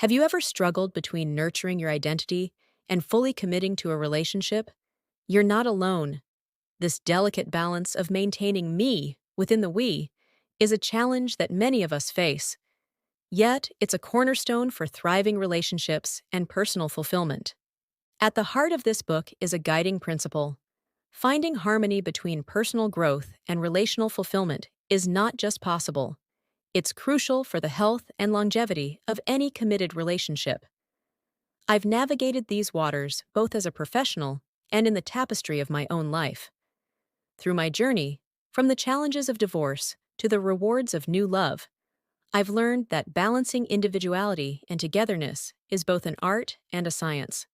Have you ever struggled between nurturing your identity and fully committing to a relationship? You're not alone. This delicate balance of maintaining me within the we is a challenge that many of us face. Yet, it's a cornerstone for thriving relationships and personal fulfillment. At the heart of this book is a guiding principle. Finding harmony between personal growth and relational fulfillment is not just possible, it's crucial for the health and longevity of any committed relationship. I've navigated these waters both as a professional and in the tapestry of my own life. Through my journey, from the challenges of divorce to the rewards of new love, I've learned that balancing individuality and togetherness is both an art and a science.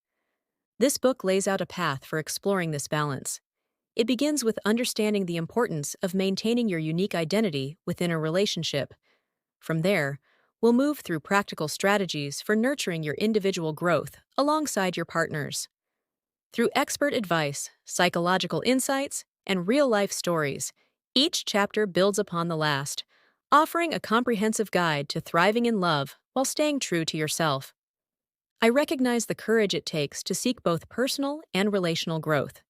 This book lays out a path for exploring this balance. It begins with understanding the importance of maintaining your unique identity within a relationship. From there, we'll move through practical strategies for nurturing your individual growth alongside your partner's. Through expert advice, psychological insights, and real-life stories, each chapter builds upon the last, offering a comprehensive guide to thriving in love while staying true to yourself. I recognize the courage it takes to seek both personal and relational growth.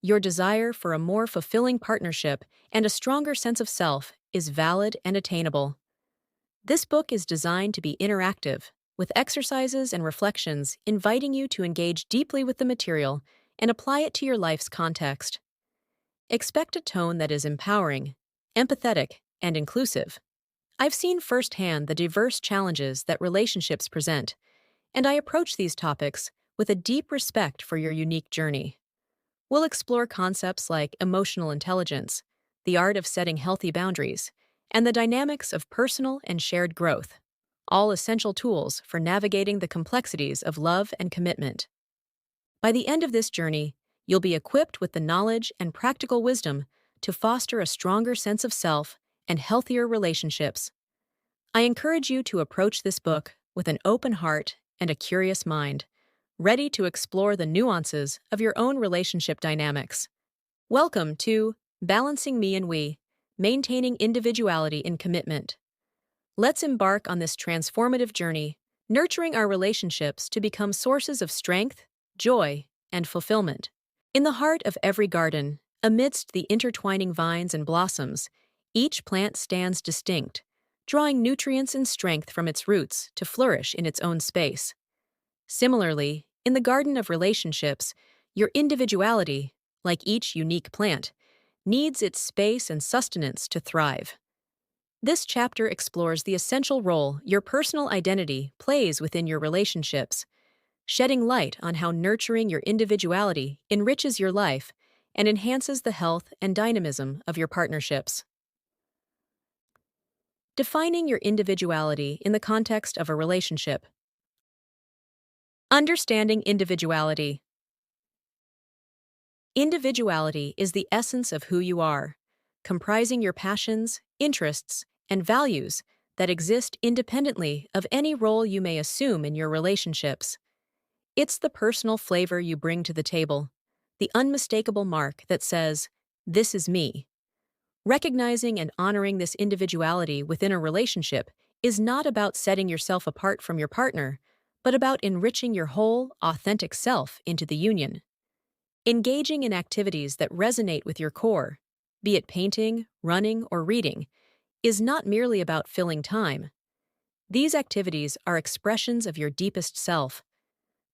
Your desire for a more fulfilling partnership and a stronger sense of self is valid and attainable. This book is designed to be interactive, with exercises and reflections inviting you to engage deeply with the material and apply it to your life's context. Expect a tone that is empowering, empathetic, and inclusive. I've seen firsthand the diverse challenges that relationships present, and I approach these topics with a deep respect for your unique journey. We'll explore concepts like emotional intelligence, the art of setting healthy boundaries, and the dynamics of personal and shared growth, all essential tools for navigating the complexities of love and commitment. By the end of this journey, you'll be equipped with the knowledge and practical wisdom to foster a stronger sense of self and healthier relationships. I encourage you to approach this book with an open heart and a curious mind, ready to explore the nuances of your own relationship dynamics. Welcome to Balancing Me and We, Maintaining Individuality in Commitment. Let's embark on this transformative journey, nurturing our relationships to become sources of strength, joy, and fulfillment. In the heart of every garden, amidst the intertwining vines and blossoms, each plant stands distinct, drawing nutrients and strength from its roots to flourish in its own space. Similarly, in the garden of relationships, your individuality, like each unique plant, needs its space and sustenance to thrive. This chapter explores the essential role your personal identity plays within your relationships, shedding light on how nurturing your individuality enriches your life and enhances the health and dynamism of your partnerships. Defining your individuality in the context of a relationship. Understanding individuality. Individuality is the essence of who you are, comprising your passions, interests, and values that exist independently of any role you may assume in your relationships. It's the personal flavor you bring to the table, the unmistakable mark that says, "This is me." Recognizing and honoring this individuality within a relationship is not about setting yourself apart from your partner, but about enriching your whole, authentic self into the union. Engaging in activities that resonate with your core, be it painting, running, or reading, is not merely about filling time. These activities are expressions of your deepest self.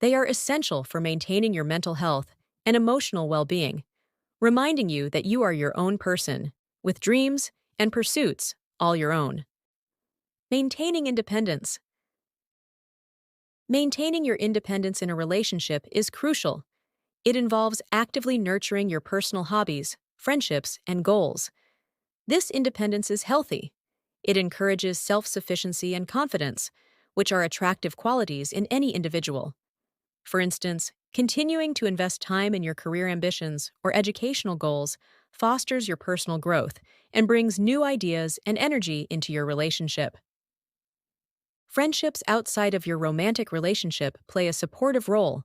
They are essential for maintaining your mental health and emotional well-being, reminding you that you are your own person, with dreams and pursuits all your own. Maintaining independence. Maintaining your independence in a relationship is crucial. It involves actively nurturing your personal hobbies, friendships, and goals. This independence is healthy. It encourages self-sufficiency and confidence, which are attractive qualities in any individual. For instance, continuing to invest time in your career ambitions or educational goals fosters your personal growth and brings new ideas and energy into your relationship. Friendships outside of your romantic relationship play a supportive role,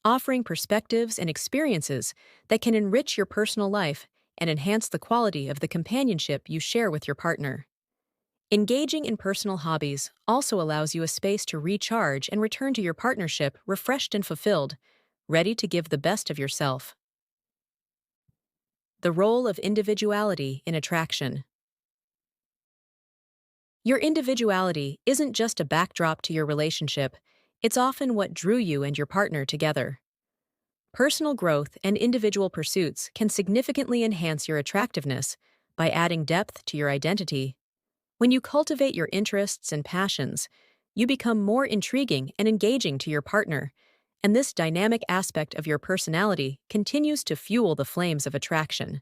offering perspectives and experiences that can enrich your personal life and enhance the quality of the companionship you share with your partner. Engaging in personal hobbies also allows you a space to recharge and return to your partnership refreshed and fulfilled, ready to give the best of yourself. The role of individuality in attraction. Your individuality isn't just a backdrop to your relationship, it's often what drew you and your partner together. Personal growth and individual pursuits can significantly enhance your attractiveness by adding depth to your identity. When you cultivate your interests and passions, you become more intriguing and engaging to your partner, and this dynamic aspect of your personality continues to fuel the flames of attraction.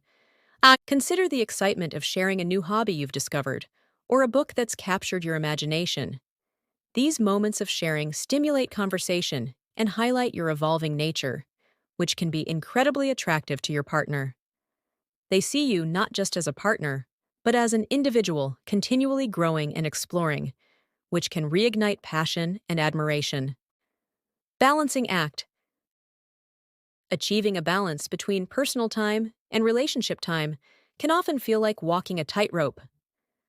Consider the excitement of sharing a new hobby you've discovered, or a book that's captured your imagination. These moments of sharing stimulate conversation and highlight your evolving nature, which can be incredibly attractive to your partner. They see you not just as a partner, but as an individual continually growing and exploring, which can reignite passion and admiration. Balancing act. Achieving a balance between personal time and relationship time can often feel like walking a tightrope.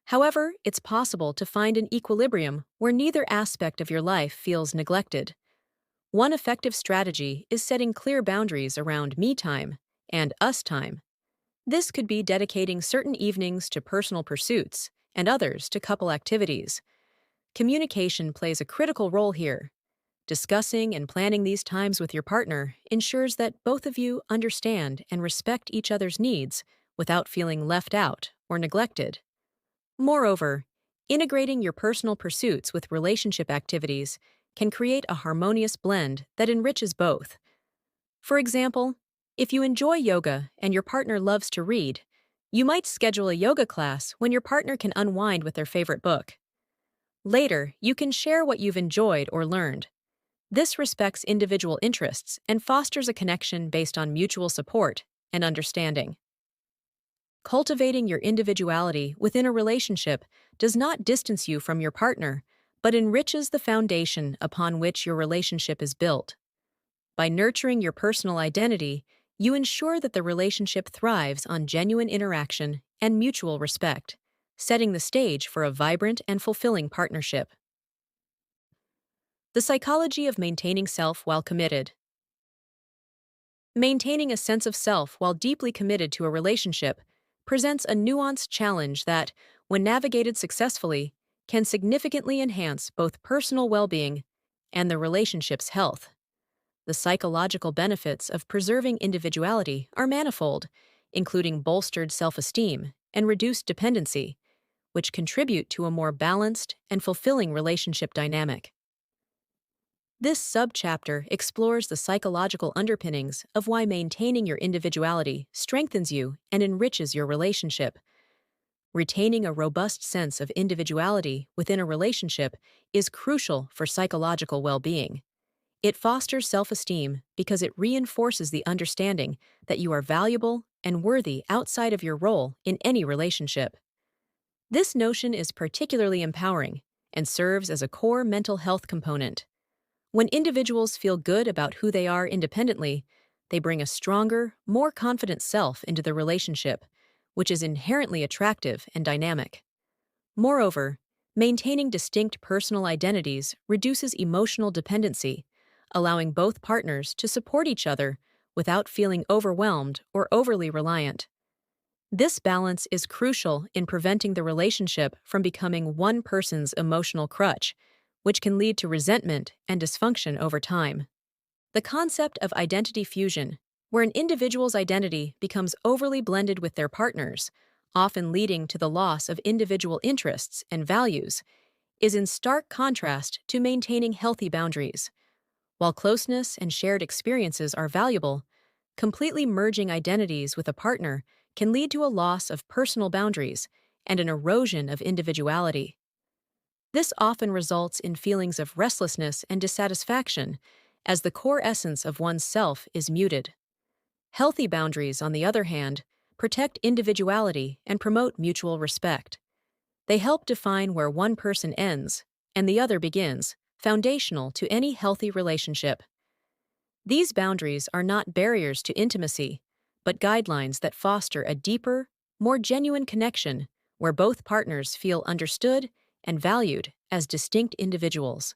However, it's possible to find an equilibrium where neither aspect of your life feels neglected. One effective strategy is setting clear boundaries around me time and us time. This could be dedicating certain evenings to personal pursuits and others to couple activities. Communication plays a critical role here. Discussing and planning these times with your partner ensures that both of you understand and respect each other's needs without feeling left out or neglected. Moreover, integrating your personal pursuits with relationship activities can create a harmonious blend that enriches both. For example, if you enjoy yoga and your partner loves to read, you might schedule a yoga class when your partner can unwind with their favorite book. Later, you can share what you've enjoyed or learned. This respects individual interests and fosters a connection based on mutual support and understanding. Cultivating your individuality within a relationship does not distance you from your partner, but enriches the foundation upon which your relationship is built. By nurturing your personal identity, you ensure that the relationship thrives on genuine interaction and mutual respect, setting the stage for a vibrant and fulfilling partnership. The psychology of maintaining self while committed. Maintaining a sense of self while deeply committed to a relationship presents a nuanced challenge that, when navigated successfully, can significantly enhance both personal well-being and the relationship's health. The psychological benefits of preserving individuality are manifold, including bolstered self-esteem and reduced dependency, which contribute to a more balanced and fulfilling relationship dynamic. This subchapter explores the psychological underpinnings of why maintaining your individuality strengthens you and enriches your relationship. Retaining a robust sense of individuality within a relationship is crucial for psychological well-being. It fosters self-esteem because it reinforces the understanding that you are valuable and worthy outside of your role in any relationship. This notion is particularly empowering and serves as a core mental health component. When individuals feel good about who they are independently, they bring a stronger, more confident self into the relationship, which is inherently attractive and dynamic. Moreover, maintaining distinct personal identities reduces emotional dependency, allowing both partners to support each other without feeling overwhelmed or overly reliant. This balance is crucial in preventing the relationship from becoming one person's emotional crutch, which can lead to resentment and dysfunction over time. The concept of identity fusion, where an individual's identity becomes overly blended with their partner's, often leading to the loss of individual interests and values, is in stark contrast to maintaining healthy boundaries. While closeness and shared experiences are valuable, completely merging identities with a partner can lead to a loss of personal boundaries and an erosion of individuality. This often results in feelings of restlessness and dissatisfaction, as the core essence of one's self is muted. Healthy boundaries, on the other hand, protect individuality and promote mutual respect. They help define where one person ends and the other begins, foundational to any healthy relationship. These boundaries are not barriers to intimacy, but guidelines that foster a deeper, more genuine connection where both partners feel understood and valued as distinct individuals.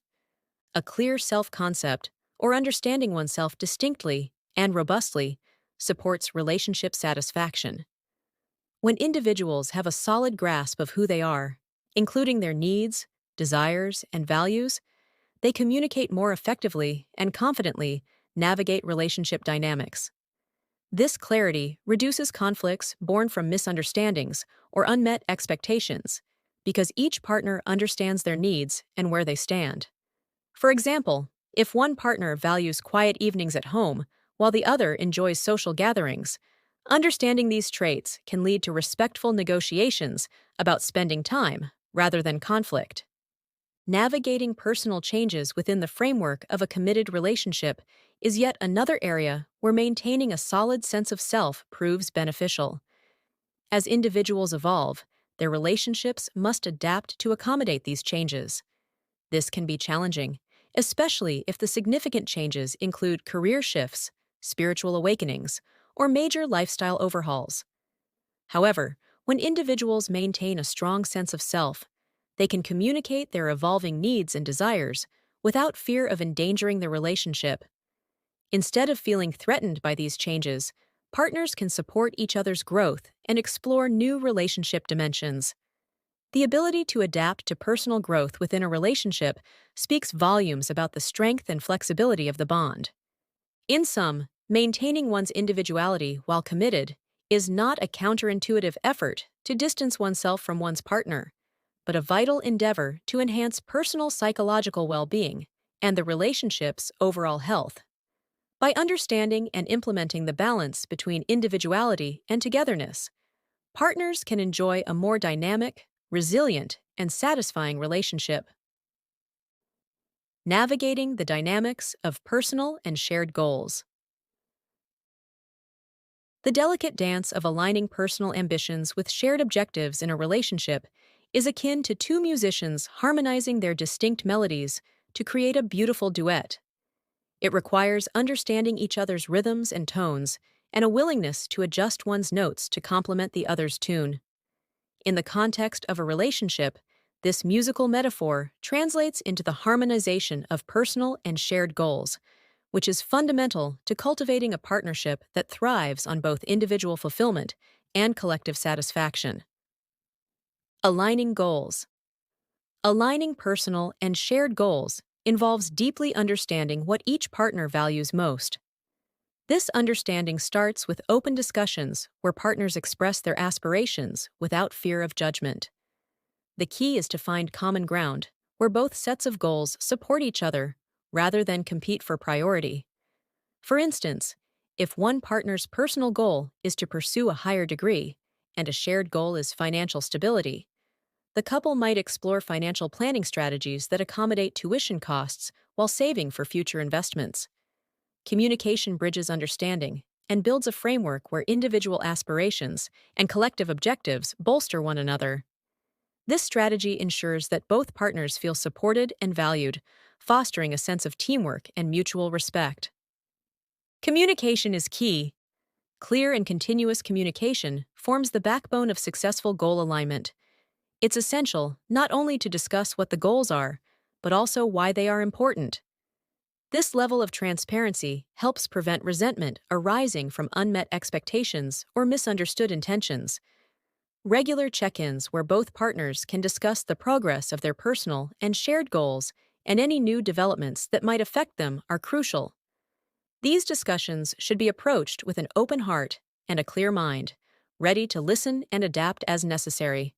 A clear self-concept, or understanding oneself distinctly and robustly, supports relationship satisfaction. When individuals have a solid grasp of who they are, including their needs, desires, and values, they communicate more effectively and confidently navigate relationship dynamics. This clarity reduces conflicts born from misunderstandings or unmet expectations, because each partner understands their needs and where they stand. For example, if one partner values quiet evenings at home while the other enjoys social gatherings, understanding these traits can lead to respectful negotiations about spending time rather than conflict. Navigating personal changes within the framework of a committed relationship is yet another area where maintaining a solid sense of self proves beneficial. As individuals evolve, their relationships must adapt to accommodate these changes. This can be challenging, especially if the significant changes include career shifts, spiritual awakenings, or major lifestyle overhauls. However, when individuals maintain a strong sense of self, they can communicate their evolving needs and desires without fear of endangering the relationship. Instead of feeling threatened by these changes, partners can support each other's growth and explore new relationship dimensions. The ability to adapt to personal growth within a relationship speaks volumes about the strength and flexibility of the bond. In sum, maintaining one's individuality while committed is not a counterintuitive effort to distance oneself from one's partner, but a vital endeavor to enhance personal psychological well-being and the relationship's overall health. By understanding and implementing the balance between individuality and togetherness, partners can enjoy a more dynamic, resilient, and satisfying relationship. Navigating the dynamics of personal and shared goals. The delicate dance of aligning personal ambitions with shared objectives in a relationship is akin to two musicians harmonizing their distinct melodies to create a beautiful duet. It requires understanding each other's rhythms and tones and a willingness to adjust one's notes to complement the other's tune. In the context of a relationship, this musical metaphor translates into the harmonization of personal and shared goals, which is fundamental to cultivating a partnership that thrives on both individual fulfillment and collective satisfaction. Aligning goals. Aligning personal and shared goals involves deeply understanding what each partner values most. This understanding starts with open discussions where partners express their aspirations without fear of judgment. The key is to find common ground, where both sets of goals support each other rather than compete for priority. For instance, if one partner's personal goal is to pursue a higher degree and a shared goal is financial stability, the couple might explore financial planning strategies that accommodate tuition costs while saving for future investments. Communication bridges understanding and builds a framework where individual aspirations and collective objectives bolster one another. This strategy ensures that both partners feel supported and valued, fostering a sense of teamwork and mutual respect. Communication is key. Clear and continuous communication forms the backbone of successful goal alignment. It's essential not only to discuss what the goals are, but also why they are important. This level of transparency helps prevent resentment arising from unmet expectations or misunderstood intentions. Regular check-ins where both partners can discuss the progress of their personal and shared goals and any new developments that might affect them are crucial. These discussions should be approached with an open heart and a clear mind, ready to listen and adapt as necessary.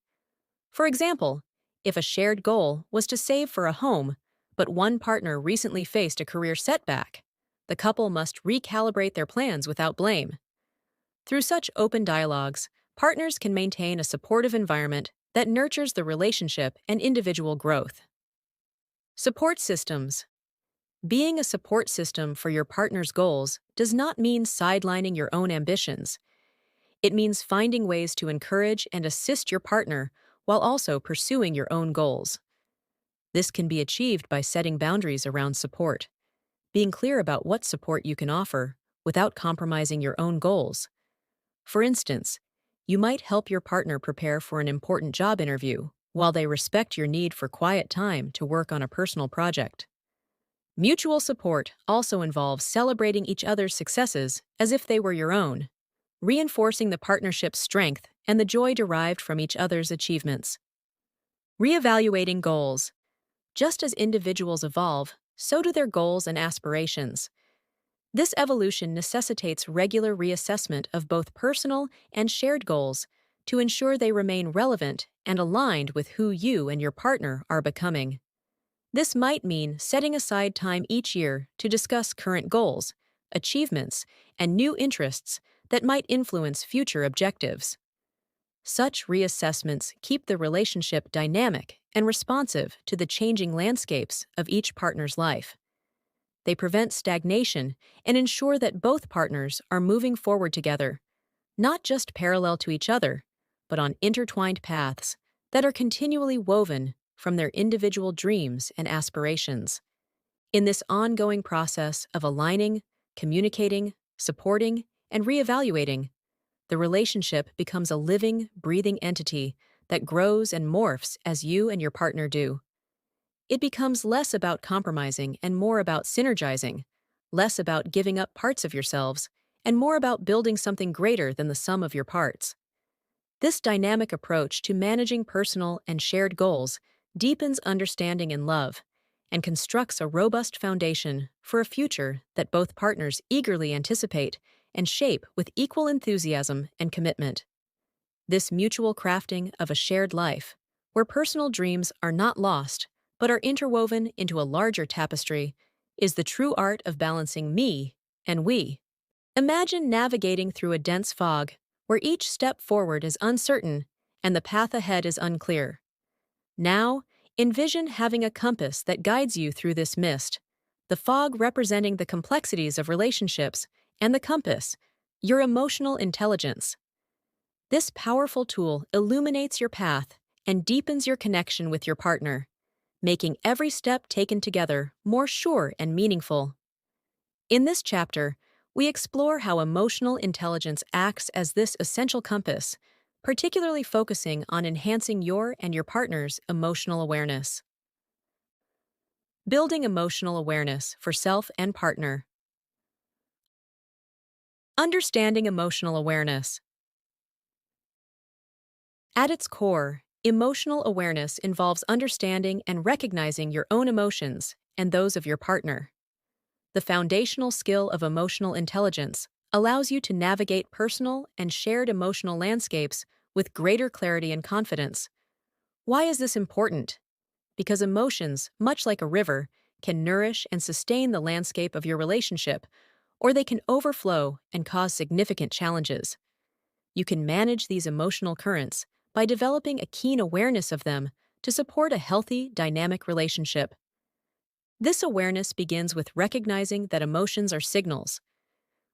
For example, if a shared goal was to save for a home, but one partner recently faced a career setback, the couple must recalibrate their plans without blame. Through such open dialogues, partners can maintain a supportive environment that nurtures the relationship and individual growth. Support systems. Being a support system for your partner's goals does not mean sidelining your own ambitions. It means finding ways to encourage and assist your partner while also pursuing your own goals. This can be achieved by setting boundaries around support, being clear about what support you can offer without compromising your own goals. For instance, You might help your partner prepare for an important job interview, while they respect your need for quiet time to work on a personal project. Mutual support also involves celebrating each other's successes as if they were your own, reinforcing the partnership's strength and the joy derived from each other's achievements. Reevaluating goals. Just as individuals evolve, so do their goals and aspirations. This evolution necessitates regular reassessment of both personal and shared goals to ensure they remain relevant and aligned with who you and your partner are becoming. This might mean setting aside time each year to discuss current goals, achievements, and new interests that might influence future objectives. Such reassessments keep the relationship dynamic and responsive to the changing landscapes of each partner's life. They prevent stagnation and ensure that both partners are moving forward together, not just parallel to each other, but on intertwined paths that are continually woven from their individual dreams and aspirations. In this ongoing process of aligning, communicating, supporting, and reevaluating, the relationship becomes a living, breathing entity that grows and morphs as you and your partner do. It becomes less about compromising and more about synergizing, less about giving up parts of yourselves, and more about building something greater than the sum of your parts. This dynamic approach to managing personal and shared goals deepens understanding and love, and constructs a robust foundation for a future that both partners eagerly anticipate and shape with equal enthusiasm and commitment. This mutual crafting of a shared life, where personal dreams are not lost but are interwoven into a larger tapestry, is the true art of balancing me and we. Imagine navigating through a dense fog, where each step forward is uncertain and the path ahead is unclear. Now, envision having a compass that guides you through this mist, the fog representing the complexities of relationships, and the compass, your emotional intelligence. This powerful tool illuminates your path and deepens your connection with your partner, making every step taken together more sure and meaningful. In this chapter, we explore how emotional intelligence acts as this essential compass, particularly focusing on enhancing your and your partner's emotional awareness. Building emotional awareness for self and partner. Understanding emotional awareness. At its core, emotional awareness involves understanding and recognizing your own emotions and those of your partner. The foundational skill of emotional intelligence allows you to navigate personal and shared emotional landscapes with greater clarity and confidence. Why is this important? Because emotions, much like a river, can nourish and sustain the landscape of your relationship, or they can overflow and cause significant challenges. You can manage these emotional currents by developing a keen awareness of them to support a healthy, dynamic relationship. This awareness begins with recognizing that emotions are signals.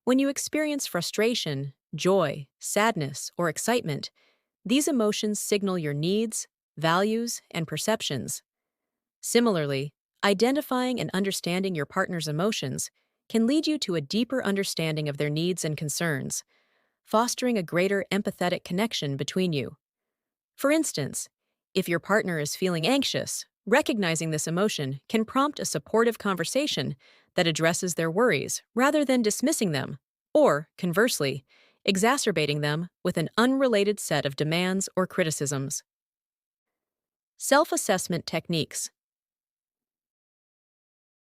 When you experience frustration, joy, sadness, or excitement, these emotions signal your needs, values, and perceptions. Similarly, identifying and understanding your partner's emotions can lead you to a deeper understanding of their needs and concerns, fostering a greater empathetic connection between you. For instance, if your partner is feeling anxious, recognizing this emotion can prompt a supportive conversation that addresses their worries rather than dismissing them, or, conversely, exacerbating them with an unrelated set of demands or criticisms. Self-assessment techniques.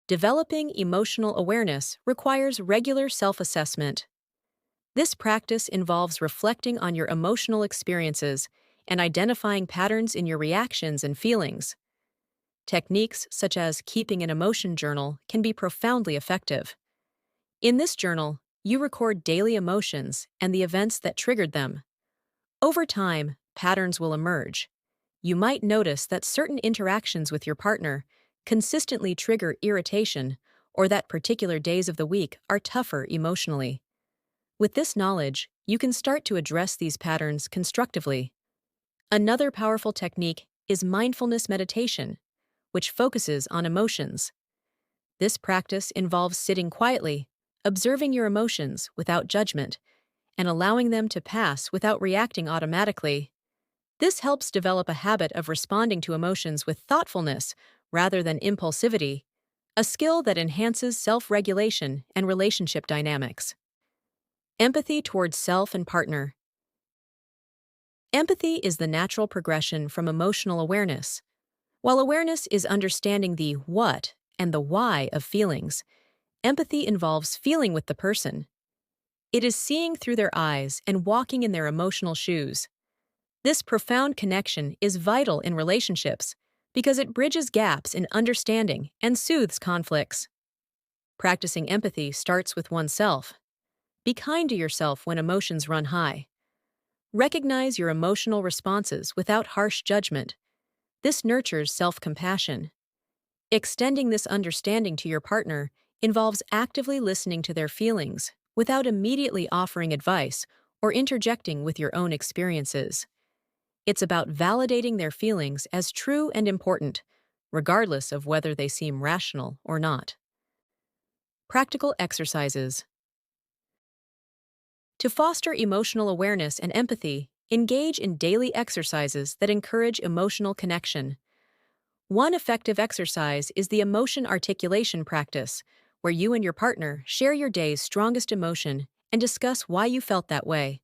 Developing emotional awareness requires regular self-assessment. This practice involves reflecting on your emotional experiences and identifying patterns in your reactions and feelings. Techniques such as keeping an emotion journal can be profoundly effective. In this journal, you record daily emotions and the events that triggered them. Over time, patterns will emerge. You might notice that certain interactions with your partner consistently trigger irritation, or that particular days of the week are tougher emotionally. With this knowledge, you can start to address these patterns constructively. Another powerful technique is mindfulness meditation, which focuses on emotions. This practice involves sitting quietly, observing your emotions without judgment, and allowing them to pass without reacting automatically. This helps develop a habit of responding to emotions with thoughtfulness rather than impulsivity, a skill that enhances self-regulation and relationship dynamics. Empathy towards self and partner. Empathy is the natural progression from emotional awareness. While awareness is understanding the what and the why of feelings, empathy involves feeling with the person. It is seeing through their eyes and walking in their emotional shoes. This profound connection is vital in relationships because it bridges gaps in understanding and soothes conflicts. Practicing empathy starts with oneself. Be kind to yourself when emotions run high. Recognize your emotional responses without harsh judgment. This nurtures self-compassion. Extending this understanding to your partner involves actively listening to their feelings without immediately offering advice or interjecting with your own experiences. It's about validating their feelings as true and important, regardless of whether they seem rational or not. Practical exercises. To foster emotional awareness and empathy, engage in daily exercises that encourage emotional connection. One effective exercise is the emotion articulation practice, where you and your partner share your day's strongest emotion and discuss why you felt that way.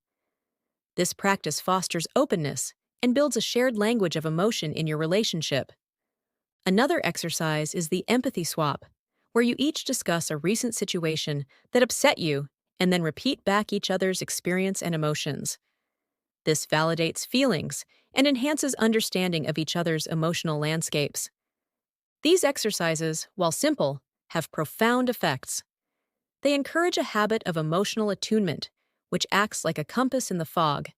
This practice fosters openness and builds a shared language of emotion in your relationship. Another exercise is the empathy swap, where you each discuss a recent situation that upset you and then repeat back each other's experience and emotions. This validates feelings and enhances understanding of each other's emotional landscapes. These exercises, while simple, have profound effects. They encourage a habit of emotional attunement, which acts like a compass in the fog,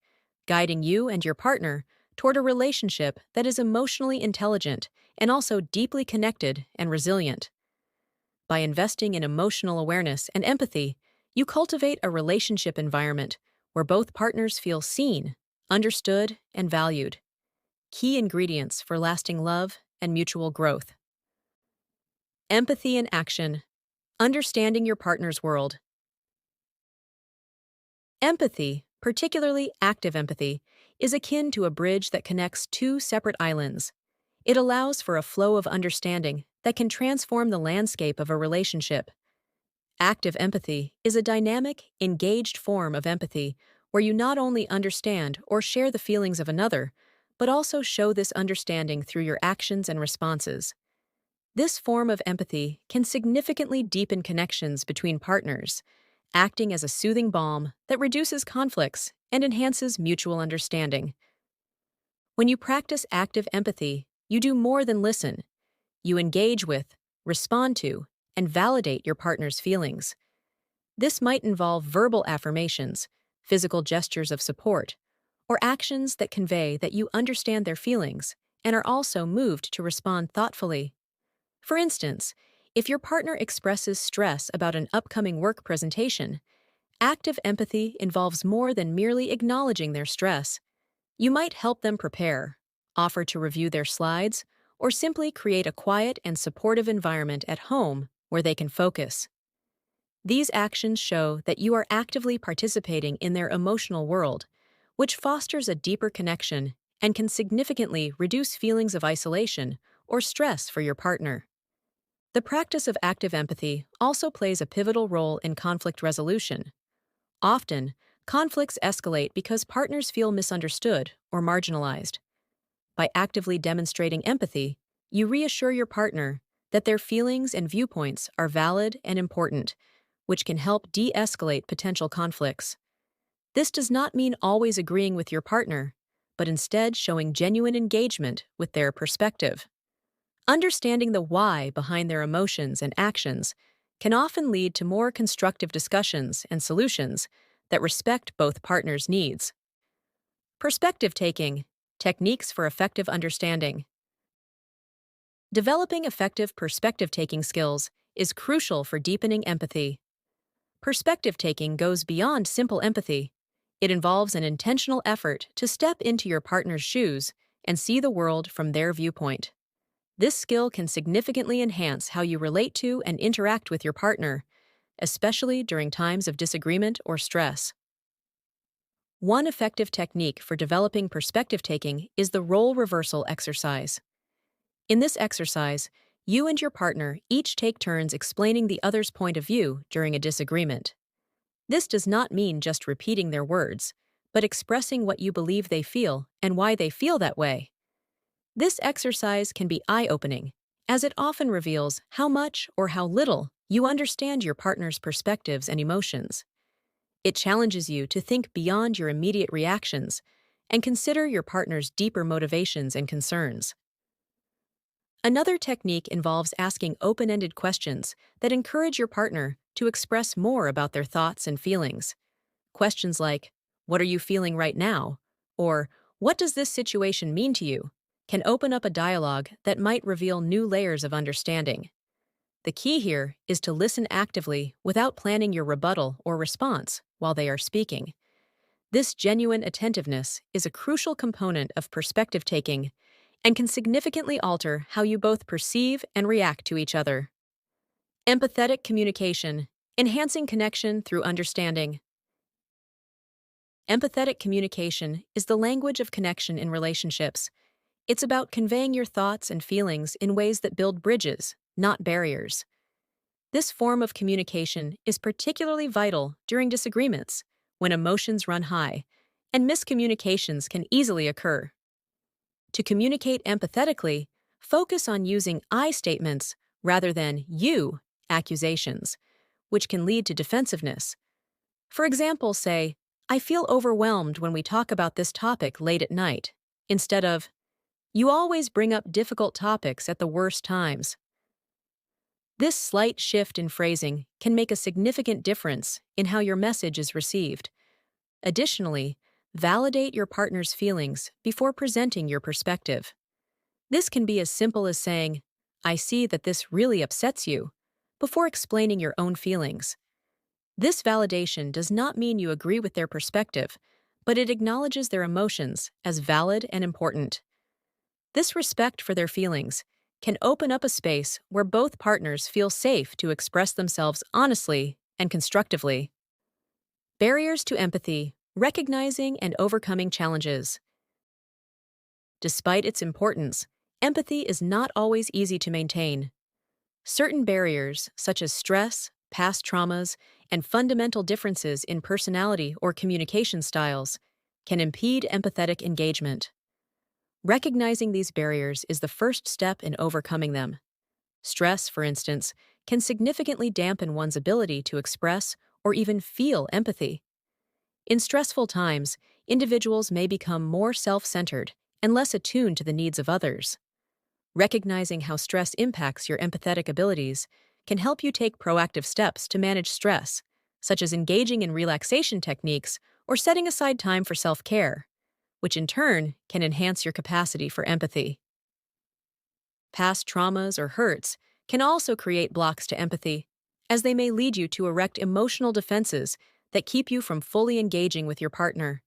guiding you and your partner toward a relationship that is emotionally intelligent and also deeply connected and resilient. By investing in emotional awareness and empathy, you cultivate a relationship environment where both partners feel seen, understood, and valued. Key ingredients for lasting love and mutual growth. Empathy in action. Understanding your partner's world. Empathy, particularly active empathy, is akin to a bridge that connects two separate islands. It allows for a flow of understanding that can transform the landscape of a relationship. Active empathy is a dynamic, engaged form of empathy where you not only understand or share the feelings of another, but also show this understanding through your actions and responses. This form of empathy can significantly deepen connections between partners, acting as a soothing balm that reduces conflicts and enhances mutual understanding. When you practice active empathy, you do more than listen. You engage with, respond to, and validate your partner's feelings. This might involve verbal affirmations, physical gestures of support, or actions that convey that you understand their feelings and are also moved to respond thoughtfully. For instance, if your partner expresses stress about an upcoming work presentation, active empathy involves more than merely acknowledging their stress. You might help them prepare, offer to review their slides, or simply create a quiet and supportive environment at home where they can focus. These actions show that you are actively participating in their emotional world, which fosters a deeper connection and can significantly reduce feelings of isolation or stress for your partner. The practice of active empathy also plays a pivotal role in conflict resolution. Often, conflicts escalate because partners feel misunderstood or marginalized. By actively demonstrating empathy, you reassure your partner that their feelings and viewpoints are valid and important, which can help de-escalate potential conflicts. This does not mean always agreeing with your partner, but instead showing genuine engagement with their perspective. Understanding the why behind their emotions and actions can often lead to more constructive discussions and solutions that respect both partners' needs. Perspective taking, techniques for effective understanding. Developing effective perspective taking skills is crucial for deepening empathy. Perspective taking goes beyond simple empathy. It involves an intentional effort to step into your partner's shoes and see the world from their viewpoint. This skill can significantly enhance how you relate to and interact with your partner, especially during times of disagreement or stress. One effective technique for developing perspective taking is the role reversal exercise. In this exercise, you and your partner each take turns explaining the other's point of view during a disagreement. This does not mean just repeating their words, but expressing what you believe they feel and why they feel that way. This exercise can be eye-opening, as it often reveals how much or how little you understand your partner's perspectives and emotions. It challenges you to think beyond your immediate reactions and consider your partner's deeper motivations and concerns. Another technique involves asking open-ended questions that encourage your partner to express more about their thoughts and feelings. Questions like, "What are you feeling right now?" or "What does this situation mean to you?" can open up a dialogue that might reveal new layers of understanding. The key here is to listen actively without planning your rebuttal or response while they are speaking. This genuine attentiveness is a crucial component of perspective taking and can significantly alter how you both perceive and react to each other. Empathetic communication, enhancing connection through understanding. Empathetic communication is the language of connection in relationships. It's about conveying your thoughts and feelings in ways that build bridges, not barriers. This form of communication is particularly vital during disagreements, when emotions run high, and miscommunications can easily occur. To communicate empathetically, focus on using I statements rather than you accusations, which can lead to defensiveness. For example, say, "I feel overwhelmed when we talk about this topic late at night," instead of, "You always bring up difficult topics at the worst times." This slight shift in phrasing can make a significant difference in how your message is received. Additionally, validate your partner's feelings before presenting your perspective. This can be as simple as saying, "I see that this really upsets you," before explaining your own feelings. This validation does not mean you agree with their perspective, but it acknowledges their emotions as valid and important. This respect for their feelings can open up a space where both partners feel safe to express themselves honestly and constructively. Barriers to empathy, recognizing and overcoming challenges. Despite its importance, empathy is not always easy to maintain. Certain barriers, such as stress, past traumas, and fundamental differences in personality or communication styles, can impede empathetic engagement. Recognizing these barriers is the first step in overcoming them. Stress, for instance, can significantly dampen one's ability to express or even feel empathy. In stressful times, individuals may become more self-centered and less attuned to the needs of others. Recognizing how stress impacts your empathetic abilities can help you take proactive steps to manage stress, such as engaging in relaxation techniques or setting aside time for self-care, which in turn can enhance your capacity for empathy. Past traumas or hurts can also create blocks to empathy, as they may lead you to erect emotional defenses that keep you from fully engaging with your partner.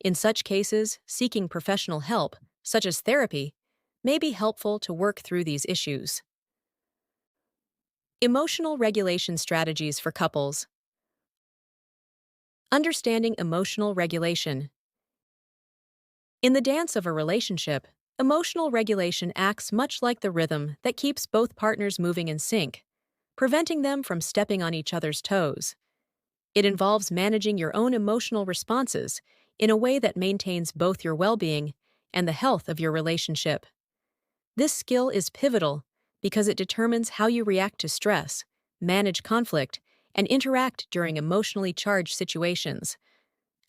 In such cases, seeking professional help, such as therapy, may be helpful to work through these issues. Emotional regulation strategies for couples. Understanding emotional regulation. In the dance of a relationship, emotional regulation acts much like the rhythm that keeps both partners moving in sync, preventing them from stepping on each other's toes. It involves managing your own emotional responses in a way that maintains both your well-being and the health of your relationship. This skill is pivotal because it determines how you react to stress, manage conflict, and interact during emotionally charged situations.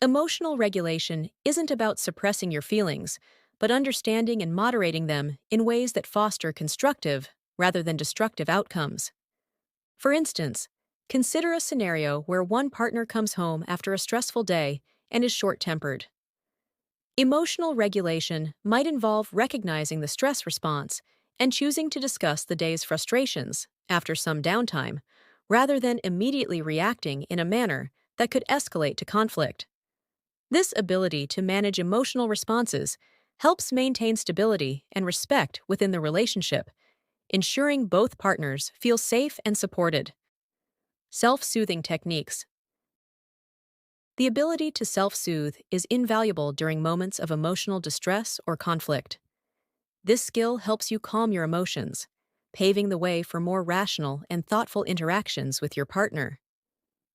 Emotional regulation isn't about suppressing your feelings, but understanding and moderating them in ways that foster constructive rather than destructive outcomes. For instance, consider a scenario where one partner comes home after a stressful day and is short-tempered. Emotional regulation might involve recognizing the stress response and choosing to discuss the day's frustrations after some downtime, rather than immediately reacting in a manner that could escalate to conflict. This ability to manage emotional responses helps maintain stability and respect within the relationship, ensuring both partners feel safe and supported. Self-soothing techniques. The ability to self-soothe is invaluable during moments of emotional distress or conflict. This skill helps you calm your emotions, paving the way for more rational and thoughtful interactions with your partner.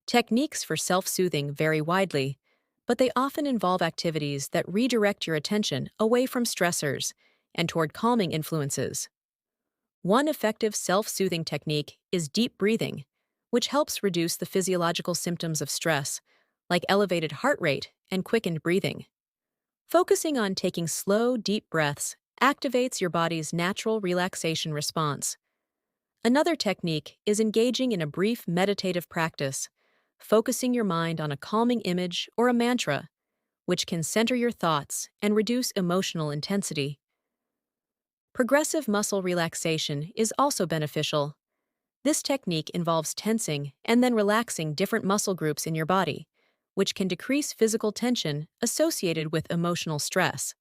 Techniques for self-soothing vary widely, but they often involve activities that redirect your attention away from stressors and toward calming influences. One effective self-soothing technique is deep breathing, which helps reduce the physiological symptoms of stress, like elevated heart rate and quickened breathing. Focusing on taking slow, deep breaths activates your body's natural relaxation response. Another technique is engaging in a brief meditative practice, focusing your mind on a calming image or a mantra, which can center your thoughts and reduce emotional intensity. Progressive muscle relaxation is also beneficial. This technique involves tensing and then relaxing different muscle groups in your body, which can decrease physical tension associated with emotional stress.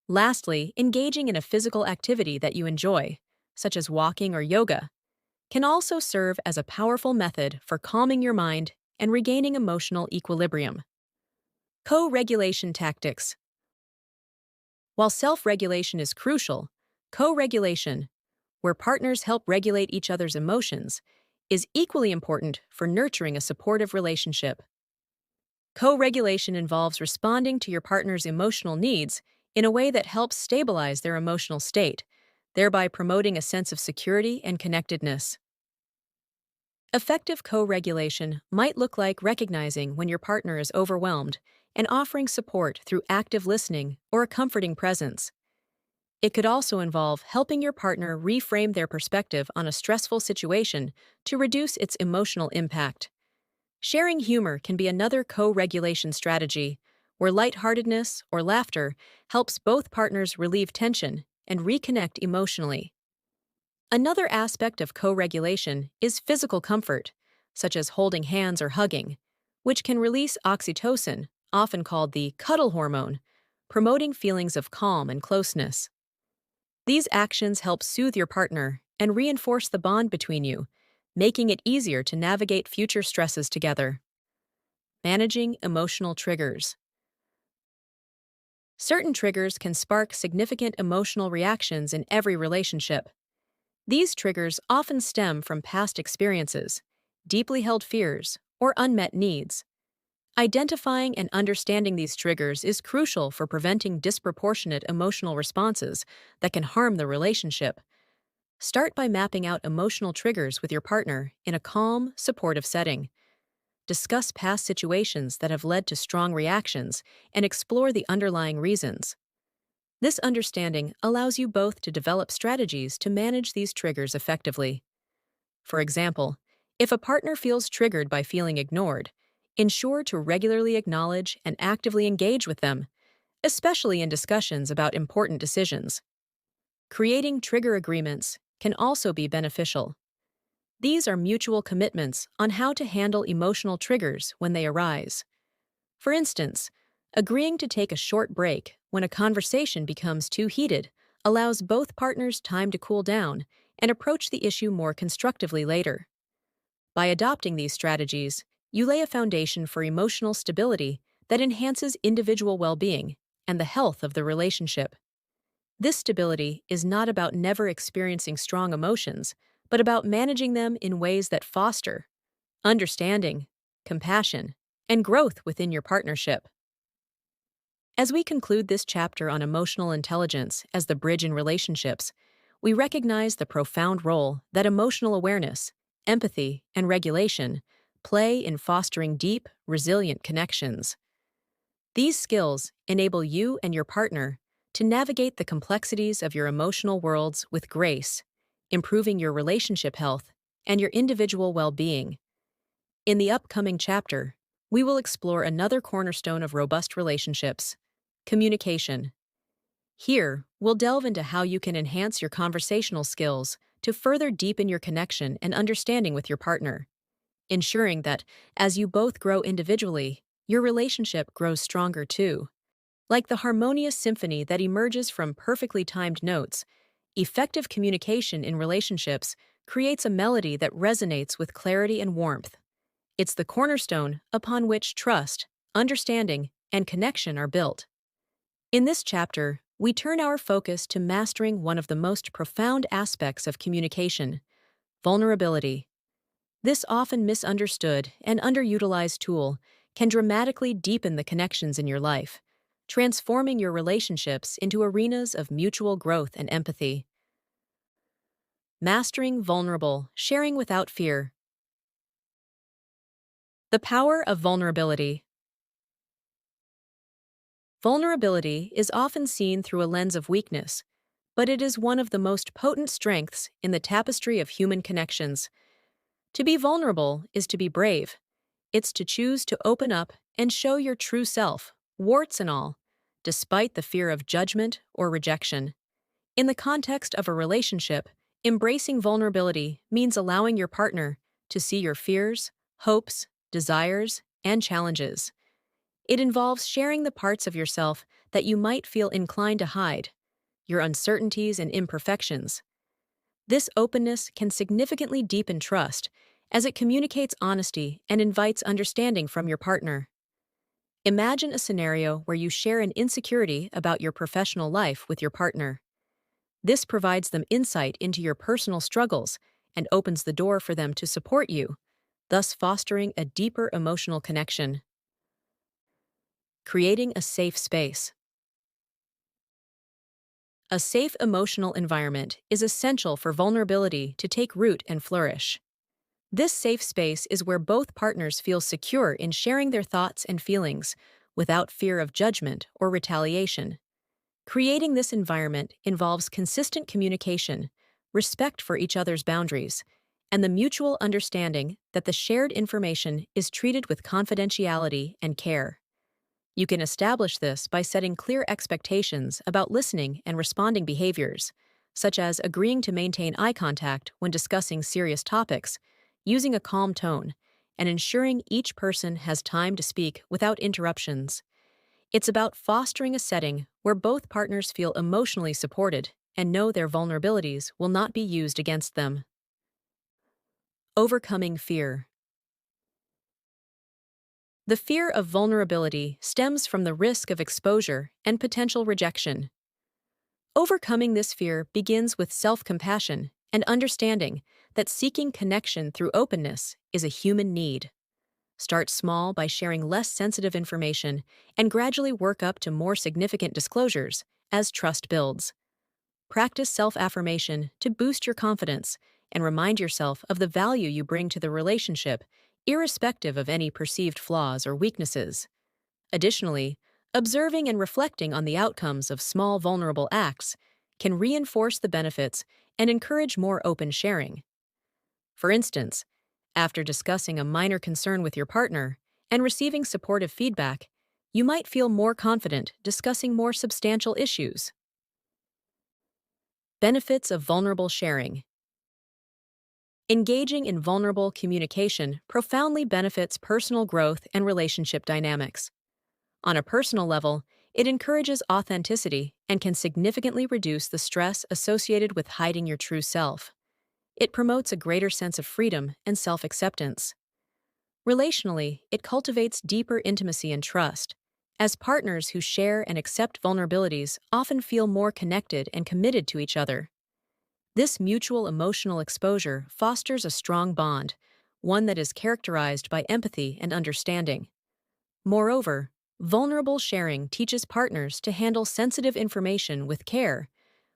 Lastly, engaging in a physical activity that you enjoy, such as walking or yoga, can also serve as a powerful method for calming your mind and regaining emotional equilibrium. Co-regulation tactics. While self-regulation is crucial, co-regulation, where partners help regulate each other's emotions, is equally important for nurturing a supportive relationship. Co-regulation involves responding to your partner's emotional needs in a way that helps stabilize their emotional state, thereby promoting a sense of security and connectedness. Effective co-regulation might look like recognizing when your partner is overwhelmed and offering support through active listening or a comforting presence. It could also involve helping your partner reframe their perspective on a stressful situation to reduce its emotional impact. Sharing humor can be another co-regulation strategy, where lightheartedness or laughter helps both partners relieve tension and reconnect emotionally. Another aspect of co-regulation is physical comfort, such as holding hands or hugging, which can release oxytocin, often called the cuddle hormone, promoting feelings of calm and closeness. These actions help soothe your partner and reinforce the bond between you, making it easier to navigate future stresses together. Managing emotional triggers. Certain triggers can spark significant emotional reactions in every relationship. These triggers often stem from past experiences, deeply held fears, or unmet needs. Identifying and understanding these triggers is crucial for preventing disproportionate emotional responses that can harm the relationship. Start by mapping out emotional triggers with your partner in a calm, supportive setting. Discuss past situations that have led to strong reactions and explore the underlying reasons. This understanding allows you both to develop strategies to manage these triggers effectively. For example, if a partner feels triggered by feeling ignored, ensure to regularly acknowledge and actively engage with them, especially in discussions about important decisions. Creating trigger agreements can also be beneficial. These are mutual commitments on how to handle emotional triggers when they arise. For instance, agreeing to take a short break when a conversation becomes too heated allows both partners time to cool down and approach the issue more constructively later. By adopting these strategies, you lay a foundation for emotional stability that enhances individual well-being and the health of the relationship. This stability is not about never experiencing strong emotions, but about managing them in ways that foster understanding, compassion, and growth within your partnership. As we conclude this chapter on emotional intelligence as the bridge in relationships, we recognize the profound role that emotional awareness, empathy, and regulation play in fostering deep, resilient connections. These skills enable you and your partner to navigate the complexities of your emotional worlds with grace, improving your relationship health and your individual well-being. In the upcoming chapter, we will explore another cornerstone of robust relationships: communication. Here, we'll delve into how you can enhance your conversational skills to further deepen your connection and understanding with your partner, ensuring that, as you both grow individually, your relationship grows stronger too. Like the harmonious symphony that emerges from perfectly timed notes, effective communication in relationships creates a melody that resonates with clarity and warmth. It's the cornerstone upon which trust, understanding, and connection are built. In this chapter, we turn our focus to mastering one of the most profound aspects of communication: vulnerability. This often misunderstood and underutilized tool can dramatically deepen the connections in your life, transforming your relationships into arenas of mutual growth and empathy. Mastering vulnerable, sharing without fear. The power of vulnerability. Vulnerability is often seen through a lens of weakness, but it is one of the most potent strengths in the tapestry of human connections. To be vulnerable is to be brave. It's to choose to open up and show your true self, warts and all, despite the fear of judgment or rejection. In the context of a relationship, embracing vulnerability means allowing your partner to see your fears, hopes, desires, and challenges. It involves sharing the parts of yourself that you might feel inclined to hide, your uncertainties and imperfections. This openness can significantly deepen trust, as it communicates honesty and invites understanding from your partner. Imagine a scenario where you share an insecurity about your professional life with your partner. This provides them insight into your personal struggles and opens the door for them to support you, thus fostering a deeper emotional connection. Creating a safe space. A safe emotional environment is essential for vulnerability to take root and flourish. This safe space is where both partners feel secure in sharing their thoughts and feelings without fear of judgment or retaliation. Creating this environment involves consistent communication, respect for each other's boundaries, and the mutual understanding that the shared information is treated with confidentiality and care. You can establish this by setting clear expectations about listening and responding behaviors, such as agreeing to maintain eye contact when discussing serious topics, using a calm tone, and ensuring each person has time to speak without interruptions. It's about fostering a setting where both partners feel emotionally supported and know their vulnerabilities will not be used against them. Overcoming fear. The fear of vulnerability stems from the risk of exposure and potential rejection. Overcoming this fear begins with self-compassion and understanding that seeking connection through openness is a human need. Start small by sharing less sensitive information and gradually work up to more significant disclosures as trust builds. Practice self-affirmation to boost your confidence and remind yourself of the value you bring to the relationship, irrespective of any perceived flaws or weaknesses. Additionally, observing and reflecting on the outcomes of small vulnerable acts can reinforce the benefits and encourage more open sharing. For instance, after discussing a minor concern with your partner and receiving supportive feedback, you might feel more confident discussing more substantial issues. Benefits of vulnerable sharing. Engaging in vulnerable communication profoundly benefits personal growth and relationship dynamics. On a personal level, it encourages authenticity and can significantly reduce the stress associated with hiding your true self. It promotes a greater sense of freedom and self-acceptance. Relationally, it cultivates deeper intimacy and trust, as partners who share and accept vulnerabilities often feel more connected and committed to each other. This mutual emotional exposure fosters a strong bond, one that is characterized by empathy and understanding. Moreover, vulnerable sharing teaches partners to handle sensitive information with care,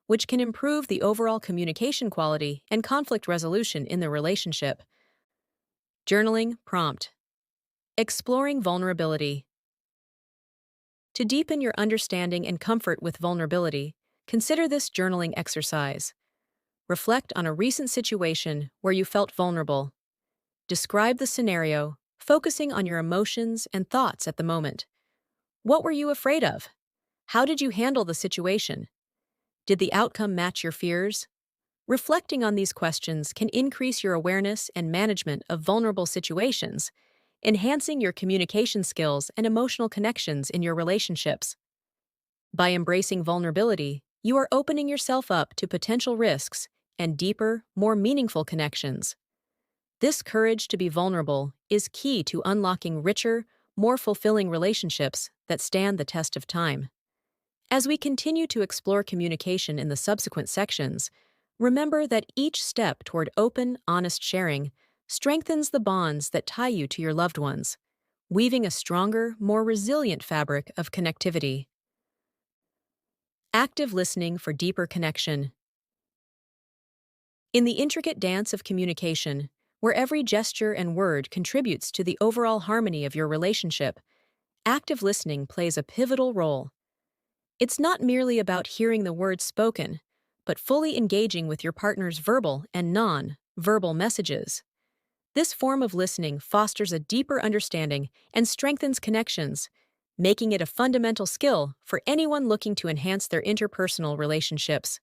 which can improve the overall communication quality and conflict resolution in the relationship. Journaling prompt. Exploring vulnerability. To deepen your understanding and comfort with vulnerability, consider this journaling exercise. Reflect on a recent situation where you felt vulnerable. Describe the scenario, focusing on your emotions and thoughts at the moment. What were you afraid of? How did you handle the situation? Did the outcome match your fears? Reflecting on these questions can increase your awareness and management of vulnerable situations, enhancing your communication skills and emotional connections in your relationships. By embracing vulnerability, you are opening yourself up to potential risks and deeper, more meaningful connections. This courage to be vulnerable is key to unlocking richer, more fulfilling relationships that stand the test of time. As we continue to explore communication in the subsequent sections, remember that each step toward open, honest sharing strengthens the bonds that tie you to your loved ones, weaving a stronger, more resilient fabric of connectivity. Active listening for deeper connection. In the intricate dance of communication, where every gesture and word contributes to the overall harmony of your relationship, active listening plays a pivotal role. It's not merely about hearing the words spoken, but fully engaging with your partner's verbal and non-verbal messages. This form of listening fosters a deeper understanding and strengthens connections, making it a fundamental skill for anyone looking to enhance their interpersonal relationships.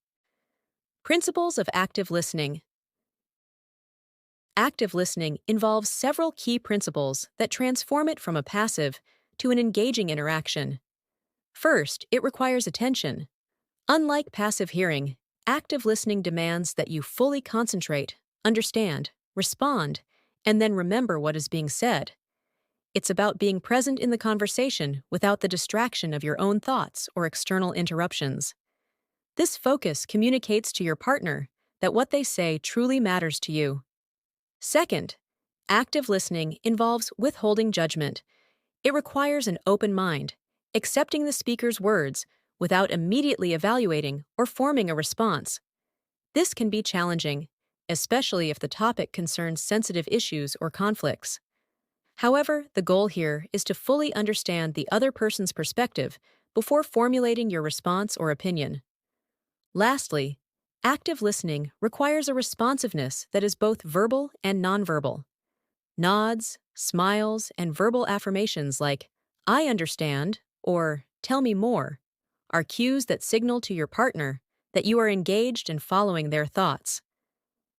Principles of active listening. Active listening involves several key principles that transform it from a passive to an engaging interaction. First, it requires attention. Unlike passive hearing, active listening demands that you fully concentrate, understand, respond, and then remember what is being said. It's about being present in the conversation without the distraction of your own thoughts or external interruptions. This focus communicates to your partner that what they say truly matters to you. Second, active listening involves withholding judgment. It requires an open mind, accepting the speaker's words without immediately evaluating or forming a response. This can be challenging, especially if the topic concerns sensitive issues or conflicts. However, the goal here is to fully understand the other person's perspective before formulating your response or opinion. Lastly, active listening requires a responsiveness that is both verbal and nonverbal. Nods, smiles, and verbal affirmations like, "I understand," or "Tell me more," are cues that signal to your partner that you are engaged and following their thoughts.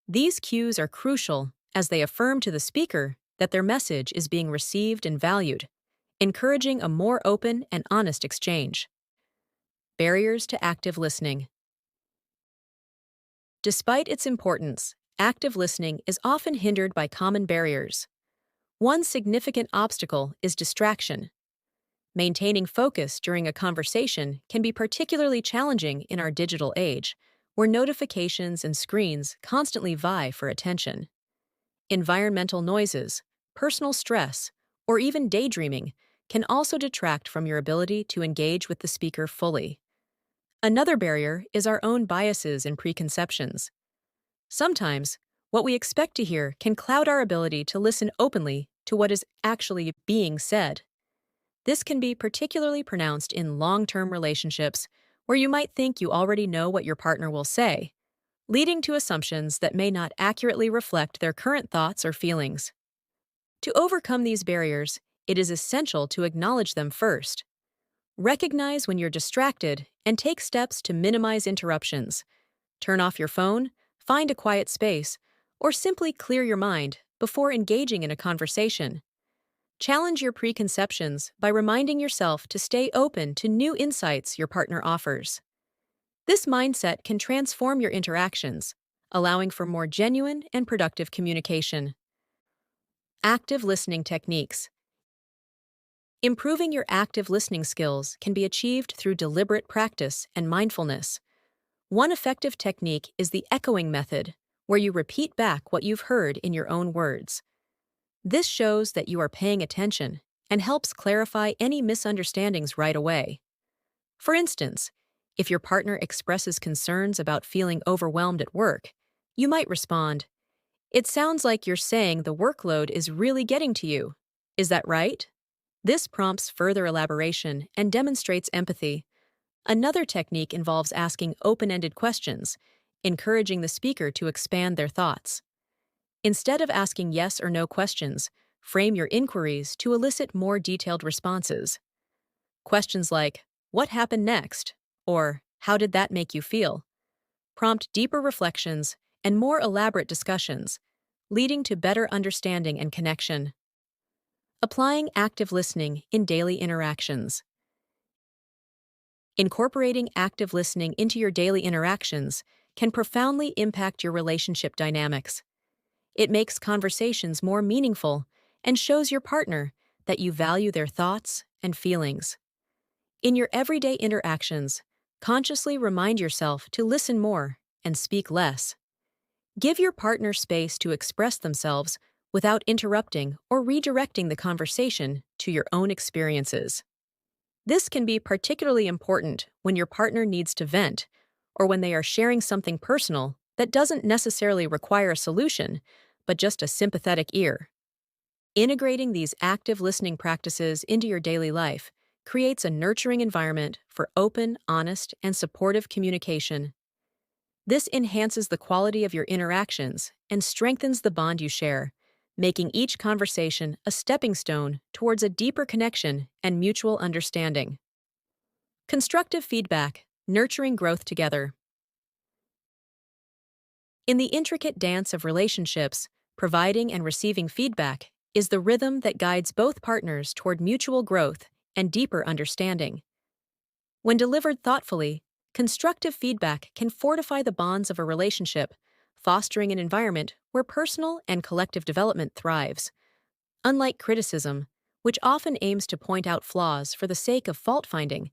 These cues are crucial as they affirm to the speaker that their message is being received and valued, encouraging a more open and honest exchange. Barriers to active listening. Despite its importance, active listening is often hindered by common barriers. One significant obstacle is distraction. Maintaining focus during a conversation can be particularly challenging in our digital age, where notifications and screens constantly vie for attention. Environmental noises, personal stress, or even daydreaming can also detract from your ability to engage with the speaker fully. Another barrier is our own biases and preconceptions. Sometimes, what we expect to hear can cloud our ability to listen openly to what is actually being said. This can be particularly pronounced in long-term relationships where you might think you already know what your partner will say, leading to assumptions that may not accurately reflect their current thoughts or feelings. To overcome these barriers, it is essential to acknowledge them first. Recognize when you're distracted and take steps to minimize interruptions. Turn off your phone, find a quiet space, or simply clear your mind before engaging in a conversation. Challenge your preconceptions by reminding yourself to stay open to new insights your partner offers. This mindset can transform your interactions, allowing for more genuine and productive communication. Active listening techniques. Improving your active listening skills can be achieved through deliberate practice and mindfulness. One effective technique is the echoing method, where you repeat back what you've heard in your own words. This shows that you are paying attention and helps clarify any misunderstandings right away. For instance, if your partner expresses concerns about feeling overwhelmed at work, you might respond, "It sounds like you're saying the workload is really getting to you. Is that right?" This prompts further elaboration and demonstrates empathy. Another technique involves asking open-ended questions, encouraging the speaker to expand their thoughts. Instead of asking yes or no questions, frame your inquiries to elicit more detailed responses. Questions like, "What happened next?" or "How did that make you feel?" prompt deeper reflections and more elaborate discussions, leading to better understanding and connection. Applying active listening in daily interactions. Incorporating active listening into your daily interactions can profoundly impact your relationship dynamics. It makes conversations more meaningful and shows your partner that you value their thoughts and feelings. In your everyday interactions, consciously remind yourself to listen more and speak less. Give your partner space to express themselves without interrupting or redirecting the conversation to your own experiences. This can be particularly important when your partner needs to vent or when they are sharing something personal that doesn't necessarily require a solution, but just a sympathetic ear. Integrating these active listening practices into your daily life creates a nurturing environment for open, honest, and supportive communication. This enhances the quality of your interactions and strengthens the bond you share, making each conversation a stepping stone towards a deeper connection and mutual understanding. Constructive feedback, nurturing growth together. In the intricate dance of relationships, providing and receiving feedback is the rhythm that guides both partners toward mutual growth and deeper understanding. When delivered thoughtfully, constructive feedback can fortify the bonds of a relationship, fostering an environment where personal and collective development thrives. Unlike criticism, which often aims to point out flaws for the sake of fault-finding,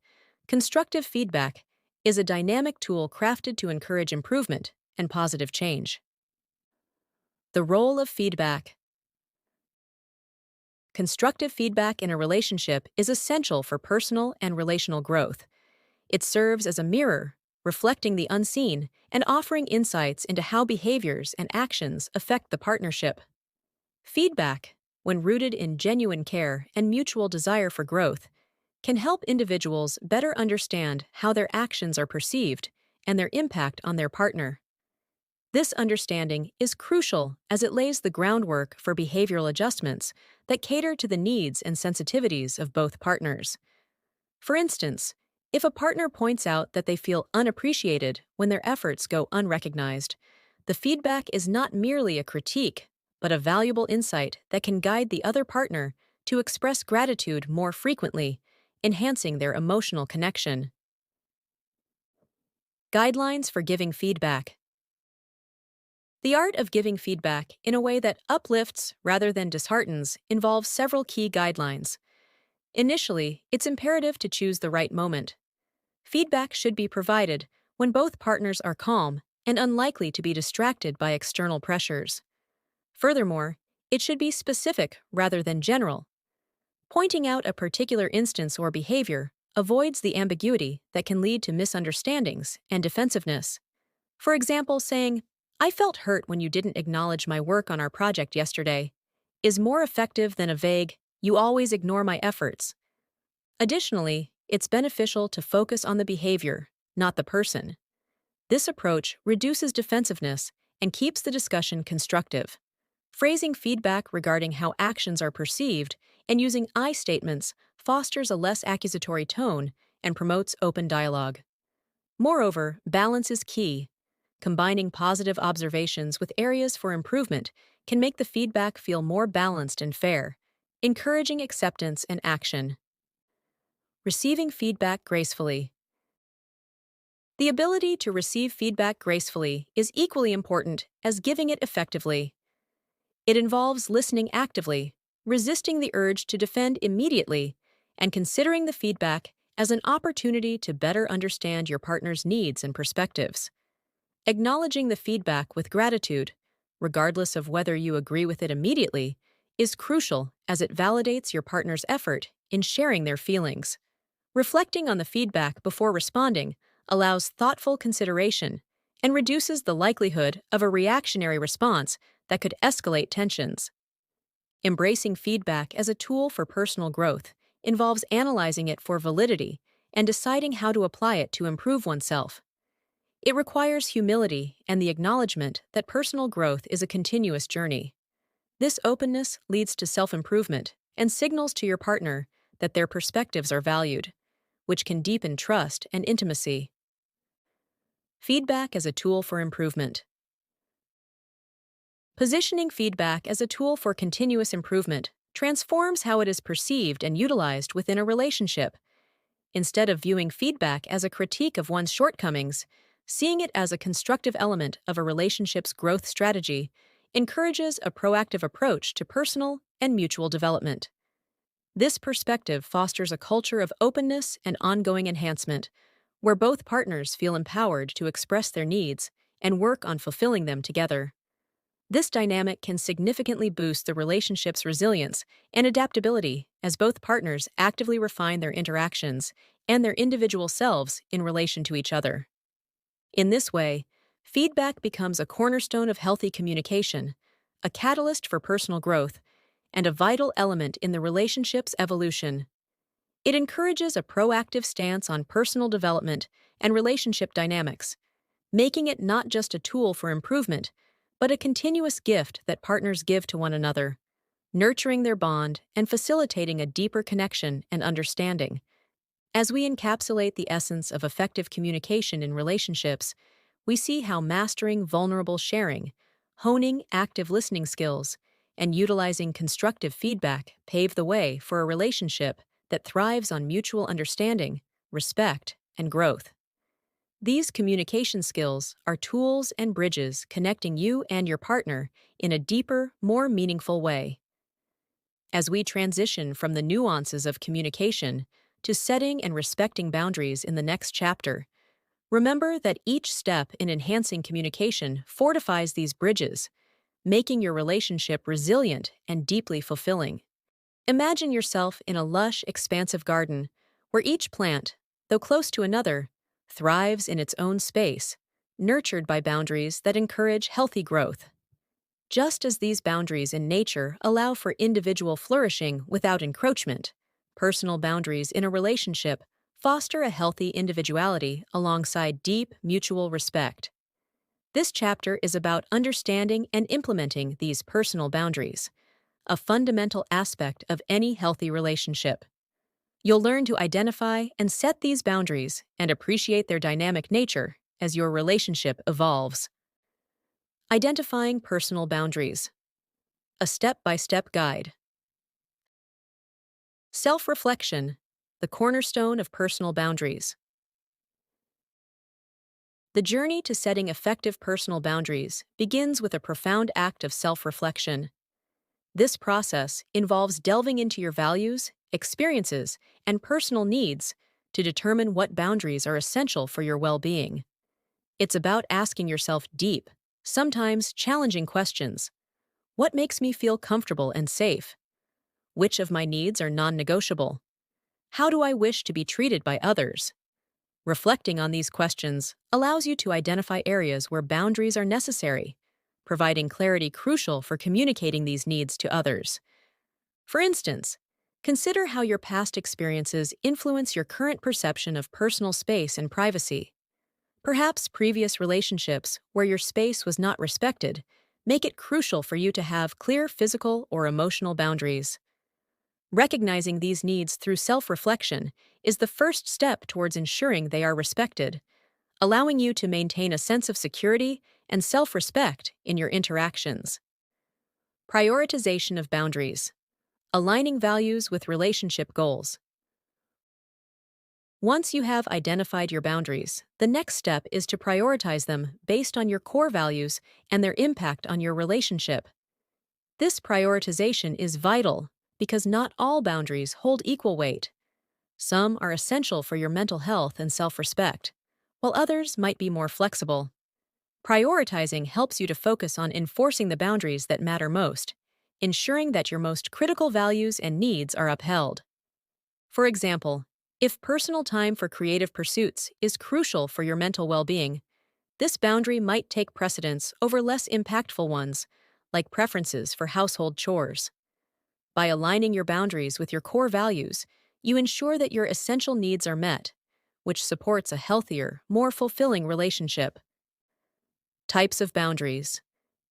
constructive feedback is a dynamic tool crafted to encourage improvement and positive change. The role of feedback. Constructive feedback in a relationship is essential for personal and relational growth. It serves as a mirror, reflecting the unseen and offering insights into how behaviors and actions affect the partnership. Feedback, when rooted in genuine care and mutual desire for growth, can help individuals better understand how their actions are perceived and their impact on their partner. This understanding is crucial as it lays the groundwork for behavioral adjustments that cater to the needs and sensitivities of both partners. For instance, if a partner points out that they feel unappreciated when their efforts go unrecognized, the feedback is not merely a critique, but a valuable insight that can guide the other partner to express gratitude more frequently, enhancing their emotional connection. Guidelines for giving feedback. The art of giving feedback in a way that uplifts rather than disheartens involves several key guidelines. Initially, it's imperative to choose the right moment. Feedback should be provided when both partners are calm and unlikely to be distracted by external pressures. Furthermore, it should be specific rather than general. Pointing out a particular instance or behavior avoids the ambiguity that can lead to misunderstandings and defensiveness. For example, saying, "I felt hurt when you didn't acknowledge my work on our project yesterday," is more effective than a vague, "You always ignore my efforts." Additionally, it's beneficial to focus on the behavior, not the person. This approach reduces defensiveness and keeps the discussion constructive. Phrasing feedback regarding how actions are perceived and using I statements fosters a less accusatory tone and promotes open dialogue. Moreover, balance is key. Combining positive observations with areas for improvement can make the feedback feel more balanced and fair, encouraging acceptance and action. Receiving feedback gracefully. The ability to receive feedback gracefully is equally important as giving it effectively. It involves listening actively, resisting the urge to defend immediately, and considering the feedback as an opportunity to better understand your partner's needs and perspectives. Acknowledging the feedback with gratitude, regardless of whether you agree with it immediately, is crucial as it validates your partner's effort in sharing their feelings. Reflecting on the feedback before responding allows thoughtful consideration and reduces the likelihood of a reactionary response that could escalate tensions. Embracing feedback as a tool for personal growth involves analyzing it for validity and deciding how to apply it to improve oneself. It requires humility and the acknowledgement that personal growth is a continuous journey. This openness leads to self-improvement and signals to your partner that their perspectives are valued, which can deepen trust and intimacy. Feedback as a tool for improvement. Positioning feedback as a tool for continuous improvement transforms how it is perceived and utilized within a relationship. Instead of viewing feedback as a critique of one's shortcomings, seeing it as a constructive element of a relationship's growth strategy encourages a proactive approach to personal and mutual development. This perspective fosters a culture of openness and ongoing enhancement, where both partners feel empowered to express their needs and work on fulfilling them together. This dynamic can significantly boost the relationship's resilience and adaptability as both partners actively refine their interactions and their individual selves in relation to each other. In this way, feedback becomes a cornerstone of healthy communication, a catalyst for personal growth, and a vital element in the relationship's evolution. It encourages a proactive stance on personal development and relationship dynamics, making it not just a tool for improvement, but a continuous gift that partners give to one another, nurturing their bond and facilitating a deeper connection and understanding. As we encapsulate the essence of effective communication in relationships, we see how mastering vulnerable sharing, honing active listening skills, and utilizing constructive feedback pave the way for a relationship that thrives on mutual understanding, respect, and growth. These communication skills are tools and bridges connecting you and your partner in a deeper, more meaningful way. As we transition from the nuances of communication to setting and respecting boundaries in the next chapter, remember that each step in enhancing communication fortifies these bridges, making your relationship resilient and deeply fulfilling. Imagine yourself in a lush, expansive garden where each plant, though close to another, thrives in its own space, nurtured by boundaries that encourage healthy growth. Just as these boundaries in nature allow for individual flourishing without encroachment, personal boundaries in a relationship foster a healthy individuality alongside deep mutual respect. This chapter is about understanding and implementing these personal boundaries, a fundamental aspect of any healthy relationship. You'll learn to identify and set these boundaries and appreciate their dynamic nature as your relationship evolves. Identifying personal boundaries. A step-by-step guide. Self-reflection, the cornerstone of personal boundaries. The journey to setting effective personal boundaries begins with a profound act of self-reflection. This process involves delving into your values, experiences, and personal needs to determine what boundaries are essential for your well-being. It's about asking yourself deep, sometimes challenging questions. What makes me feel comfortable and safe? Which of my needs are non-negotiable? How do I wish to be treated by others? Reflecting on these questions allows you to identify areas where boundaries are necessary, providing clarity crucial for communicating these needs to others. For instance, consider how your past experiences influence your current perception of personal space and privacy. Perhaps previous relationships where your space was not respected make it crucial for you to have clear physical or emotional boundaries. Recognizing these needs through self-reflection is the first step towards ensuring they are respected, allowing you to maintain a sense of security and self-respect in your interactions. Prioritization of boundaries. Aligning values with relationship goals. Once you have identified your boundaries, the next step is to prioritize them based on your core values and their impact on your relationship. This prioritization is vital because not all boundaries hold equal weight. Some are essential for your mental health and self-respect, while others might be more flexible. Prioritizing helps you to focus on enforcing the boundaries that matter most, ensuring that your most critical values and needs are upheld. For example, if personal time for creative pursuits is crucial for your mental well-being, this boundary might take precedence over less impactful ones, like preferences for household chores. By aligning your boundaries with your core values, you ensure that your essential needs are met, which supports a healthier, more fulfilling relationship. Types of boundaries: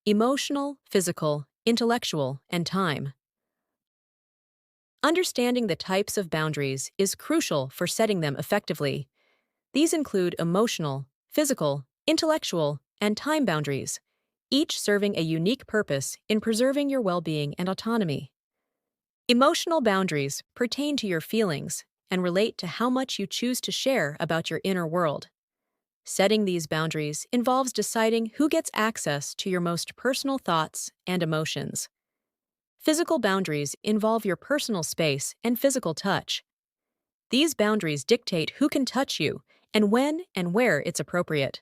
emotional, physical, intellectual, and time. Understanding the types of boundaries is crucial for setting them effectively. These include emotional, physical, intellectual, and time boundaries, each serving a unique purpose in preserving your well-being and autonomy. Emotional boundaries pertain to your feelings and relate to how much you choose to share about your inner world. Setting these boundaries involves deciding who gets access to your most personal thoughts and emotions. Physical boundaries involve your personal space and physical touch. These boundaries dictate who can touch you and when and where it's appropriate.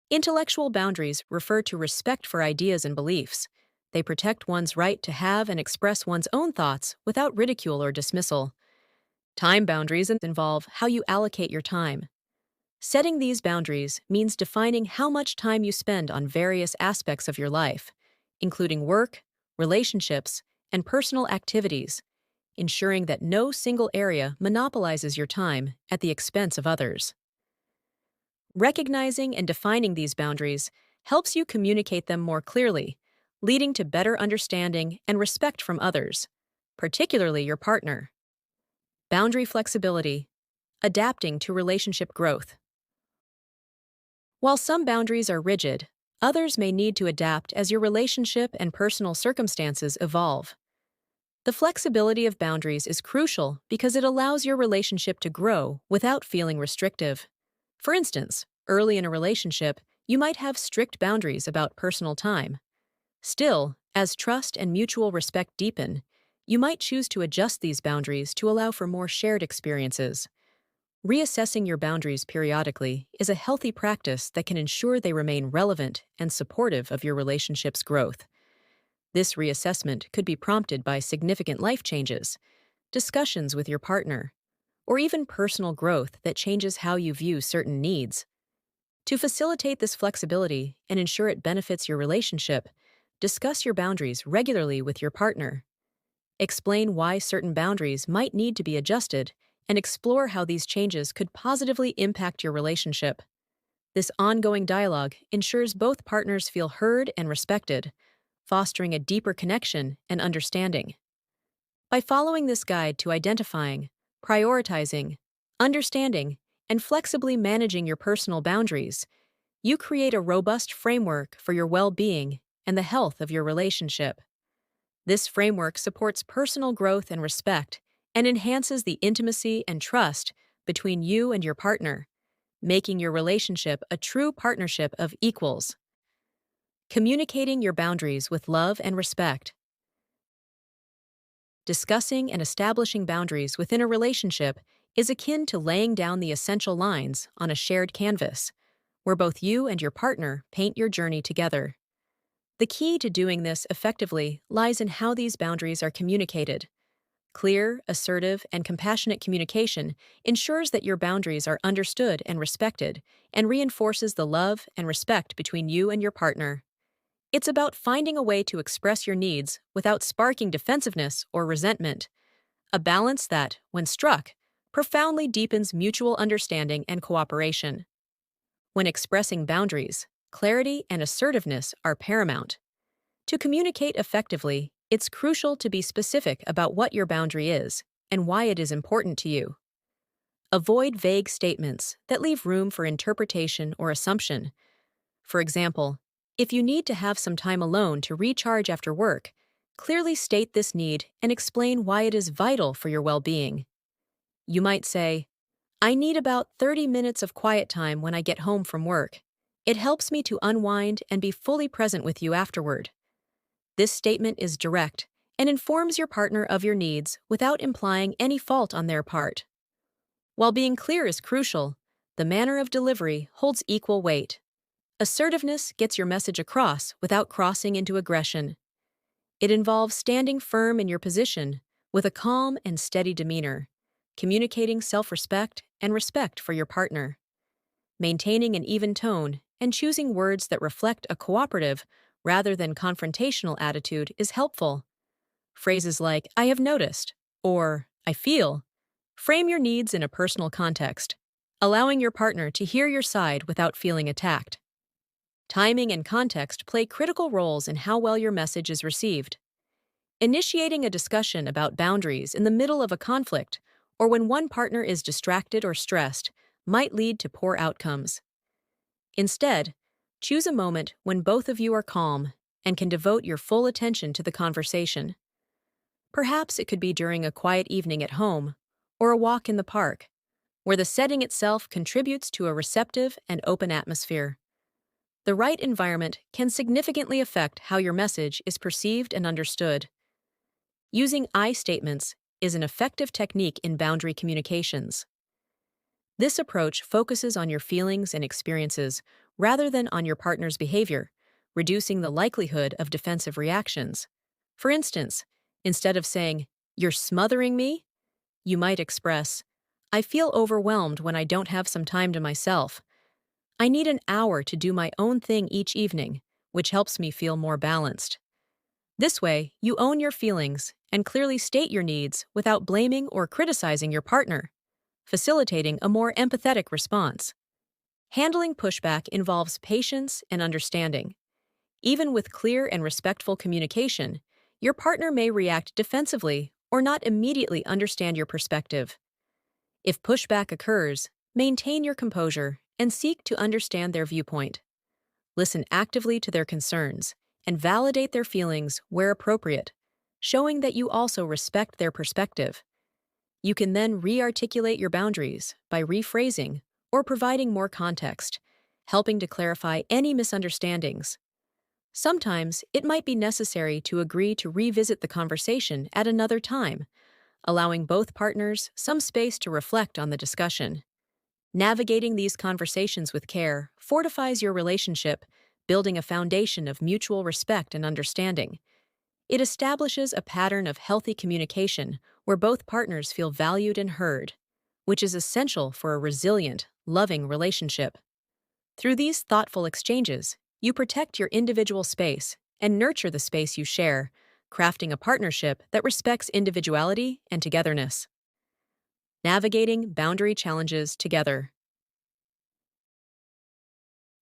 Intellectual boundaries refer to respect for ideas and beliefs. They protect one's right to have and express one's own thoughts without ridicule or dismissal. Time boundaries involve how you allocate your time. Setting these boundaries means defining how much time you spend on various aspects of your life, including work, relationships, and personal activities, ensuring that no single area monopolizes your time at the expense of others. Recognizing and defining these boundaries helps you communicate them more clearly, leading to better understanding and respect from others, particularly your partner. Boundary flexibility, adapting to relationship growth. While some boundaries are rigid, others may need to adapt as your relationship and personal circumstances evolve. The flexibility of boundaries is crucial because it allows your relationship to grow without feeling restrictive. For instance, early in a relationship, you might have strict boundaries about personal time. Still, as trust and mutual respect deepen, you might choose to adjust these boundaries to allow for more shared experiences. Reassessing your boundaries periodically is a healthy practice that can ensure they remain relevant and supportive of your relationship's growth. This reassessment could be prompted by significant life changes, discussions with your partner, or even personal growth that changes how you view certain needs. To facilitate this flexibility and ensure it benefits your relationship, discuss your boundaries regularly with your partner. Explain why certain boundaries might need to be adjusted and explore how these changes could positively impact your relationship. This ongoing dialogue ensures both partners feel heard and respected, fostering a deeper connection and understanding. By following this guide to identifying, prioritizing, understanding, and flexibly managing your personal boundaries, you create a robust framework for your well-being and the health of your relationship. This framework supports personal growth and respect and enhances the intimacy and trust between you and your partner, making your relationship a true partnership of equals. Communicating your boundaries with love and respect. Discussing and establishing boundaries within a relationship is akin to laying down the essential lines on a shared canvas, where both you and your partner paint your journey together. The key to doing this effectively lies in how these boundaries are communicated. Clear, assertive, and compassionate communication ensures that your boundaries are understood and respected and reinforces the love and respect between you and your partner. It's about finding a way to express your needs without sparking defensiveness or resentment, a balance that, when struck, profoundly deepens mutual understanding and cooperation. When expressing boundaries, clarity and assertiveness are paramount. To communicate effectively, it's crucial to be specific about what your boundary is and why it is important to you. Avoid vague statements that leave room for interpretation or assumption. For example, if you need to have some time alone to recharge after work, clearly state this need and explain why it is vital for your well-being. You might say, "I need about 30 minutes of quiet time when I get home from work. It helps me to unwind and be fully present with you afterward." This statement is direct and informs your partner of your needs without implying any fault on their part. While being clear is crucial, the manner of delivery holds equal weight. Assertiveness gets your message across without crossing into aggression. It involves standing firm in your position with a calm and steady demeanor, communicating self-respect and respect for your partner. Maintaining an even tone and choosing words that reflect a cooperative rather than confrontational attitude is helpful. Phrases like, "I have noticed," or "I feel," frame your needs in a personal context, allowing your partner to hear your side without feeling attacked. Timing and context play critical roles in how well your message is received. Initiating a discussion about boundaries in the middle of a conflict or when one partner is distracted or stressed might lead to poor outcomes. Instead, choose a moment when both of you are calm and can devote your full attention to the conversation. Perhaps it could be during a quiet evening at home or a walk in the park, where the setting itself contributes to a receptive and open atmosphere. The right environment can significantly affect how your message is perceived and understood. Using I statements is an effective technique in boundary communications. This approach focuses on your feelings and experiences rather than on your partner's behavior, reducing the likelihood of defensive reactions. For instance, instead of saying, "You're smothering me," you might express, "I feel overwhelmed when I don't have some time to myself. I need an hour to do my own thing each evening, which helps me feel more balanced." This way, you own your feelings and clearly state your needs without blaming or criticizing your partner, facilitating a more empathetic response. Handling pushback involves patience and understanding. Even with clear and respectful communication, your partner may react defensively or not immediately understand your perspective. If pushback occurs, maintain your composure and seek to understand their viewpoint. Listen actively to their concerns and validate their feelings where appropriate, showing that you also respect their perspective. You can then re-articulate your boundaries by rephrasing or providing more context, helping to clarify any misunderstandings. Sometimes it might be necessary to agree to revisit the conversation at another time, allowing both partners some space to reflect on the discussion. Navigating these conversations with care fortifies your relationship, building a foundation of mutual respect and understanding. It establishes a pattern of healthy communication where both partners feel valued and heard, which is essential for a resilient, loving relationship. Through these thoughtful exchanges, you protect your individual space and nurture the space you share, crafting a partnership that respects individuality and togetherness. Navigating boundary challenges together.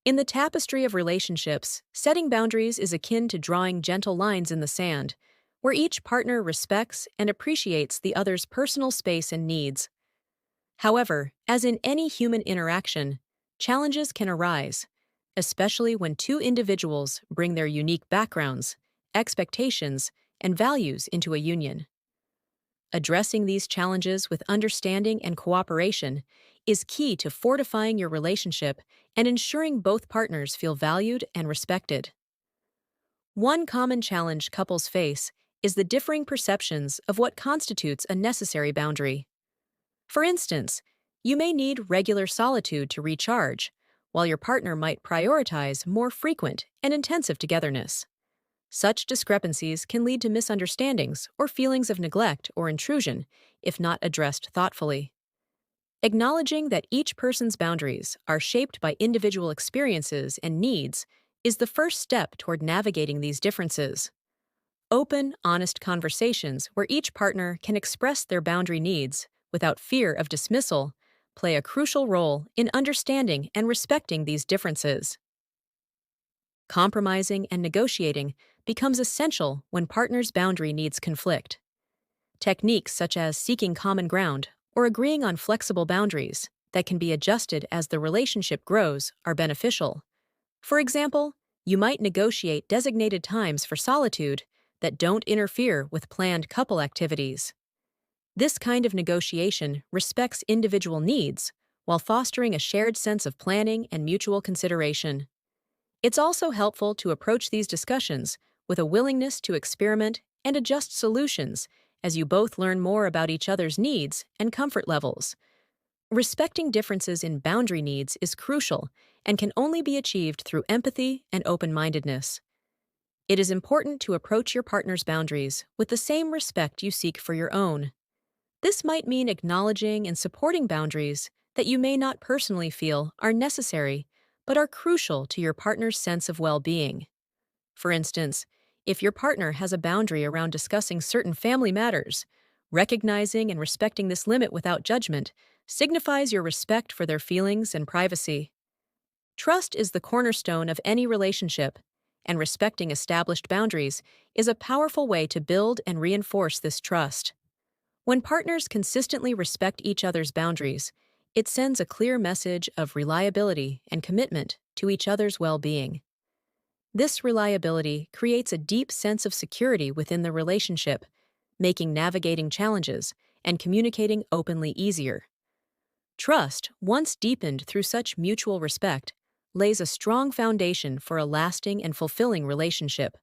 In the tapestry of relationships, setting boundaries is akin to drawing gentle lines in the sand, where each partner respects and appreciates the other's personal space and needs. However, as in any human interaction, challenges can arise, especially when two individuals bring their unique backgrounds, expectations, and values into a union. Addressing these challenges with understanding and cooperation is key to fortifying your relationship and ensuring both partners feel valued and respected. One common challenge couples face is the differing perceptions of what constitutes a necessary boundary. For instance, you may need regular solitude to recharge, while your partner might prioritize more frequent and intensive togetherness. Such discrepancies can lead to misunderstandings or feelings of neglect or intrusion if not addressed thoughtfully. Acknowledging that each person's boundaries are shaped by individual experiences and needs is the first step toward navigating these differences. Open, honest conversations where each partner can express their boundary needs without fear of dismissal play a crucial role in understanding and respecting these differences. Compromising and negotiating becomes essential when partners' boundary needs conflict. Techniques such as seeking common ground or agreeing on flexible boundaries that can be adjusted as the relationship grows are beneficial. For example, you might negotiate designated times for solitude that don't interfere with planned couple activities. This kind of negotiation respects individual needs while fostering a shared sense of planning and mutual consideration. It's also helpful to approach these discussions with a willingness to experiment and adjust solutions as you both learn more about each other's needs and comfort levels. Respecting differences in boundary needs is crucial and can only be achieved through empathy and open-mindedness. It is important to approach your partner's boundaries with the same respect you seek for your own. This might mean acknowledging and supporting boundaries that you may not personally feel are necessary but are crucial to your partner's sense of well-being. For instance, if your partner has a boundary around discussing certain family matters, recognizing and respecting this limit without judgment signifies your respect for their feelings and privacy. Trust is the cornerstone of any relationship, and respecting established boundaries is a powerful way to build and reinforce this trust. When partners consistently respect each other's boundaries, it sends a clear message of reliability and commitment to each other's well-being. This reliability creates a deep sense of security within the relationship, making navigating challenges and communicating openly easier. Trust, once deepened through such mutual respect, lays a strong foundation for a lasting and fulfilling relationship.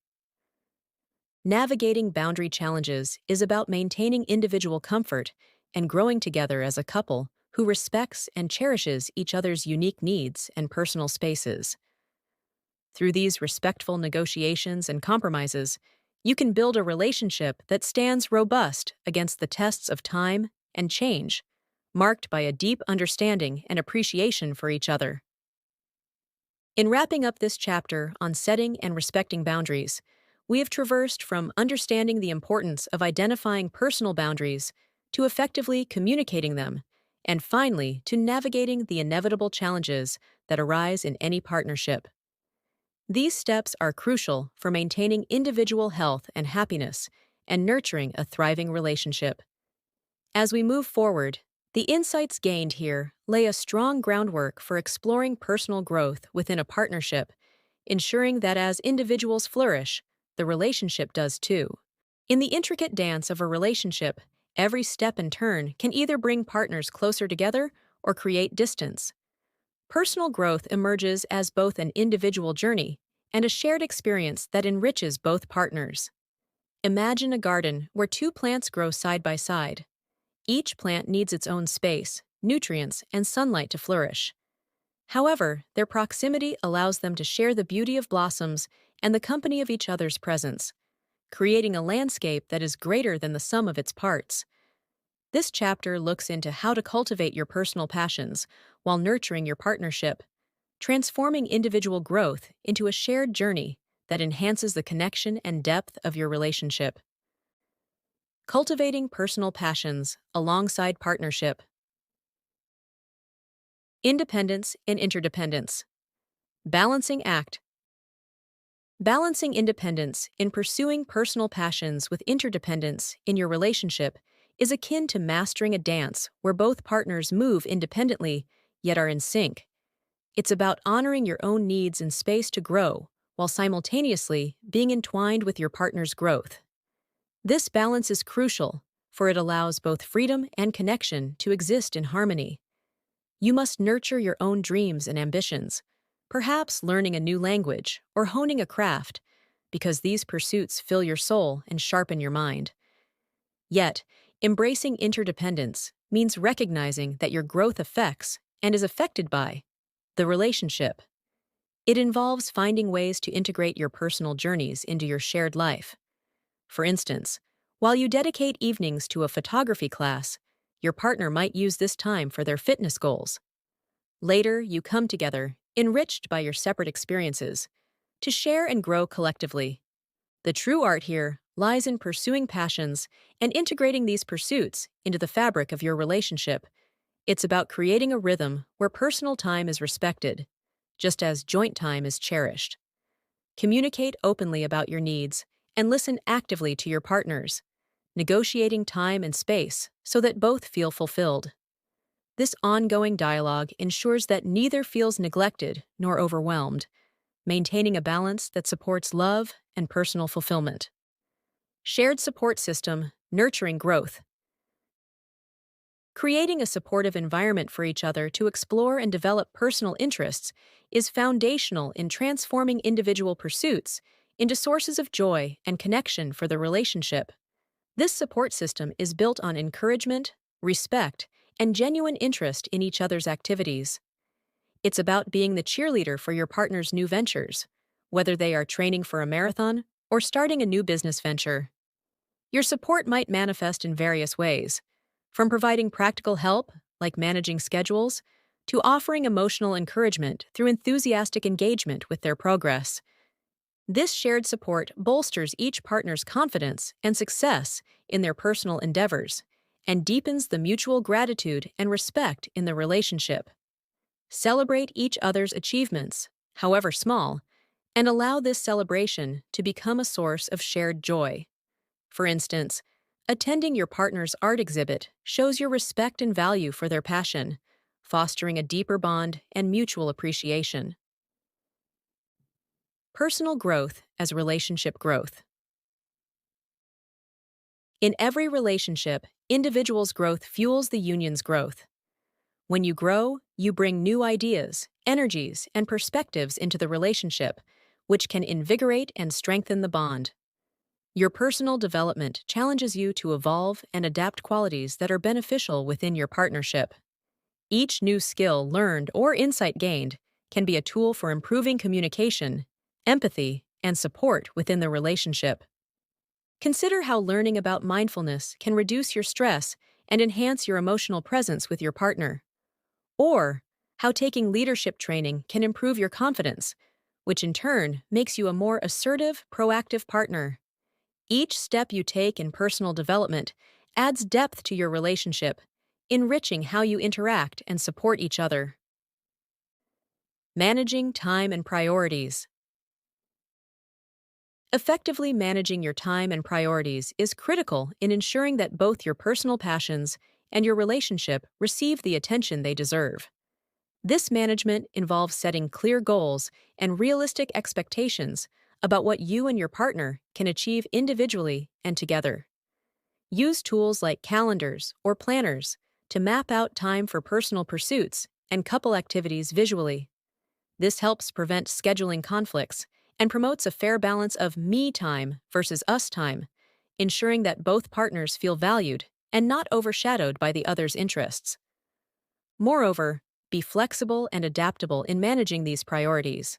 Navigating boundary challenges is about maintaining individual comfort and growing together as a couple who respects and cherishes each other's unique needs and personal spaces. Through these respectful negotiations and compromises, you can build a relationship that stands robust against the tests of time and change, marked by a deep understanding and appreciation for each other. In wrapping up this chapter on setting and respecting boundaries, we have traversed from understanding the importance of identifying personal boundaries to effectively communicating them, and finally to navigating the inevitable challenges that arise in any partnership. These steps are crucial for maintaining individual health and happiness and nurturing a thriving relationship. As we move forward, the insights gained here lay a strong groundwork for exploring personal growth within a partnership, ensuring that as individuals flourish, the relationship does too. In the intricate dance of a relationship, every step and turn can either bring partners closer together or create distance. Personal growth emerges as both an individual journey and a shared experience that enriches both partners. Imagine a garden where two plants grow side by side. Each plant needs its own space, nutrients, and sunlight to flourish. However, their proximity allows them to share the beauty of blossoms and the company of each other's presence, creating a landscape that is greater than the sum of its parts. This chapter looks into how to cultivate your personal passions while nurturing your partnership, transforming individual growth into a shared journey that enhances the connection and depth of your relationship. Cultivating personal passions alongside partnership. Independence and interdependence. Balancing act. Balancing independence in pursuing personal passions with interdependence in your relationship is akin to mastering a dance where both partners move independently yet are in sync. It's about honoring your own needs and space to grow while simultaneously being entwined with your partner's growth. This balance is crucial, for it allows both freedom and connection to exist in harmony. You must nurture your own dreams and ambitions, perhaps learning a new language or honing a craft, because these pursuits fill your soul and sharpen your mind. Yet, embracing interdependence means recognizing that your growth affects and is affected by the relationship. It involves finding ways to integrate your personal journeys into your shared life. For instance, while you dedicate evenings to a photography class, your partner might use this time for their fitness goals. Later, you come together, enriched by your separate experiences, to share and grow collectively. The true art here lies in pursuing passions and integrating these pursuits into the fabric of your relationship. It's about creating a rhythm where personal time is respected, just as joint time is cherished. Communicate openly about your needs and listen actively to your partners, negotiating time and space so that both feel fulfilled. This ongoing dialogue ensures that neither feels neglected nor overwhelmed, maintaining a balance that supports love and personal fulfillment. Shared support system, nurturing growth. Creating a supportive environment for each other to explore and develop personal interests is foundational in transforming individual pursuits into sources of joy and connection for the relationship. This support system is built on encouragement, respect, and genuine interest in each other's activities. It's about being the cheerleader for your partner's new ventures, whether they are training for a marathon or starting a new business venture. Your support might manifest in various ways, from providing practical help, like managing schedules, to offering emotional encouragement through enthusiastic engagement with their progress. This shared support bolsters each partner's confidence and success in their personal endeavors and deepens the mutual gratitude and respect in the relationship. Celebrate each other's achievements, however small, and allow this celebration to become a source of shared joy. For instance, attending your partner's art exhibit shows your respect and value for their passion, fostering a deeper bond and mutual appreciation. Personal growth as relationship growth. In every relationship, individuals' growth fuels the union's growth. When you grow, you bring new ideas, energies, and perspectives into the relationship, which can invigorate and strengthen the bond. Your personal development challenges you to evolve and adapt qualities that are beneficial within your partnership. Each new skill learned or insight gained can be a tool for improving communication, empathy, and support within the relationship. Consider how learning about mindfulness can reduce your stress and enhance your emotional presence with your partner. Or how taking leadership training can improve your confidence, which in turn makes you a more assertive, proactive partner. Each step you take in personal development adds depth to your relationship, enriching how you interact and support each other. Managing time and priorities. Effectively managing your time and priorities is critical in ensuring that both your personal passions and your relationship receive the attention they deserve. This management involves setting clear goals and realistic expectations about what you and your partner can achieve individually and together. Use tools like calendars or planners to map out time for personal pursuits and couple activities visually. This helps prevent scheduling conflicts and promotes a fair balance of me time versus us time, ensuring that both partners feel valued and not overshadowed by the other's interests. Moreover, be flexible and adaptable in managing these priorities.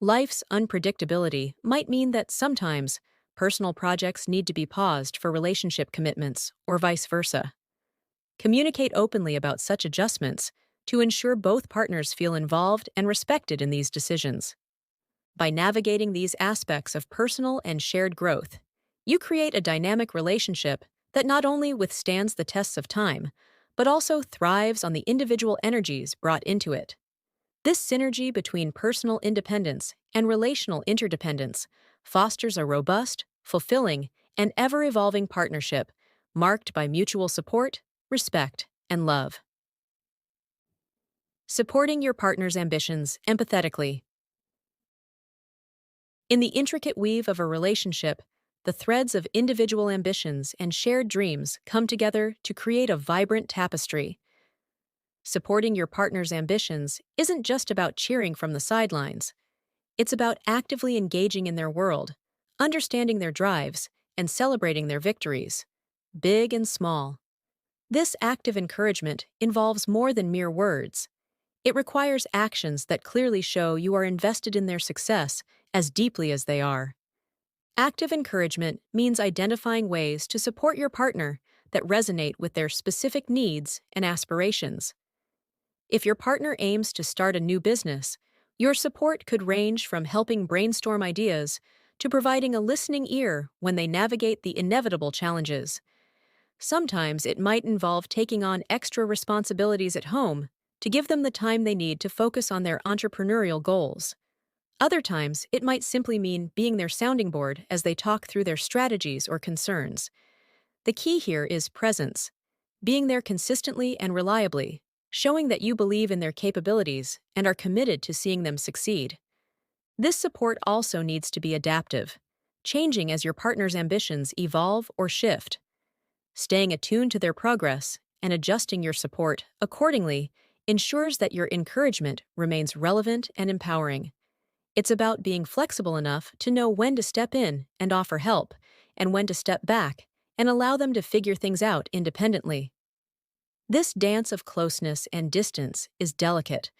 Life's unpredictability might mean that sometimes personal projects need to be paused for relationship commitments, or vice versa. Communicate openly about such adjustments to ensure both partners feel involved and respected in these decisions. By navigating these aspects of personal and shared growth, you create a dynamic relationship that not only withstands the tests of time, but also thrives on the individual energies brought into it. This synergy between personal independence and relational interdependence fosters a robust, fulfilling, and ever-evolving partnership marked by mutual support, respect, and love. Supporting your partner's ambitions empathetically. In the intricate weave of a relationship, the threads of individual ambitions and shared dreams come together to create a vibrant tapestry. Supporting your partner's ambitions isn't just about cheering from the sidelines. It's about actively engaging in their world, understanding their drives, and celebrating their victories, big and small. This active encouragement involves more than mere words. It requires actions that clearly show you are invested in their success as deeply as they are. Active encouragement means identifying ways to support your partner that resonate with their specific needs and aspirations. If your partner aims to start a new business, your support could range from helping brainstorm ideas to providing a listening ear when they navigate the inevitable challenges. Sometimes it might involve taking on extra responsibilities at home to give them the time they need to focus on their entrepreneurial goals. Other times, it might simply mean being their sounding board as they talk through their strategies or concerns. The key here is presence, being there consistently and reliably, showing that you believe in their capabilities and are committed to seeing them succeed. This support also needs to be adaptive, changing as your partner's ambitions evolve or shift. Staying attuned to their progress and adjusting your support accordingly ensures that your encouragement remains relevant and empowering. It's about being flexible enough to know when to step in and offer help, and when to step back and allow them to figure things out independently. This dance of closeness and distance is delicate,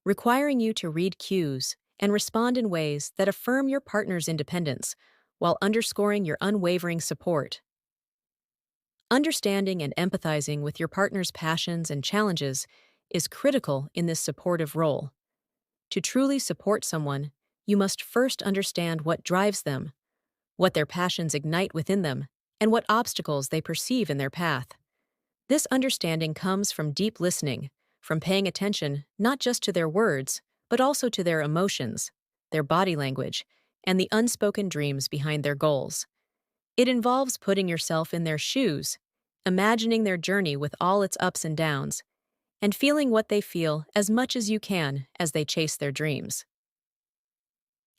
requiring you to read cues and respond in ways that affirm your partner's independence while underscoring your unwavering support. Understanding and empathizing with your partner's passions and challenges is critical in this supportive role. To truly support someone, you must first understand what drives them, what their passions ignite within them, and what obstacles they perceive in their path. This understanding comes from deep listening, from paying attention not just to their words, but also to their emotions, their body language, and the unspoken dreams behind their goals. It involves putting yourself in their shoes, imagining their journey with all its ups and downs, and feeling what they feel as much as you can as they chase their dreams.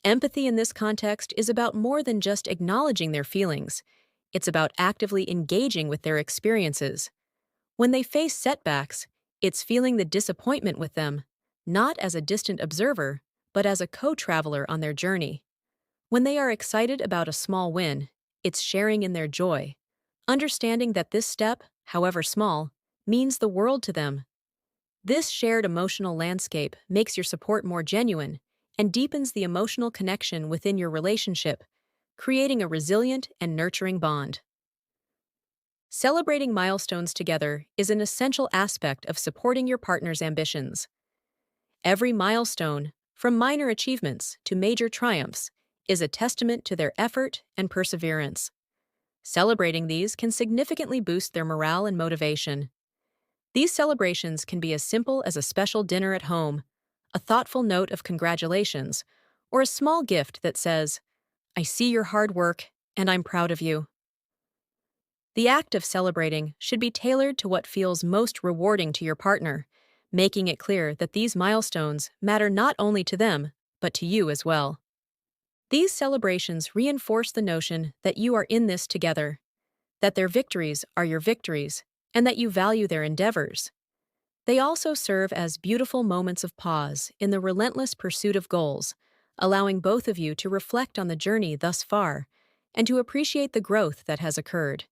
Empathy in this context is about more than just acknowledging their feelings. It's about actively engaging with their experiences. When they face setbacks, it's feeling the disappointment with them, not as a distant observer, but as a co-traveler on their journey. When they are excited about a small win, it's sharing in their joy, understanding that this step, however small, means the world to them. This shared emotional landscape makes your support more genuine and deepens the emotional connection within your relationship, creating a resilient and nurturing bond. Celebrating milestones together is an essential aspect of supporting your partner's ambitions. Every milestone, from minor achievements to major triumphs, is a testament to their effort and perseverance. Celebrating these can significantly boost their morale and motivation. These celebrations can be as simple as a special dinner at home, a thoughtful note of congratulations, or a small gift that says, "I see your hard work, and I'm proud of you." The act of celebrating should be tailored to what feels most rewarding to your partner, making it clear that these milestones matter not only to them, but to you as well. These celebrations reinforce the notion that you are in this together, that their victories are your victories, and that you value their endeavors. They also serve as beautiful moments of pause in the relentless pursuit of goals, allowing both of you to reflect on the journey thus far and to appreciate the growth that has occurred.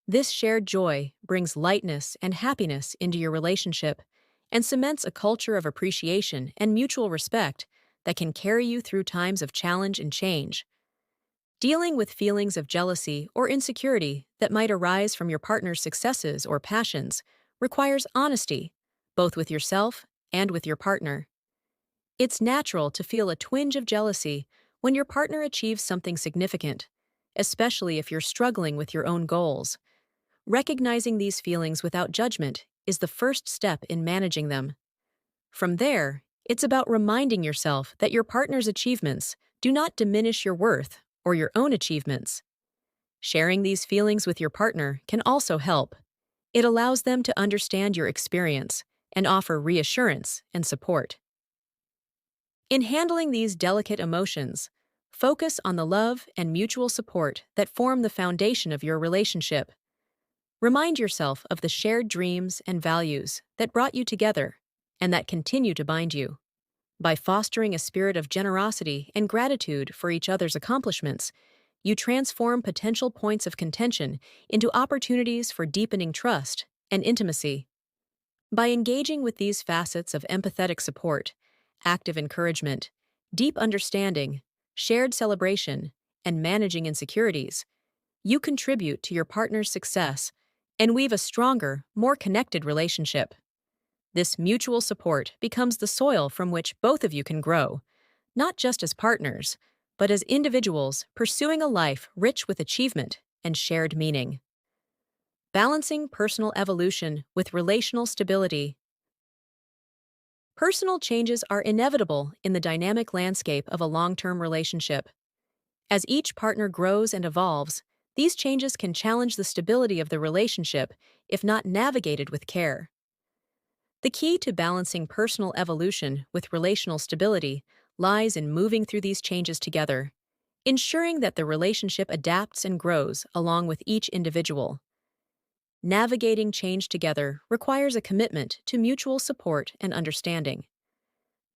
This shared joy brings lightness and happiness into your relationship and cements a culture of appreciation and mutual respect that can carry you through times of challenge and change. Dealing with feelings of jealousy or insecurity that might arise from your partner's successes or passions requires honesty, both with yourself and with your partner. It's natural to feel a twinge of jealousy when your partner achieves something significant, especially if you're struggling with your own goals. Recognizing these feelings without judgment is the first step in managing them. From there, it's about reminding yourself that your partner's achievements do not diminish your worth or your own achievements. Sharing these feelings with your partner can also help. It allows them to understand your experience and offer reassurance and support. In handling these delicate emotions, focus on the love and mutual support that form the foundation of your relationship. Remind yourself of the shared dreams and values that brought you together and that continue to bind you. By fostering a spirit of generosity and gratitude for each other's accomplishments, you transform potential points of contention into opportunities for deepening trust and intimacy. By engaging with these facets of empathetic support, active encouragement, deep understanding, shared celebration, and managing insecurities, you contribute to your partner's success and weave a stronger, more connected relationship. This mutual support becomes the soil from which both of you can grow, not just as partners, but as individuals pursuing a life rich with achievement and shared meaning. Balancing personal evolution with relational stability. Personal changes are inevitable in the dynamic landscape of a long-term relationship. As each partner grows and evolves, these changes can challenge the stability of the relationship if not navigated with care. The key to balancing personal evolution with relational stability lies in moving through these changes together, ensuring that the relationship adapts and grows along with each individual. Navigating change together requires a commitment to mutual support and understanding.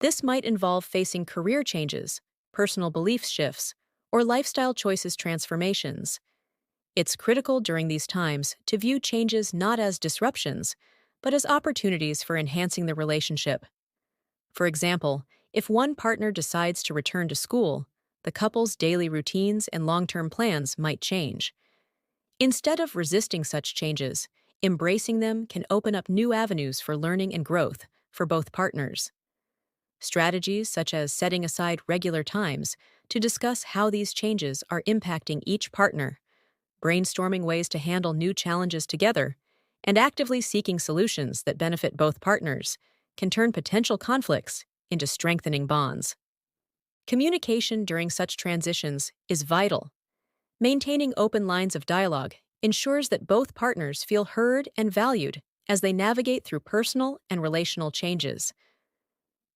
This might involve facing career changes, personal belief shifts, or lifestyle choices transformations. It's critical during these times to view changes not as disruptions, but as opportunities for enhancing the relationship. For example, if one partner decides to return to school, the couple's daily routines and long-term plans might change. Instead of resisting such changes, embracing them can open up new avenues for learning and growth for both partners. Strategies such as setting aside regular times to discuss how these changes are impacting each partner, brainstorming ways to handle new challenges together, and actively seeking solutions that benefit both partners can turn potential conflicts into strengthening bonds. Communication during such transitions is vital. Maintaining open lines of dialogue ensures that both partners feel heard and valued as they navigate through personal and relational changes.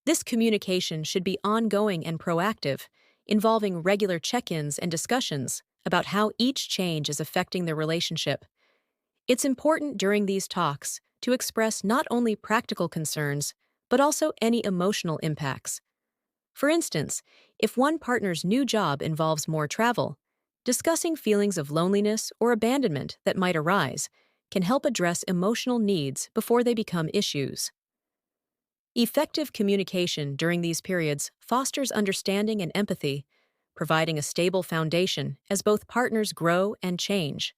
This communication should be ongoing and proactive, involving regular check-ins and discussions about how each change is affecting the relationship. It's important during these talks to express not only practical concerns, but also any emotional impacts. For instance, if one partner's new job involves more travel, Discussing feelings of loneliness or abandonment that might arise can help address emotional needs before they become issues. Effective communication during these periods fosters understanding and empathy, providing a stable foundation as both partners grow and change.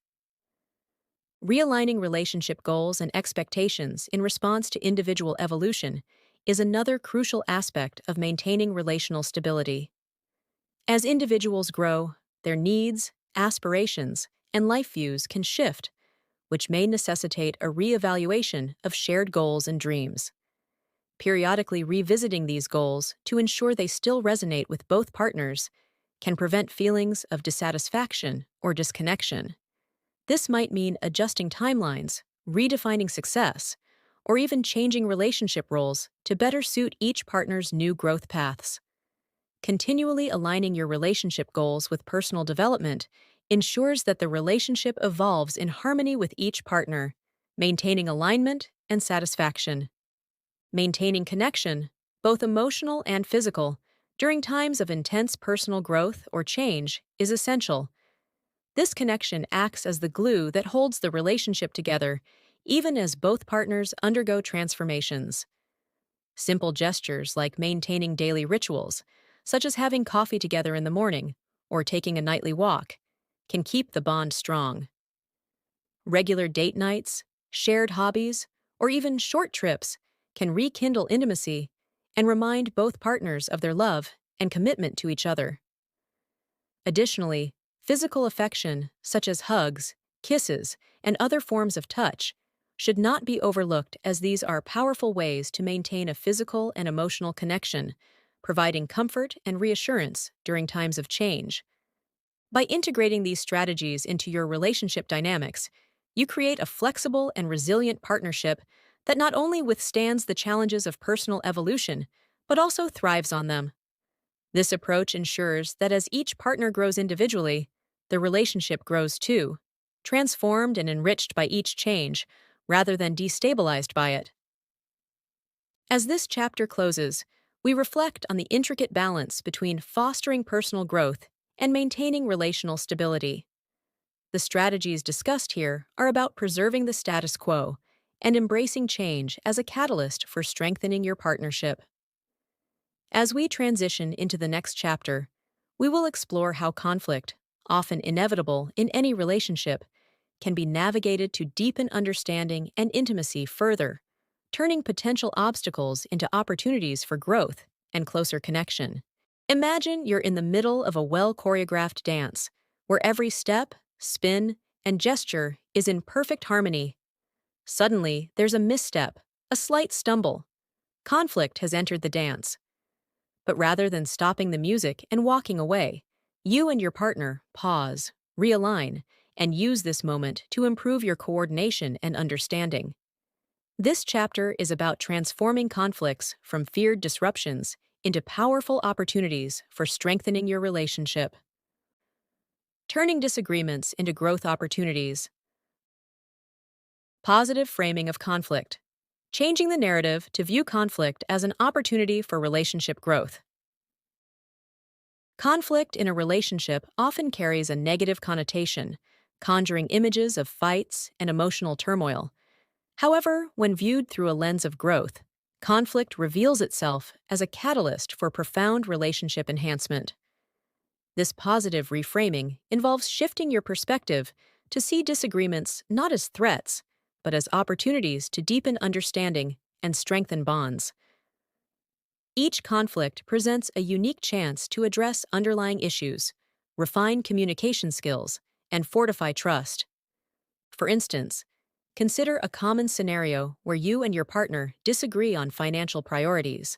Realigning relationship goals and expectations in response to individual evolution is another crucial aspect of maintaining relational stability. As individuals grow, their needs, aspirations, and life views can shift, which may necessitate a reevaluation of shared goals and dreams. Periodically revisiting these goals to ensure they still resonate with both partners can prevent feelings of dissatisfaction or disconnection. This might mean adjusting timelines, redefining success, or even changing relationship roles to better suit each partner's new growth paths. Continually aligning your relationship goals with personal development ensures that the relationship evolves in harmony with each partner, maintaining alignment and satisfaction. Maintaining connection, both emotional and physical, during times of intense personal growth or change is essential. This connection acts as the glue that holds the relationship together, even as both partners undergo transformations. Simple gestures like maintaining daily rituals, such as having coffee together in the morning or taking a nightly walk, can keep the bond strong. Regular date nights, shared hobbies, or even short trips can rekindle intimacy and remind both partners of their love and commitment to each other. Additionally, physical affection, such as hugs, kisses, and other forms of touch, should not be overlooked as these are powerful ways to maintain a physical and emotional connection, providing comfort and reassurance during times of change. By integrating these strategies into your relationship dynamics, you create a flexible and resilient partnership that not only withstands the challenges of personal evolution, but also thrives on them. This approach ensures that as each partner grows individually, the relationship grows too, transformed and enriched by each change, rather than destabilized by it. As this chapter closes, we reflect on the intricate balance between fostering personal growth and maintaining relational stability. The strategies discussed here are about preserving the status quo and embracing change as a catalyst for strengthening your partnership. As we transition into the next chapter, we will explore how conflict, often inevitable in any relationship, can be navigated to deepen understanding and intimacy further, turning potential obstacles into opportunities for growth and closer connection. Imagine you're in the middle of a well-choreographed dance, where every step, spin, and gesture is in perfect harmony. Suddenly, there's a misstep, a slight stumble. Conflict has entered the dance. But rather than stopping the music and walking away, you and your partner pause, realign, and use this moment to improve your coordination and understanding. This chapter is about transforming conflicts from feared disruptions into powerful opportunities for strengthening your relationship. Turning disagreements into growth opportunities. Positive framing of conflict. Changing the narrative to view conflict as an opportunity for relationship growth. Conflict in a relationship often carries a negative connotation, conjuring images of fights and emotional turmoil. However, when viewed through a lens of growth, conflict reveals itself as a catalyst for profound relationship enhancement. This positive reframing involves shifting your perspective to see disagreements not as threats, but as opportunities to deepen understanding and strengthen bonds. Each conflict presents a unique chance to address underlying issues, refine communication skills, and fortify trust. For instance, consider a common scenario where you and your partner disagree on financial priorities.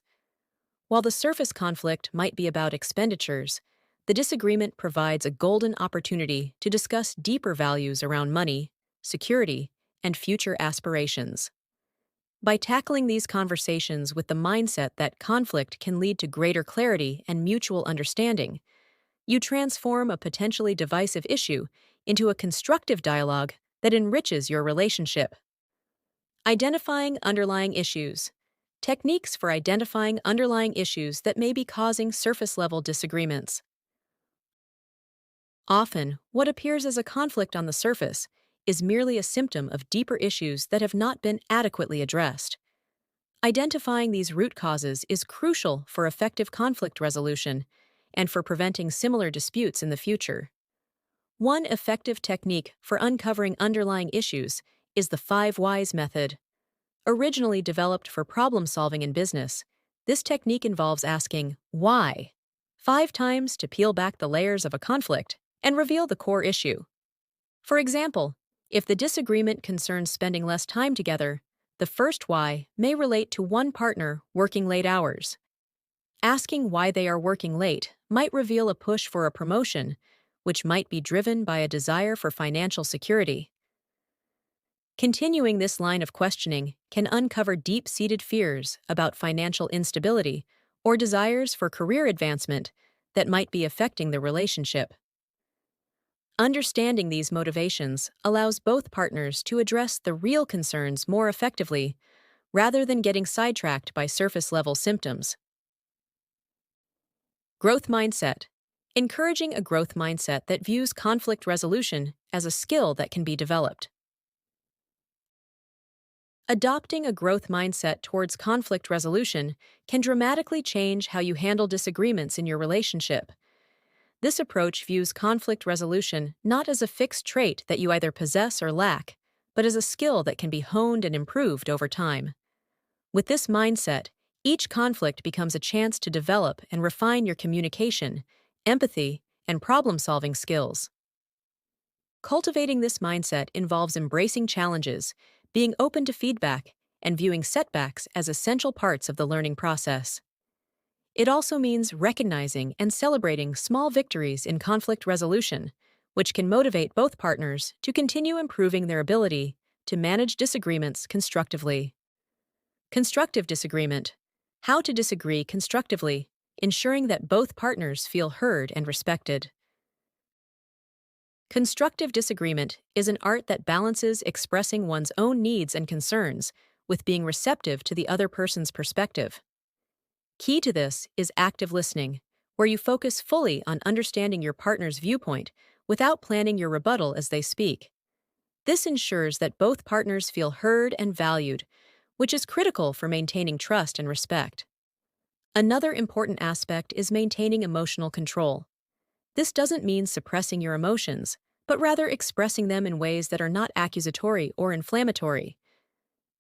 While the surface conflict might be about expenditures, the disagreement provides a golden opportunity to discuss deeper values around money, security, and future aspirations. By tackling these conversations with the mindset that conflict can lead to greater clarity and mutual understanding, you transform a potentially divisive issue into a constructive dialogue that enriches your relationship. Identifying underlying issues. Techniques for identifying underlying issues that may be causing surface-level disagreements. Often, what appears as a conflict on the surface is merely a symptom of deeper issues that have not been adequately addressed. Identifying these root causes is crucial for effective conflict resolution and for preventing similar disputes in the future. One effective technique for uncovering underlying issues is the 5 whys method. Originally developed for problem solving in business, this technique involves asking why 5 times to peel back the layers of a conflict and reveal the core issue. For example, if the disagreement concerns spending less time together, the first why may relate to one partner working late hours. Asking why they are working late might reveal a push for a promotion, which might be driven by a desire for financial security. Continuing this line of questioning can uncover deep-seated fears about financial instability or desires for career advancement that might be affecting the relationship. Understanding these motivations allows both partners to address the real concerns more effectively rather than getting sidetracked by surface-level symptoms. Growth mindset. Encouraging a growth mindset that views conflict resolution as a skill that can be developed. Adopting a growth mindset towards conflict resolution can dramatically change how you handle disagreements in your relationship. This approach views conflict resolution not as a fixed trait that you either possess or lack, but as a skill that can be honed and improved over time. With this mindset, each conflict becomes a chance to develop and refine your communication, empathy, and problem-solving skills. Cultivating this mindset involves embracing challenges, being open to feedback, and viewing setbacks as essential parts of the learning process. It also means recognizing and celebrating small victories in conflict resolution, which can motivate both partners to continue improving their ability to manage disagreements constructively. Constructive disagreement. How to disagree constructively, ensuring that both partners feel heard and respected. Constructive disagreement is an art that balances expressing one's own needs and concerns with being receptive to the other person's perspective. Key to this is active listening, where you focus fully on understanding your partner's viewpoint without planning your rebuttal as they speak. This ensures that both partners feel heard and valued, which is critical for maintaining trust and respect. Another important aspect is maintaining emotional control. This doesn't mean suppressing your emotions, but rather expressing them in ways that are not accusatory or inflammatory.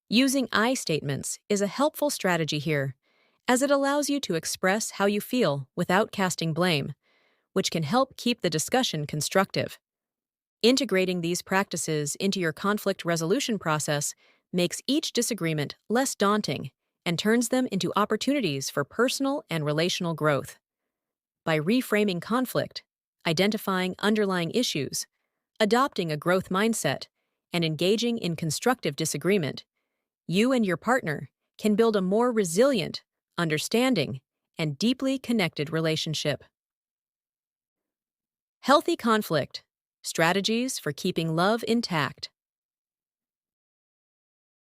Using I statements is a helpful strategy here, as it allows you to express how you feel without casting blame, which can help keep the discussion constructive. Integrating these practices into your conflict resolution process makes each disagreement less daunting and turns them into opportunities for personal and relational growth. By reframing conflict, identifying underlying issues, adopting a growth mindset, and engaging in constructive disagreement, you and your partner can build a more resilient, understanding, and deeply connected relationship. Healthy conflict. Strategies for keeping love intact.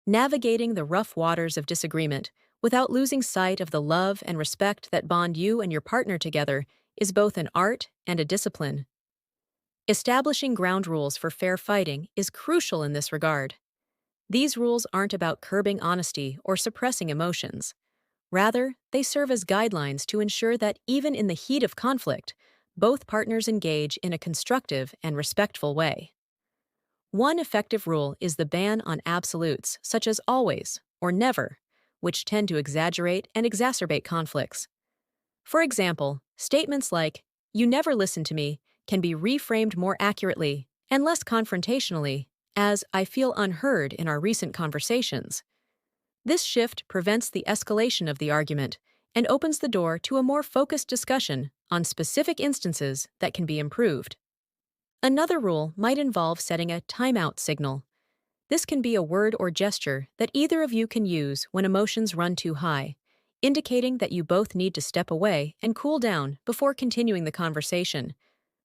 Navigating the rough waters of disagreement without losing sight of the love and respect that bond you and your partner together is both an art and a discipline. Establishing ground rules for fair fighting is crucial in this regard. These rules aren't about curbing honesty or suppressing emotions. Rather, they serve as guidelines to ensure that even in the heat of conflict, both partners engage in a constructive and respectful way. One effective rule is the ban on absolutes, such as always or never, which tend to exaggerate and exacerbate conflicts. For example, statements like, "You never listen to me," can be reframed more accurately and less confrontationally as, "I feel unheard in our recent conversations." This shift prevents the escalation of the argument and opens the door to a more focused discussion on specific instances that can be improved. Another rule might involve setting a timeout signal. This can be a word or gesture that either of you can use when emotions run too high, indicating that you both need to step away and cool down before continuing the conversation.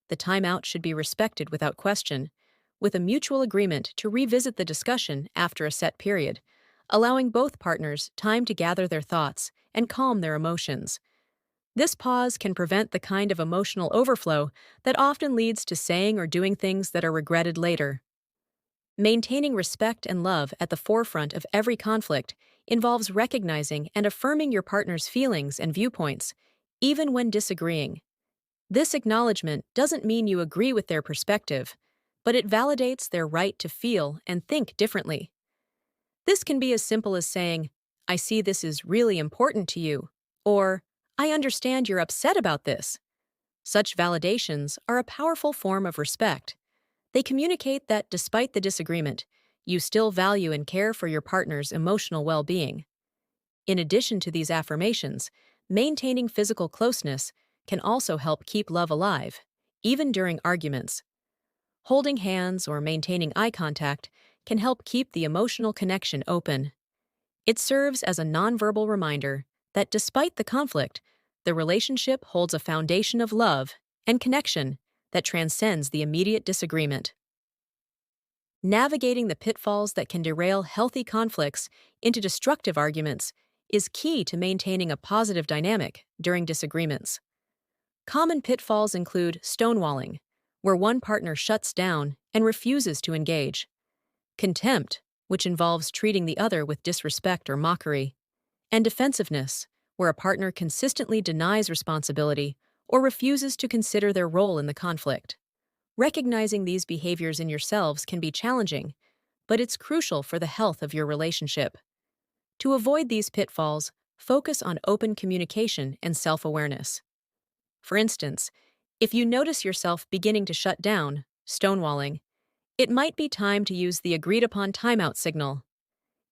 The timeout should be respected without question, with a mutual agreement to revisit the discussion after a set period, allowing both partners time to gather their thoughts and calm their emotions. This pause can prevent the kind of emotional overflow that often leads to saying or doing things that are regretted later. Maintaining respect and love at the forefront of every conflict involves recognizing and affirming your partner's feelings and viewpoints, even when disagreeing. This acknowledgement doesn't mean you agree with their perspective, but it validates their right to feel and think differently. This can be as simple as saying, "I see this is really important to you," or "I understand you're upset about this." Such validations are a powerful form of respect. They communicate that despite the disagreement, you still value and care for your partner's emotional well-being. In addition to these affirmations, maintaining physical closeness can also help keep love alive, even during arguments. Holding hands or maintaining eye contact can help keep the emotional connection open. It serves as a nonverbal reminder that despite the conflict, the relationship holds a foundation of love and connection that transcends the immediate disagreement. Navigating the pitfalls that can derail healthy conflicts into destructive arguments is key to maintaining a positive dynamic during disagreements. Common pitfalls include stonewalling, where one partner shuts down and refuses to engage; contempt, which involves treating the other with disrespect or mockery; and defensiveness, where a partner consistently denies responsibility or refuses to consider their role in the conflict. Recognizing these behaviors in yourselves can be challenging, but it's crucial for the health of your relationship. To avoid these pitfalls, focus on open communication and self-awareness. For instance, if you notice yourself beginning to shut down, stonewalling, it might be time to use the agreed-upon timeout signal.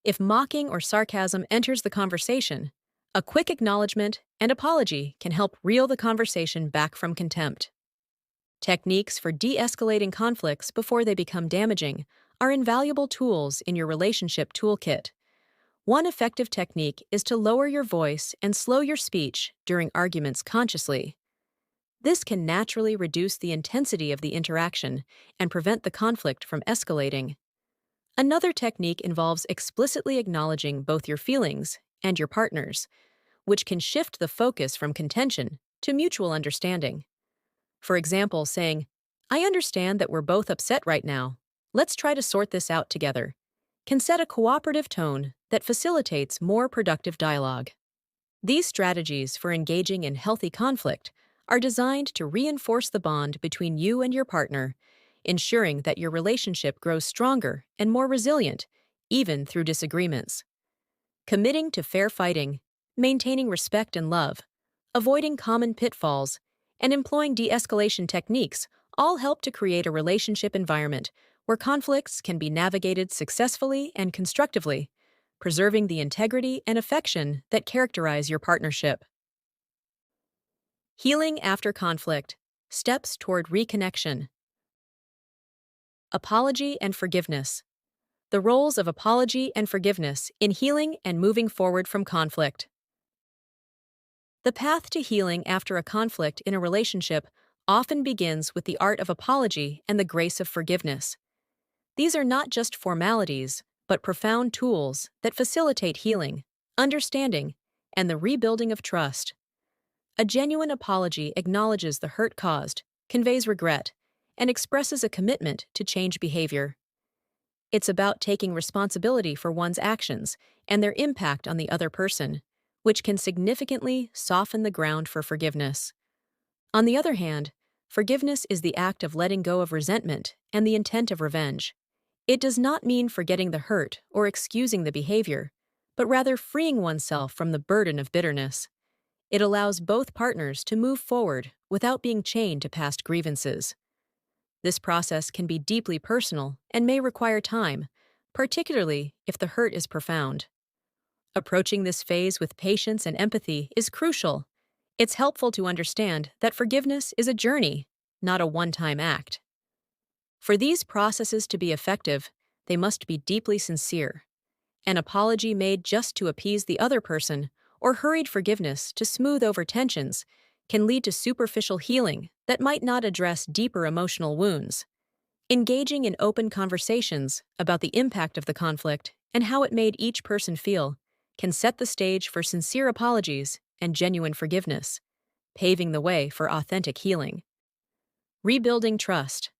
If mocking or sarcasm enters the conversation, a quick acknowledgement and apology can help reel the conversation back from contempt. Techniques for de-escalating conflicts before they become damaging are invaluable tools in your relationship toolkit. One effective technique is to lower your voice and slow your speech during arguments consciously. This can naturally reduce the intensity of the interaction and prevent the conflict from escalating. Another technique involves explicitly acknowledging both your feelings and your partner's, which can shift the focus from contention to mutual understanding. For example, saying, "I understand that we're both upset right now. Let's try to sort this out together," can set a cooperative tone that facilitates more productive dialogue. These strategies for engaging in healthy conflict are designed to reinforce the bond between you and your partner, ensuring that your relationship grows stronger and more resilient, even through disagreements. Committing to fair fighting, maintaining respect and love, avoiding common pitfalls, and employing de-escalation techniques all help to create a relationship environment where conflicts can be navigated successfully and constructively, preserving the integrity and affection that characterize your partnership. Healing after conflict. Steps toward reconnection. Apology and forgiveness. The roles of apology and forgiveness in healing and moving forward from conflict. The path to healing after a conflict in a relationship often begins with the art of apology and the grace of forgiveness. These are not just formalities, but profound tools that facilitate healing, understanding, and the rebuilding of trust. A genuine apology acknowledges the hurt caused, conveys regret, and expresses a commitment to change behavior. It's about taking responsibility for one's actions and their impact on the other person, which can significantly soften the ground for forgiveness. On the other hand, forgiveness is the act of letting go of resentment and the intent of revenge. It does not mean forgetting the hurt or excusing the behavior, but rather freeing oneself from the burden of bitterness. It allows both partners to move forward without being chained to past grievances. This process can be deeply personal and may require time, particularly if the hurt is profound. Approaching this phase with patience and empathy is crucial. It's helpful to understand that forgiveness is a journey, not a one-time act. For these processes to be effective, they must be deeply sincere. An apology made just to appease the other person or hurried forgiveness to smooth over tensions can lead to superficial healing that might not address deeper emotional wounds. Engaging in open conversations about the impact of the conflict and how it made each person feel can set the stage for sincere apologies and genuine forgiveness. paving the way for authentic healing. Rebuilding trust.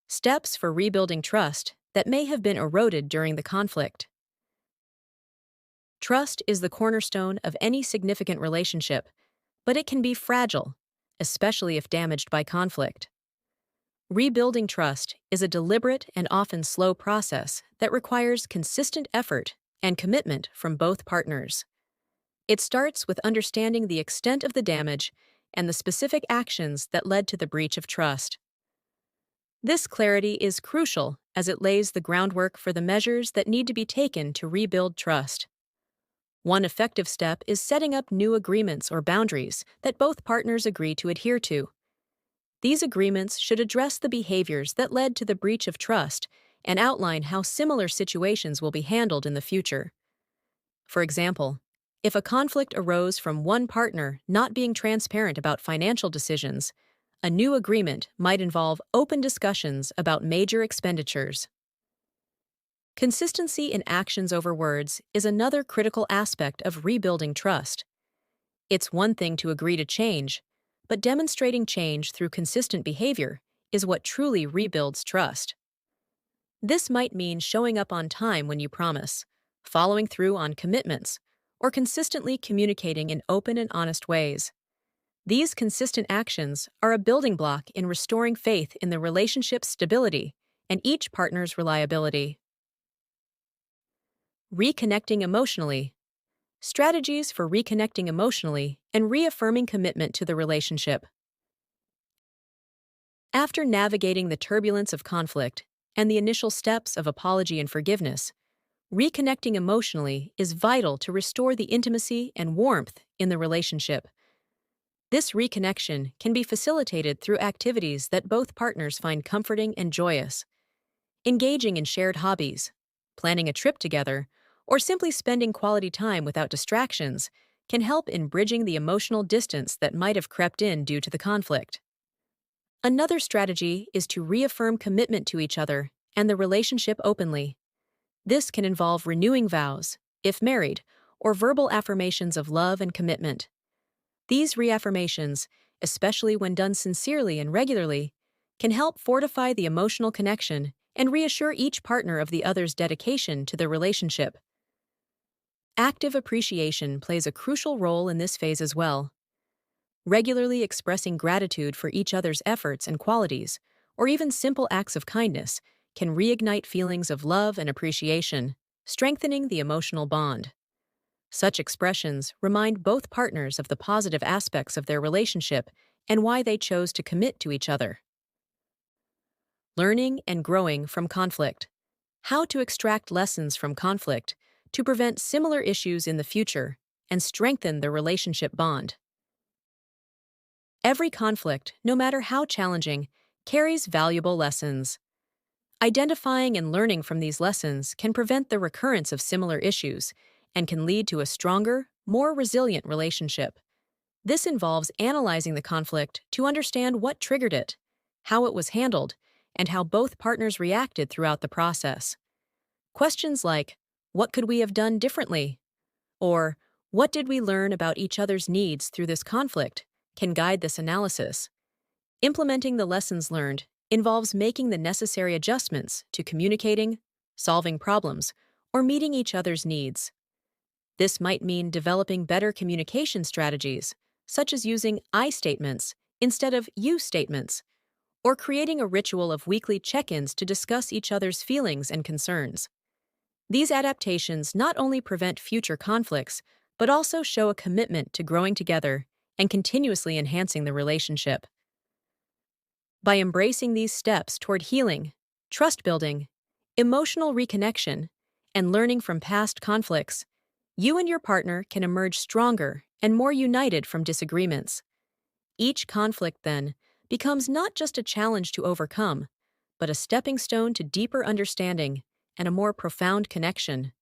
Steps for rebuilding trust that may have been eroded during the conflict. Trust is the cornerstone of any significant relationship, but it can be fragile, especially if damaged by conflict. Rebuilding trust is a deliberate and often slow process that requires consistent effort and commitment from both partners. It starts with understanding the extent of the damage and the specific actions that led to the breach of trust. This clarity is crucial as it lays the groundwork for the measures that need to be taken to rebuild trust. One effective step is setting up new agreements or boundaries that both partners agree to adhere to. These agreements should address the behaviors that led to the breach of trust and outline how similar situations will be handled in the future. For example, if a conflict arose from one partner not being transparent about financial decisions, a new agreement might involve open discussions about major expenditures. Consistency in actions over words is another critical aspect of rebuilding trust. It's one thing to agree to change, but demonstrating change through consistent behavior is what truly rebuilds trust. This might mean showing up on time when you promise, following through on commitments, or consistently communicating in open and honest ways. These consistent actions are a building block in restoring faith in the relationship's stability and each partner's reliability. Reconnecting emotionally. Strategies for reconnecting emotionally and reaffirming commitment to the relationship. After navigating the turbulence of conflict and the initial steps of apology and forgiveness, reconnecting emotionally is vital to restore the intimacy and warmth in the relationship. This reconnection can be facilitated through activities that both partners find comforting and joyous. Engaging in shared hobbies, planning a trip together, or simply spending quality time without distractions can help in bridging the emotional distance that might have crept in due to the conflict. Another strategy is to reaffirm commitment to each other and the relationship openly. This can involve renewing vows, if married, or verbal affirmations of love and commitment. These reaffirmations, especially when done sincerely and regularly, can help fortify the emotional connection and reassure each partner of the other's dedication to the relationship. Active appreciation plays a crucial role in this phase as well. Regularly expressing gratitude for each other's efforts and qualities, or even simple acts of kindness, can reignite feelings of love and appreciation, strengthening the emotional bond. Such expressions remind both partners of the positive aspects of their relationship and why they chose to commit to each other. Learning and growing from conflict. How to extract lessons from conflict to prevent similar issues in the future and strengthen the relationship bond. Every conflict, no matter how challenging, carries valuable lessons. Identifying and learning from these lessons can prevent the recurrence of similar issues and can lead to a stronger, more resilient relationship. This involves analyzing the conflict to understand what triggered it, how it was handled, and how both partners reacted throughout the process. Questions like, "What could we have done differently?" or "What did we learn about each other's needs through this conflict?" can guide this analysis. Implementing the lessons learned involves making the necessary adjustments to communicating, solving problems, or meeting each other's needs. This might mean developing better communication strategies, such as using I statements instead of you statements, or creating a ritual of weekly check-ins to discuss each other's feelings and concerns. These adaptations not only prevent future conflicts, but also show a commitment to growing together and continuously enhancing the relationship. By embracing these steps toward healing, trust building, emotional reconnection, and learning from past conflicts, you and your partner can emerge stronger and more united from disagreements. Each conflict, then, becomes not just a challenge to overcome, but a stepping stone to deeper understanding and a more profound connection.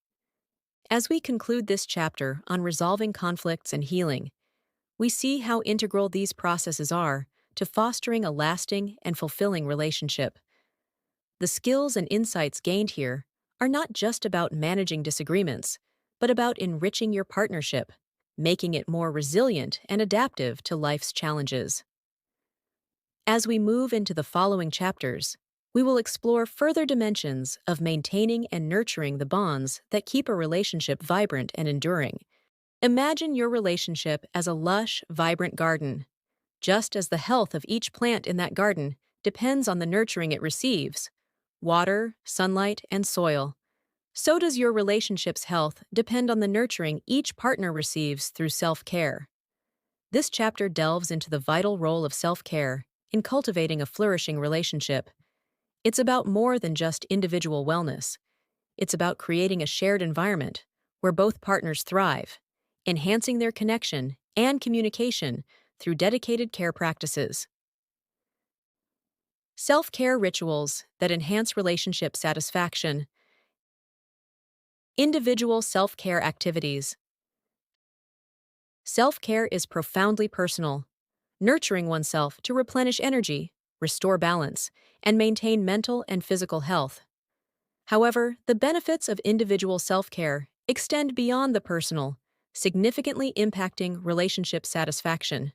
As we conclude this chapter on resolving conflicts and healing, we see how integral these processes are to fostering a lasting and fulfilling relationship. The skills and insights gained here are not just about managing disagreements, but about enriching your partnership, making it more resilient and adaptive to life's challenges. As we move into the following chapters, we will explore further dimensions of maintaining and nurturing the bonds that keep a relationship vibrant and enduring. Imagine your relationship as a lush, vibrant garden. Just as the health of each plant in that garden depends on the nurturing it receives, water, sunlight, and soil, so does your relationship's health depend on the nurturing each partner receives through self-care. This chapter delves into the vital role of self-care in cultivating a flourishing relationship. It's about more than just individual wellness. It's about creating a shared environment where both partners thrive, enhancing their connection and communication through dedicated care practices. Self-care rituals that enhance relationship satisfaction. Individual self-care activities. Self-care is profoundly personal, nurturing oneself to replenish energy, restore balance, and maintain mental and physical health. However, the benefits of individual self-care extend beyond the personal, significantly impacting relationship satisfaction.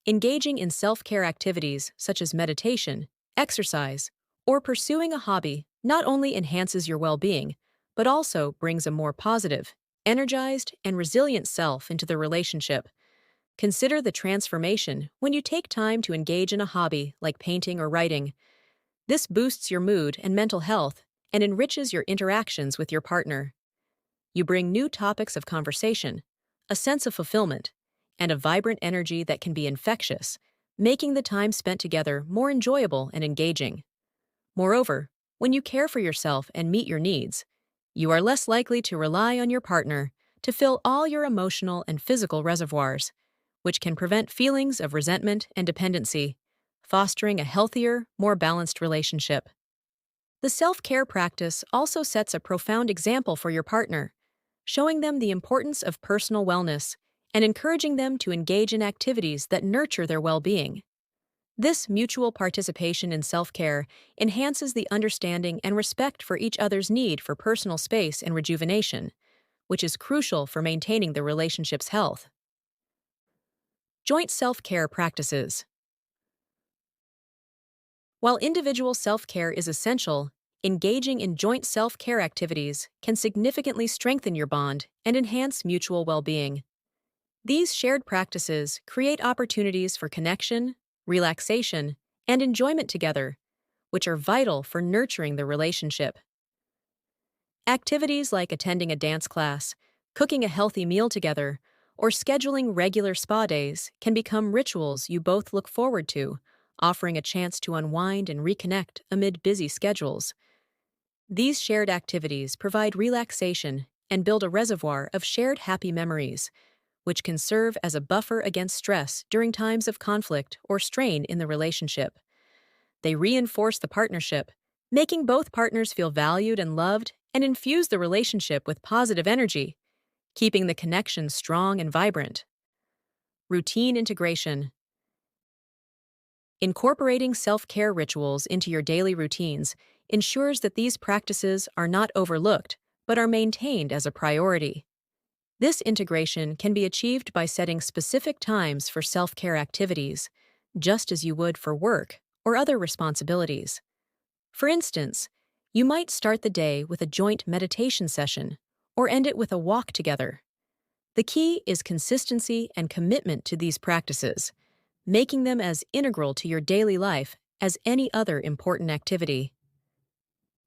Engaging in self-care activities such as meditation, exercise, or pursuing a hobby not only enhances your well-being, but also brings a more positive, energized, and resilient self into the relationship. Consider the transformation when you take time to engage in a hobby like painting or writing. This boosts your mood and mental health and enriches your interactions with your partner. You bring new topics of conversation, a sense of fulfillment, and a vibrant energy that can be infectious, making the time spent together more enjoyable and engaging. Moreover, when you care for yourself and meet your needs, you are less likely to rely on your partner to fill all your emotional and physical reservoirs, which can prevent feelings of resentment and dependency, fostering a healthier, more balanced relationship. The self-care practice also sets a profound example for your partner, showing them the importance of personal wellness and encouraging them to engage in activities that nurture their well-being. This mutual participation in self-care enhances the understanding and respect for each other's need for personal space and rejuvenation, which is crucial for maintaining the relationship's health. Joint self-care practices. While individual self-care is essential, engaging in joint self-care activities can significantly strengthen your bond and enhance mutual well-being. These shared practices create opportunities for connection, relaxation, and enjoyment together, which are vital for nurturing the relationship. Activities like attending a dance class, cooking a healthy meal together, or scheduling regular spa days can become rituals you both look forward to, offering a chance to unwind and reconnect amid busy schedules. These shared activities provide relaxation and build a reservoir of shared happy memories, which can serve as a buffer against stress during times of conflict or strain in the relationship. They reinforce the partnership, making both partners feel valued and loved, and infuse the relationship with positive energy, keeping the connection strong and vibrant. Routine integration. Incorporating self-care rituals into your daily routines ensures that these practices are not overlooked, but are maintained as a priority. This integration can be achieved by setting specific times for self-care activities, just as you would for work or other responsibilities. For instance, you might start the day with a joint meditation session or end it with a walk together. The key is consistency and commitment to these practices, making them as integral to your daily life as any other important activity.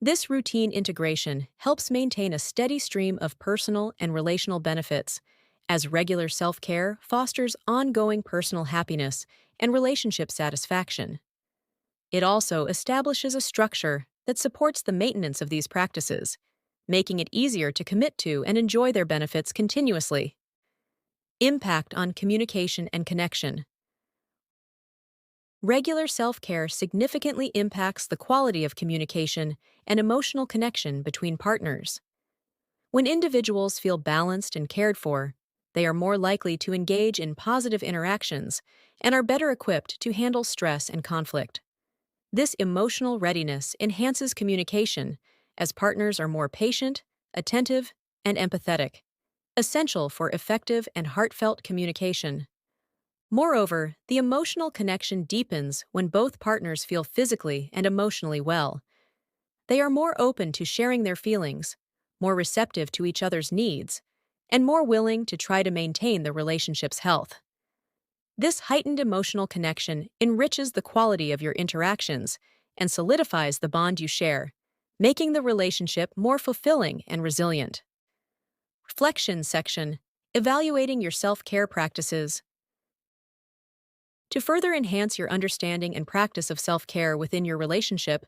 This routine integration helps maintain a steady stream of personal and relational benefits, as regular self-care fosters ongoing personal happiness and relationship satisfaction. It also establishes a structure that supports the maintenance of these practices, making it easier to commit to and enjoy their benefits continuously. Impact on communication and connection. Regular self-care significantly impacts the quality of communication and emotional connection between partners. When individuals feel balanced and cared for, they are more likely to engage in positive interactions and are better equipped to handle stress and conflict. This emotional readiness enhances communication as partners are more patient, attentive, and empathetic. essential for effective and heartfelt communication. Moreover, the emotional connection deepens when both partners feel physically and emotionally well. They are more open to sharing their feelings, more receptive to each other's needs, and more willing to try to maintain the relationship's health. This heightened emotional connection enriches the quality of your interactions and solidifies the bond you share, making the relationship more fulfilling and resilient. Reflection section: Evaluating your self-care practices. To further enhance your understanding and practice of self-care within your relationship,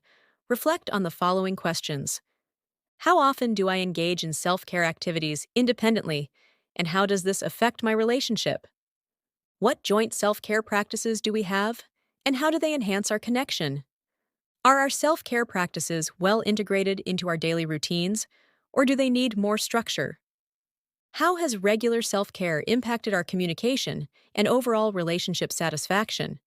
reflect on the following questions. How often do I engage in self-care activities independently, and how does this affect my relationship? What joint self-care practices do we have, and how do they enhance our connection? Are our self-care practices well integrated into our daily routines, or do they need more structure? How has regular self-care impacted our communication and overall relationship satisfaction?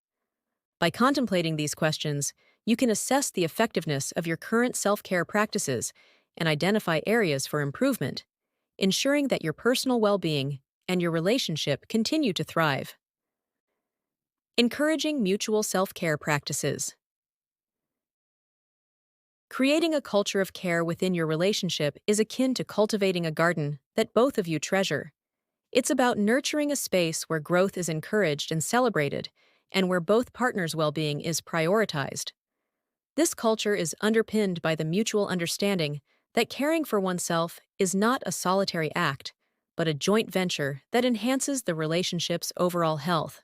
By contemplating these questions, you can assess the effectiveness of your current self-care practices and identify areas for improvement, ensuring that your personal well-being and your relationship continue to thrive. Encouraging mutual self-care practices. Creating a culture of care within your relationship is akin to cultivating a garden that both of you treasure. It's about nurturing a space where growth is encouraged and celebrated, and where both partners' well-being is prioritized. This culture is underpinned by the mutual understanding that caring for oneself is not a solitary act, but a joint venture that enhances the relationship's overall health.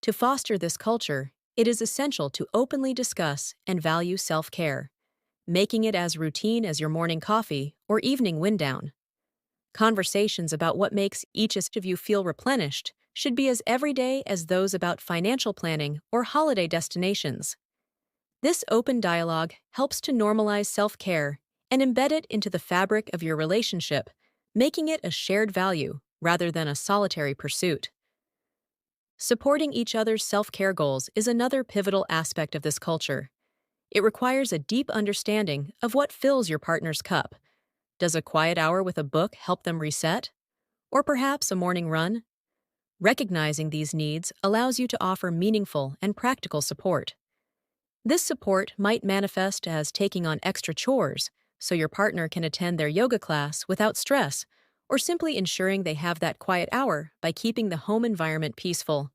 To foster this culture, it is essential to openly discuss and value self-care, making it as routine as your morning coffee or evening wind down. Conversations about what makes each of you feel replenished should be as everyday as those about financial planning or holiday destinations. This open dialogue helps to normalize self-care and embed it into the fabric of your relationship, making it a shared value rather than a solitary pursuit. Supporting each other's self-care goals is another pivotal aspect of this culture. It requires a deep understanding of what fills your partner's cup. Does a quiet hour with a book help them reset? Or perhaps a morning run? Recognizing these needs allows you to offer meaningful and practical support. This support might manifest as taking on extra chores so your partner can attend their yoga class without stress, or simply ensuring they have that quiet hour by keeping the home environment peaceful.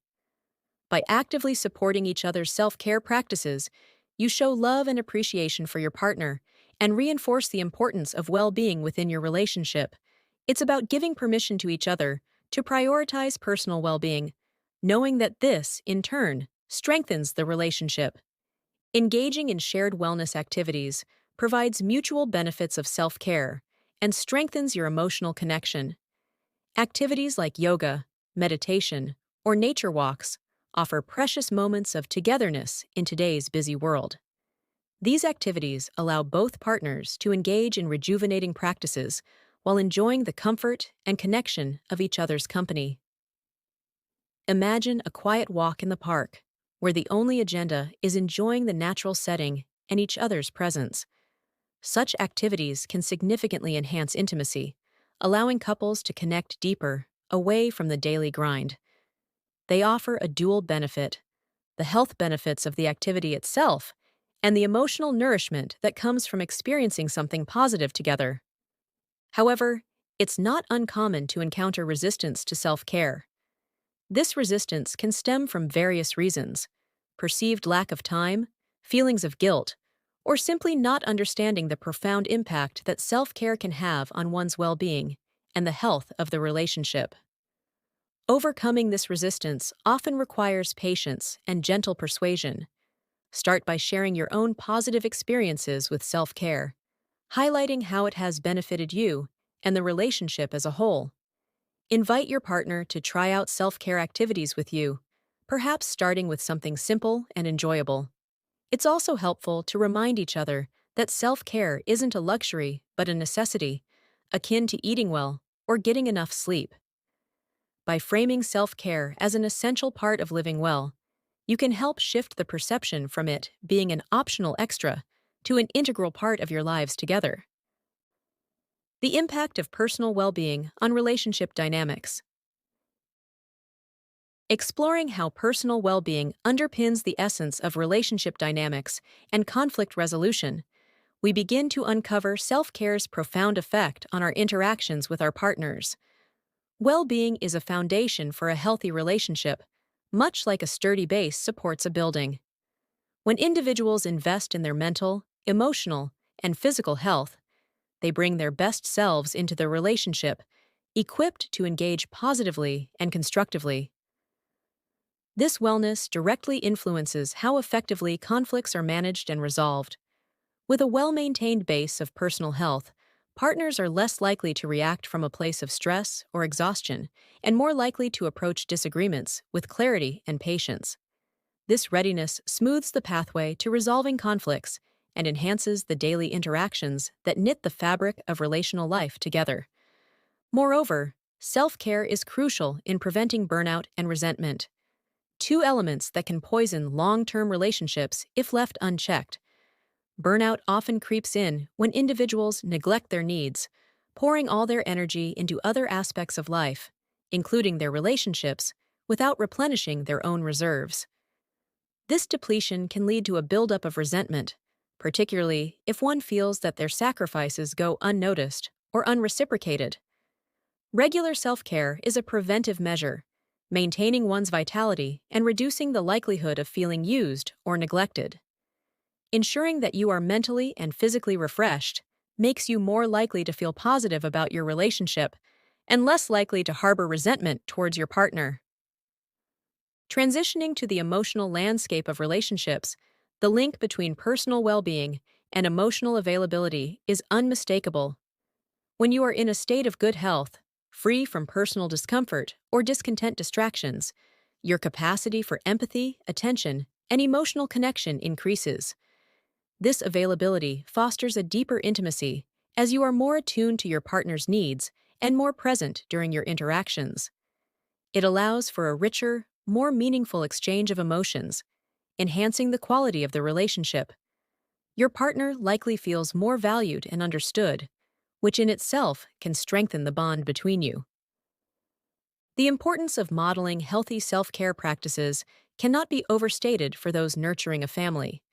By actively supporting each other's self-care practices, you show love and appreciation for your partner and reinforce the importance of well-being within your relationship. It's about giving permission to each other to prioritize personal well-being, knowing that this, in turn, strengthens the relationship. Engaging in shared wellness activities provides mutual benefits of self-care and strengthens your emotional connection. Activities like yoga, meditation, or nature walks offer precious moments of togetherness in today's busy world. These activities allow both partners to engage in rejuvenating practices while enjoying the comfort and connection of each other's company. Imagine a quiet walk in the park, where the only agenda is enjoying the natural setting and each other's presence. Such activities can significantly enhance intimacy, allowing couples to connect deeper, away from the daily grind. They offer a dual benefit: the health benefits of the activity itself, and the emotional nourishment that comes from experiencing something positive together. However, it's not uncommon to encounter resistance to self-care. This resistance can stem from various reasons: perceived lack of time, feelings of guilt, or simply not understanding the profound impact that self-care can have on one's well-being and the health of the relationship. Overcoming this resistance often requires patience and gentle persuasion. Start by sharing your own positive experiences with self-care, highlighting how it has benefited you and the relationship as a whole. Invite your partner to try out self-care activities with you, perhaps starting with something simple and enjoyable. It's also helpful to remind each other that self-care isn't a luxury but a necessity, akin to eating well or getting enough sleep. By framing self-care as an essential part of living well, you can help shift the perception from it being an optional extra to an integral part of your lives together. The impact of personal well-being on relationship dynamics. Exploring how personal well-being underpins the essence of relationship dynamics and conflict resolution, we begin to uncover self-care's profound effect on our interactions with our partners. Well-being is a foundation for a healthy relationship, much like a sturdy base supports a building. When individuals invest in their mental, emotional, and physical health, they bring their best selves into the relationship, equipped to engage positively and constructively. This wellness directly influences how effectively conflicts are managed and resolved. With a well-maintained base of personal health, partners are less likely to react from a place of stress or exhaustion and more likely to approach disagreements with clarity and patience. This readiness smooths the pathway to resolving conflicts and enhances the daily interactions that knit the fabric of relational life together. Moreover, self-care is crucial in preventing burnout and resentment, two elements that can poison long-term relationships if left unchecked. Burnout often creeps in when individuals neglect their needs, pouring all their energy into other aspects of life, including their relationships, without replenishing their own reserves. This depletion can lead to a buildup of resentment, particularly if one feels that their sacrifices go unnoticed or unreciprocated. Regular self-care is a preventive measure, maintaining one's vitality and reducing the likelihood of feeling used or neglected. Ensuring that you are mentally and physically refreshed makes you more likely to feel positive about your relationship and less likely to harbor resentment towards your partner. Transitioning to the emotional landscape of relationships, the link between personal well-being and emotional availability is unmistakable. When you are in a state of good health, free from personal discomfort or discontent distractions, your capacity for empathy, attention, and emotional connection increases. This availability fosters a deeper intimacy as you are more attuned to your partner's needs and more present during your interactions. It allows for a richer, more meaningful exchange of emotions, enhancing the quality of the relationship. Your partner likely feels more valued and understood, which in itself can strengthen the bond between you. The importance of modeling healthy self-care practices cannot be overstated for those nurturing a family.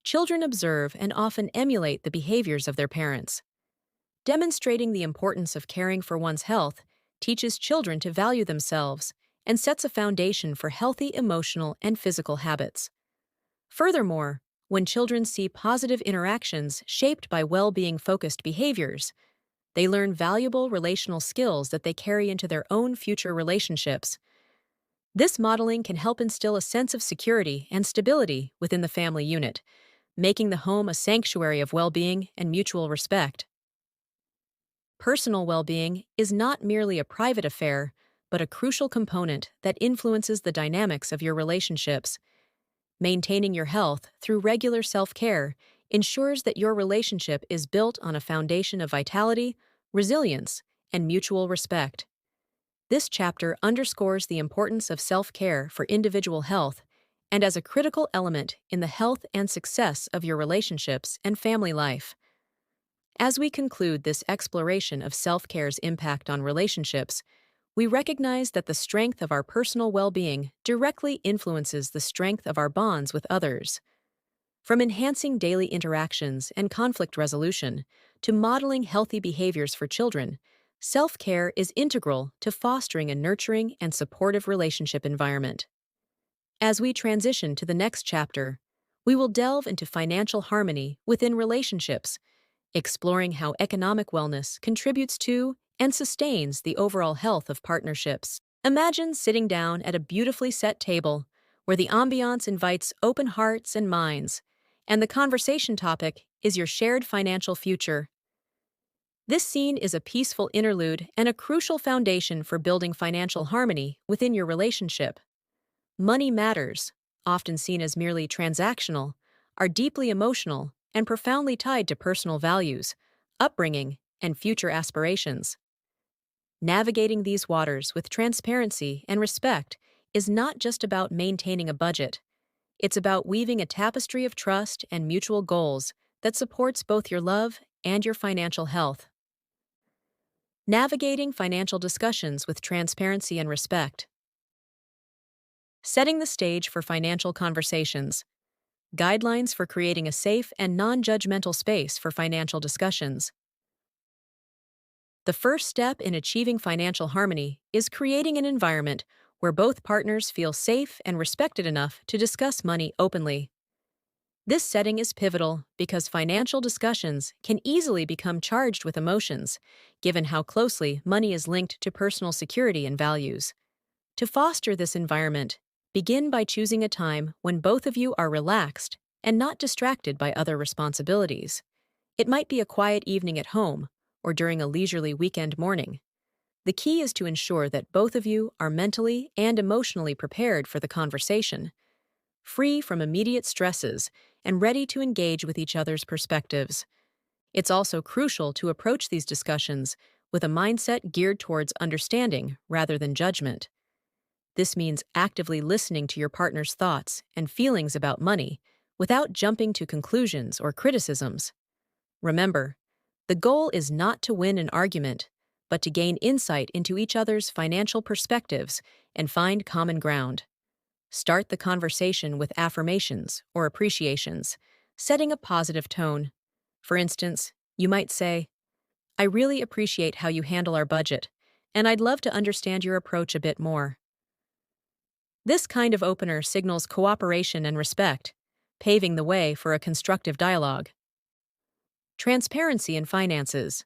Children observe and often emulate the behaviors of their parents. Demonstrating the importance of caring for one's health teaches children to value themselves and sets a foundation for healthy emotional and physical habits. Furthermore, when children see positive interactions shaped by well-being-focused behaviors, they learn valuable relational skills that they carry into their own future relationships. This modeling can help instill a sense of security and stability within the family unit, making the home a sanctuary of well-being and mutual respect. Personal well-being is not merely a private affair, but a crucial component that influences the dynamics of your relationships. Maintaining your health through regular self-care ensures that your relationship is built on a foundation of vitality, resilience, and mutual respect. This chapter underscores the importance of self-care for individual health and as a critical element in the health and success of your relationships and family life. As we conclude this exploration of self-care's impact on relationships, we recognize that the strength of our personal well-being directly influences the strength of our bonds with others. From enhancing daily interactions and conflict resolution to modeling healthy behaviors for children, self-care is integral to fostering a nurturing and supportive relationship environment. As we transition to the next chapter, we will delve into financial harmony within relationships, exploring how economic wellness contributes to and sustains the overall health of partnerships. Imagine sitting down at a beautifully set table where the ambiance invites open hearts and minds, and the conversation topic is your shared financial future. This scene is a peaceful interlude and a crucial foundation for building financial harmony within your relationship. Money matters, often seen as merely transactional, are deeply emotional and profoundly tied to personal values, upbringing, and future aspirations. Navigating these waters with transparency and respect is not just about maintaining a budget. It's about weaving a tapestry of trust and mutual goals that supports both your love and your financial health. Navigating financial discussions with transparency and respect. Setting the stage for financial conversations. Guidelines for creating a safe and non-judgmental space for financial discussions. The first step in achieving financial harmony is creating an environment where both partners feel safe and respected enough to discuss money openly. This setting is pivotal because financial discussions can easily become charged with emotions, given how closely money is linked to personal security and values. To foster this environment, begin by choosing a time when both of you are relaxed and not distracted by other responsibilities. It might be a quiet evening at home or during a leisurely weekend morning. The key is to ensure that both of you are mentally and emotionally prepared for the conversation, free from immediate stresses and ready to engage with each other's perspectives. It's also crucial to approach these discussions with a mindset geared towards understanding rather than judgment. This means actively listening to your partner's thoughts and feelings about money without jumping to conclusions or criticisms. Remember, the goal is not to win an argument, but to gain insight into each other's financial perspectives and find common ground. Start the conversation with affirmations or appreciations, setting a positive tone. For instance, you might say, "I really appreciate how you handle our budget, and I'd love to understand your approach a bit more." This kind of opener signals cooperation and respect, paving the way for a constructive dialogue. Transparency in finances.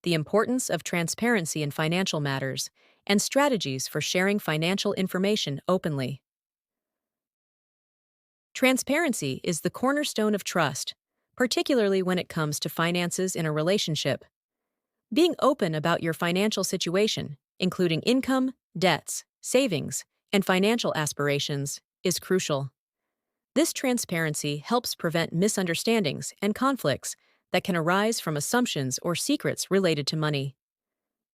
The importance of transparency in financial matters and strategies for sharing financial information openly. Transparency is the cornerstone of trust, particularly when it comes to finances in a relationship. Being open about your financial situation, including income, debts, savings, and financial aspirations, is crucial. This transparency helps prevent misunderstandings and conflicts that can arise from assumptions or secrets related to money.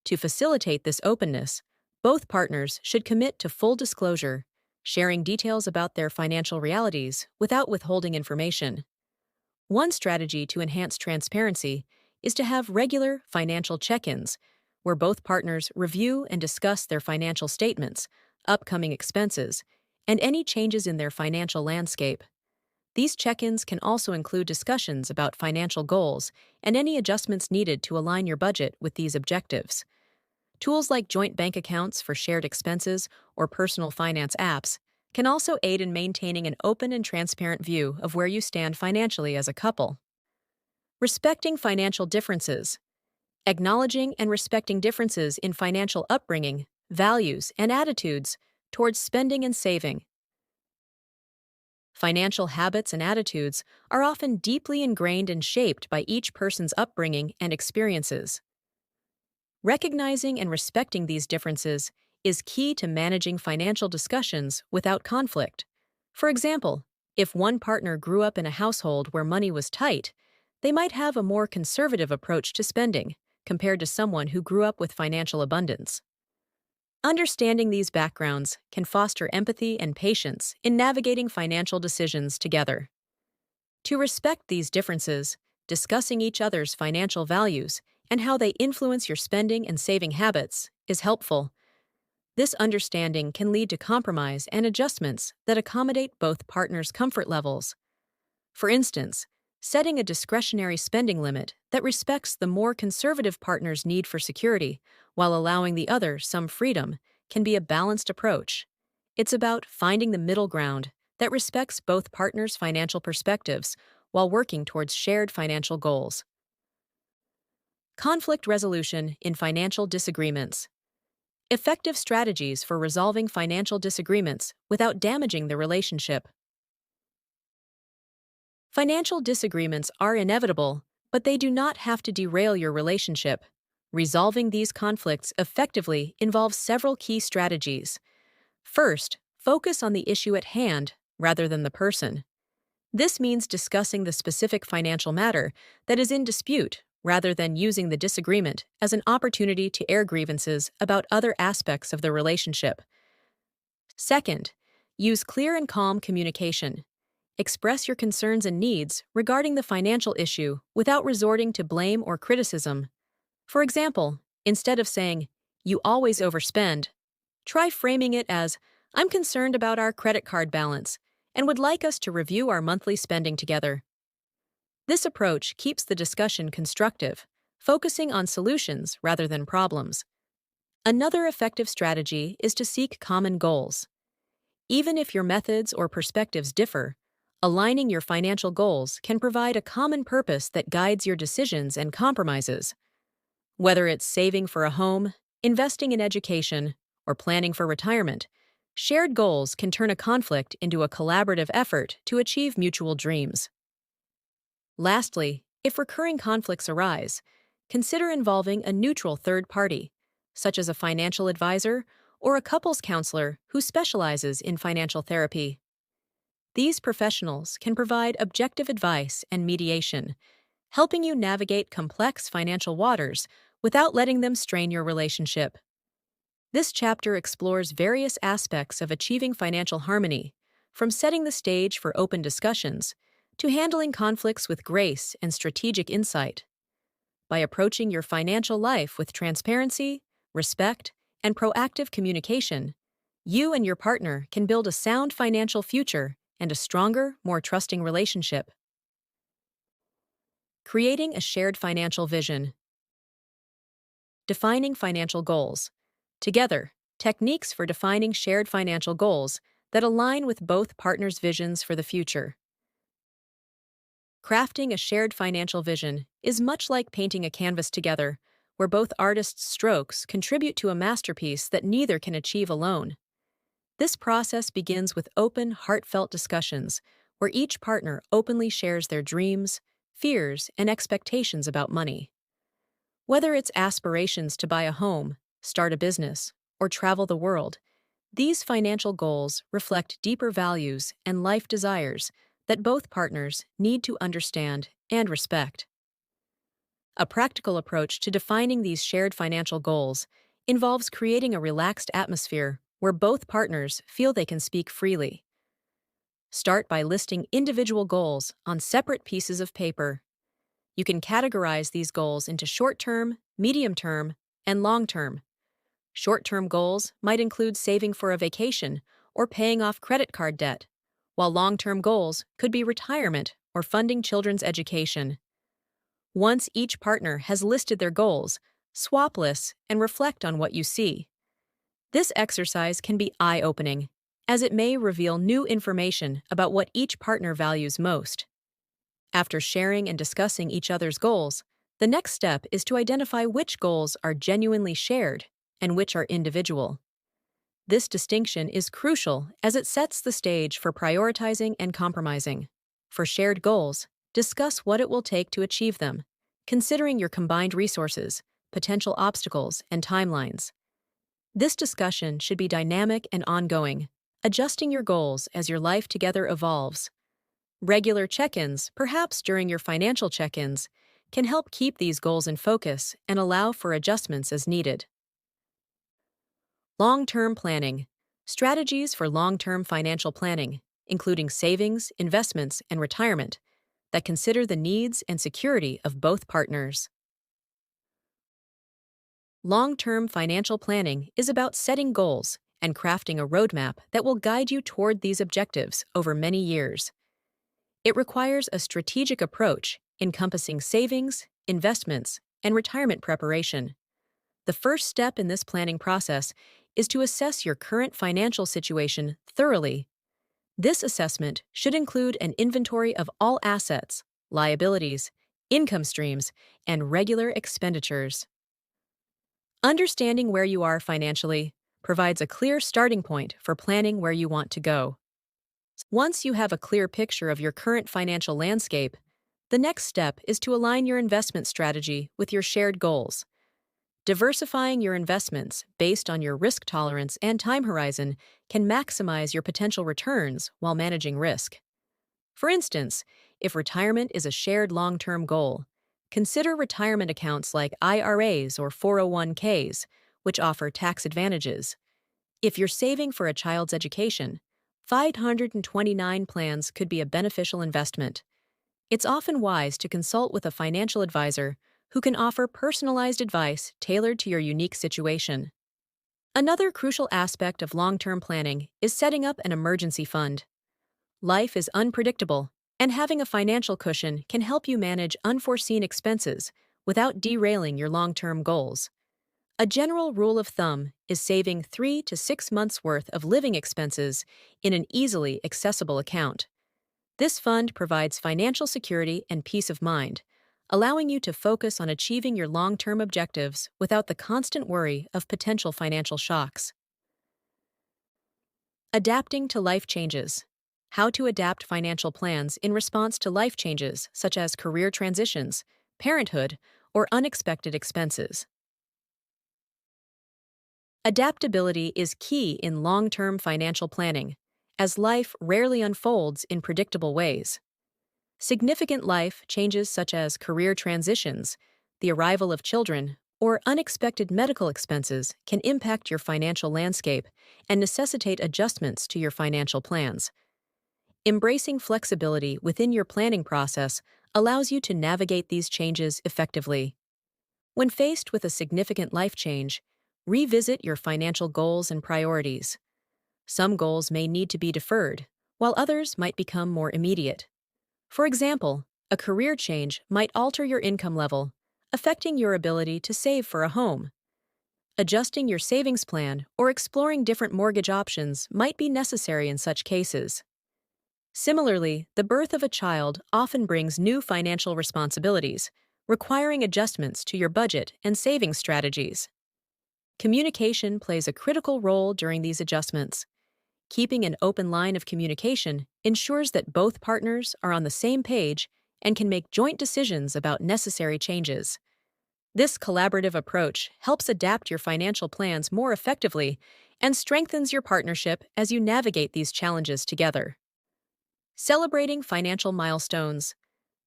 To facilitate this openness, both partners should commit to full disclosure, sharing details about their financial realities without withholding information. One strategy to enhance transparency is to have regular financial check-ins, where both partners review and discuss their financial statements, upcoming expenses, and any changes in their financial landscape. These check-ins can also include discussions about financial goals and any adjustments needed to align your budget with these objectives. Tools like joint bank accounts for shared expenses or personal finance apps can also aid in maintaining an open and transparent view of where you stand financially as a couple. Respecting financial differences. Acknowledging and respecting differences in financial upbringing, values, and attitudes towards spending and saving. Financial habits and attitudes are often deeply ingrained and shaped by each person's upbringing and experiences. Recognizing and respecting these differences is key to managing financial discussions without conflict. For example, if one partner grew up in a household where money was tight, they might have a more conservative approach to spending compared to someone who grew up with financial abundance. Understanding these backgrounds can foster empathy and patience in navigating financial decisions together. To respect these differences, discussing each other's financial values and how they influence your spending and saving habits is helpful. This understanding can lead to compromise and adjustments that accommodate both partners' comfort levels. For instance, setting a discretionary spending limit that respects the more conservative partner's need for security while allowing the other some freedom can be a balanced approach. It's about finding the middle ground that respects both partners' financial perspectives while working towards shared financial goals. Conflict resolution in financial disagreements. Effective strategies for resolving financial disagreements without damaging the relationship. Financial disagreements are inevitable, but they do not have to derail your relationship. Resolving these conflicts effectively involves several key strategies. First, focus on the issue at hand rather than the person. This means discussing the specific financial matter that is in dispute rather than using the disagreement as an opportunity to air grievances about other aspects of the relationship. Second, use clear and calm communication. Express your concerns and needs regarding the financial issue without resorting to blame or criticism. For example, Instead of saying, "You always overspend," try framing it as, "I'm concerned about our credit card balance and would like us to review our monthly spending together." This approach keeps the discussion constructive, focusing on solutions rather than problems. Another effective strategy is to seek common goals. Even if your methods or perspectives differ, aligning your financial goals can provide a common purpose that guides your decisions and compromises. Whether it's saving for a home, investing in education, or planning for retirement, shared goals can turn a conflict into a collaborative effort to achieve mutual dreams. Lastly, if recurring conflicts arise, consider involving a neutral third party, such as a financial advisor or a couples counselor who specializes in financial therapy. These professionals can provide objective advice and mediation, helping you navigate complex financial waters without letting them strain your relationship. This chapter explores various aspects of achieving financial harmony, from setting the stage for open discussions to handling conflicts with grace and strategic insight. By approaching your financial life with transparency, respect, and proactive communication, you and your partner can build a sound financial future and a stronger, more trusting relationship. Creating a shared financial vision. Defining financial goals. Together, techniques for defining shared financial goals that align with both partners' visions for the future. Crafting a shared financial vision is much like painting a canvas together, where both artists' strokes contribute to a masterpiece that neither can achieve alone. This process begins with open, heartfelt discussions, where each partner openly shares their dreams, fears, and expectations about money. Whether it's aspirations to buy a home, start a business, or travel the world, these financial goals reflect deeper values and life desires that both partners need to understand and respect. A practical approach to defining these shared financial goals involves creating a relaxed atmosphere where both partners feel they can speak freely. Start by listing individual goals on separate pieces of paper. You can categorize these goals into short-term, medium-term, and long-term. Short-term goals might include saving for a vacation or paying off credit card debt, while long-term goals could be retirement or funding children's education. Once each partner has listed their goals, swap lists and reflect on what you see. This exercise can be eye-opening, as it may reveal new information about what each partner values most. After sharing and discussing each other's goals, the next step is to identify which goals are genuinely shared and which are individual. This distinction is crucial as it sets the stage for prioritizing and compromising. For shared goals, discuss what it will take to achieve them, considering your combined resources, potential obstacles, and timelines. This discussion should be dynamic and ongoing, adjusting your goals as your life together evolves. Regular check-ins, perhaps during your financial check-ins, can help keep these goals in focus and allow for adjustments as needed. Long-term planning. Strategies for long-term financial planning, including savings, investments, and retirement, that consider the needs and security of both partners. Long-term financial planning is about setting goals and crafting a roadmap that will guide you toward these objectives over many years. It requires a strategic approach encompassing savings, investments, and retirement preparation. The first step in this planning process is to assess your current financial situation thoroughly. This assessment should include an inventory of all assets, liabilities, income streams, and regular expenditures. Understanding where you are financially provides a clear starting point for planning where you want to go. Once you have a clear picture of your current financial landscape, the next step is to align your investment strategy with your shared goals. Diversifying your investments based on your risk tolerance and time horizon can maximize your potential returns while managing risk. For instance, if retirement is a shared long-term goal, consider retirement accounts like IRAs or 401ks, which offer tax advantages. If you're saving for a child's education, 529 plans could be a beneficial investment. It's often wise to consult with a financial advisor who can offer personalized advice tailored to your unique situation. Another crucial aspect of long-term planning is setting up an emergency fund. Life is unpredictable, and having a financial cushion can help you manage unforeseen expenses without derailing your long-term goals. A general rule of thumb is saving 3 to 6 months' worth of living expenses in an easily accessible account. This fund provides financial security and peace of mind, allowing you to focus on achieving your long-term objectives without the constant worry of potential financial shocks. Adapting to life changes. How to adapt financial plans in response to life changes such as career transitions, parenthood, or unexpected expenses. Adaptability is key in long-term financial planning, as life rarely unfolds in predictable ways. Significant life changes such as career transitions, the arrival of children, or unexpected medical expenses can impact your financial landscape and necessitate adjustments to your financial plans. Embracing flexibility within your planning process allows you to navigate these changes effectively. When faced with a significant life change, revisit your financial goals and priorities. Some goals may need to be deferred, while others might become more immediate. For example, a career change might alter your income level, affecting your ability to save for a home. Adjusting your savings plan or exploring different mortgage options might be necessary in such cases. Similarly, the birth of a child often brings new financial responsibilities, requiring adjustments to your budget and saving strategies. Communication plays a critical role during these adjustments. Keeping an open line of communication ensures that both partners are on the same page and can make joint decisions about necessary changes. This collaborative approach helps adapt your financial plans more effectively and strengthens your partnership as you navigate these challenges together. Celebrating financial milestones.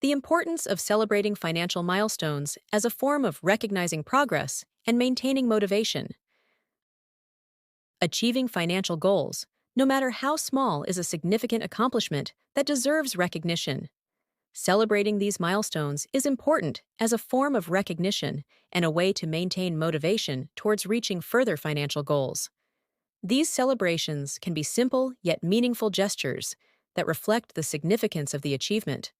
The importance of celebrating financial milestones as a form of recognizing progress and maintaining motivation. Achieving financial goals, no matter how small, is a significant accomplishment that deserves recognition. Celebrating these milestones is important as a form of recognition and a way to maintain motivation towards reaching further financial goals. These celebrations can be simple yet meaningful gestures that reflect the significance of the achievement.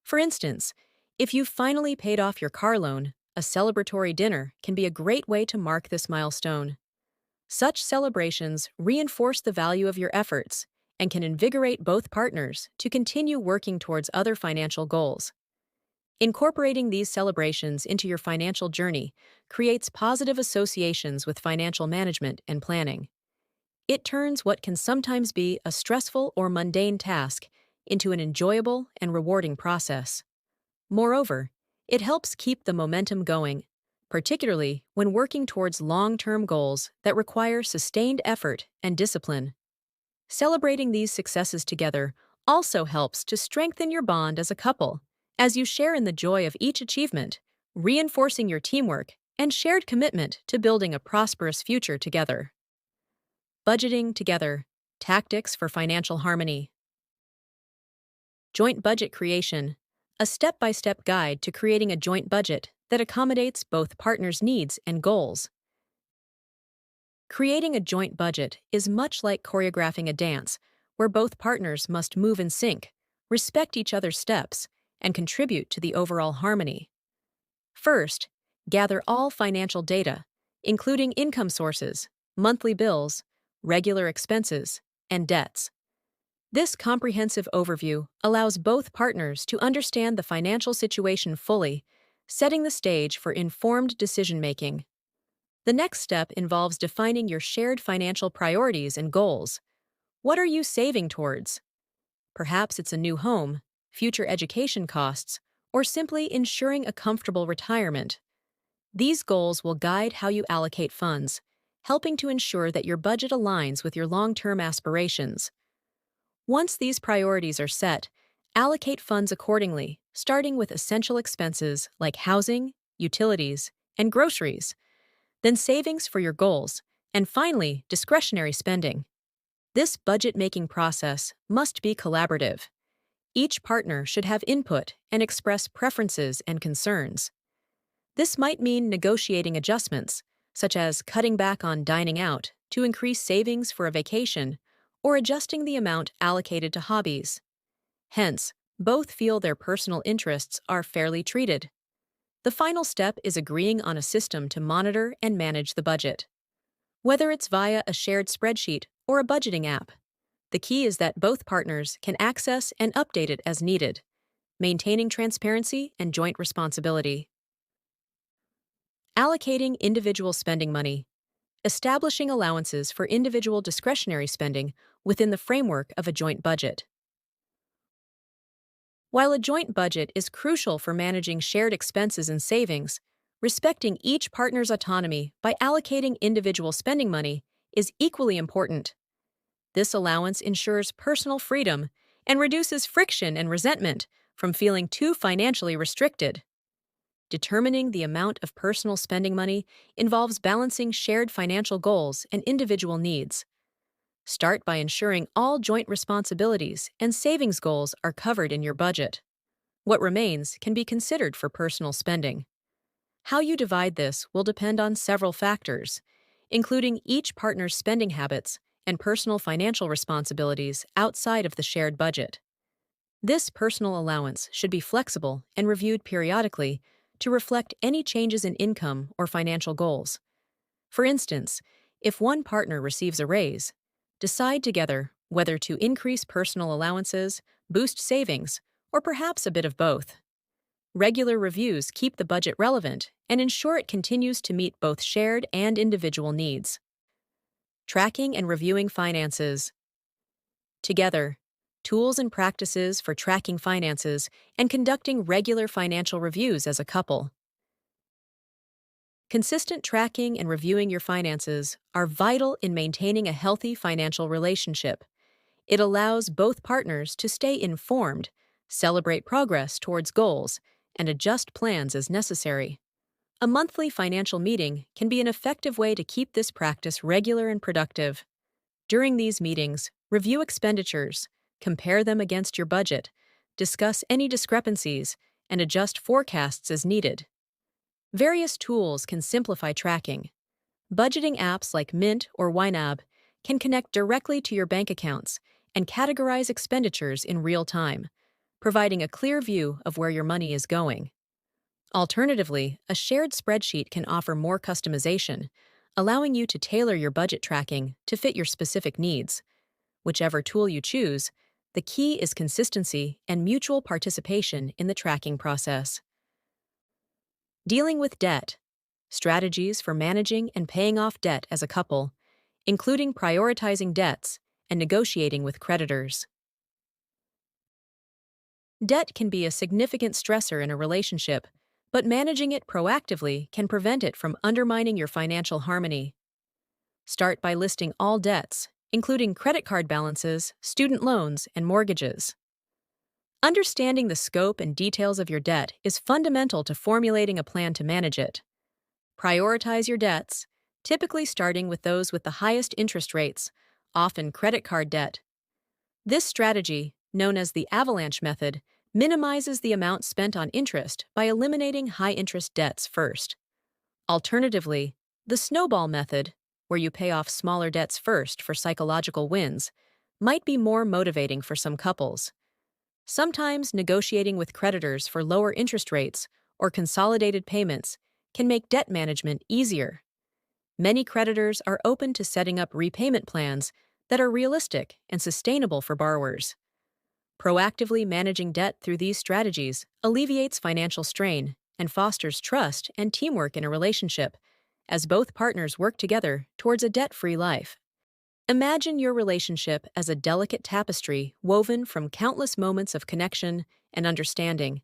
For instance, if you've finally paid off your car loan, a celebratory dinner can be a great way to mark this milestone. Such celebrations reinforce the value of your efforts and can invigorate both partners to continue working towards other financial goals. Incorporating these celebrations into your financial journey creates positive associations with financial management and planning. It turns what can sometimes be a stressful or mundane task into an enjoyable and rewarding process. Moreover, it helps keep the momentum going, particularly when working towards long-term goals that require sustained effort and discipline. Celebrating these successes together also helps to strengthen your bond as a couple, as you share in the joy of each achievement, reinforcing your teamwork and shared commitment to building a prosperous future together. Budgeting together. Tactics for financial harmony. Joint budget creation. A step-by-step guide to creating a joint budget that accommodates both partners' needs and goals. Creating a joint budget is much like choreographing a dance, where both partners must move in sync, respect each other's steps, and contribute to the overall harmony. First, gather all financial data, including income sources, monthly bills, regular expenses, and debts. This comprehensive overview allows both partners to understand the financial situation fully, setting the stage for informed decision-making. The next step involves defining your shared financial priorities and goals. What are you saving towards? Perhaps it's a new home, future education costs, or simply ensuring a comfortable retirement. These goals will guide how you allocate funds, helping to ensure that your budget aligns with your long-term aspirations. Once these priorities are set, allocate funds accordingly, starting with essential expenses like housing, utilities, and groceries, then savings for your goals, and finally, discretionary spending. This budget-making process must be collaborative. Each partner should have input and express preferences and concerns. This might mean negotiating adjustments, such as cutting back on dining out to increase savings for a vacation or adjusting the amount allocated to hobbies. Hence, both feel their personal interests are fairly treated. The final step is agreeing on a system to monitor and manage the budget. Whether it's via a shared spreadsheet or a budgeting app, the key is that both partners can access and update it as needed, maintaining transparency and joint responsibility. Allocating individual spending money. Establishing allowances for individual discretionary spending within the framework of a joint budget. While a joint budget is crucial for managing shared expenses and savings, respecting each partner's autonomy by allocating individual spending money is equally important. This allowance ensures personal freedom and reduces friction and resentment from feeling too financially restricted. Determining the amount of personal spending money involves balancing shared financial goals and individual needs. Start by ensuring all joint responsibilities and savings goals are covered in your budget. What remains can be considered for personal spending. How you divide this will depend on several factors, including each partner's spending habits and personal financial responsibilities outside of the shared budget. This personal allowance should be flexible and reviewed periodically to reflect any changes in income or financial goals. For instance, if one partner receives a raise, decide together whether to increase personal allowances, boost savings, or perhaps a bit of both. Regular reviews keep the budget relevant and ensure it continues to meet both shared and individual needs. Tracking and reviewing finances. Together, tools and practices for tracking finances and conducting regular financial reviews as a couple. Consistent tracking and reviewing your finances are vital in maintaining a healthy financial relationship. It allows both partners to stay informed, celebrate progress towards goals, and adjust plans as necessary. A monthly financial meeting can be an effective way to keep this practice regular and productive. During these meetings, review expenditures, compare them against your budget, discuss any discrepancies, and adjust forecasts as needed. Various tools can simplify tracking. Budgeting apps like Mint or YNAB can connect directly to your bank accounts and categorize expenditures in real time, providing a clear view of where your money is going. Alternatively, a shared spreadsheet can offer more customization, allowing you to tailor your budget tracking to fit your specific needs. Whichever tool you choose, the key is consistency and mutual participation in the tracking process. Dealing with debt. Strategies for managing and paying off debt as a couple, including prioritizing debts and negotiating with creditors. Debt can be a significant stressor in a relationship, but managing it proactively can prevent it from undermining your financial harmony. Start by listing all debts, including credit card balances, student loans, and mortgages. Understanding the scope and details of your debt is fundamental to formulating a plan to manage it. Prioritize your debts, typically starting with those with the highest interest rates, often credit card debt. This strategy, known as the avalanche method, minimizes the amount spent on interest by eliminating high-interest debts first. Alternatively, the snowball method, where you pay off smaller debts first for psychological wins, might be more motivating for some couples. Sometimes negotiating with creditors for lower interest rates or consolidated payments can make debt management easier. Many creditors are open to setting up repayment plans that are realistic and sustainable for borrowers. Proactively managing debt through these strategies alleviates financial strain and fosters trust and teamwork in a relationship, as both partners work together towards a debt-free life. Imagine your relationship as a delicate tapestry woven from countless moments of connection and understanding.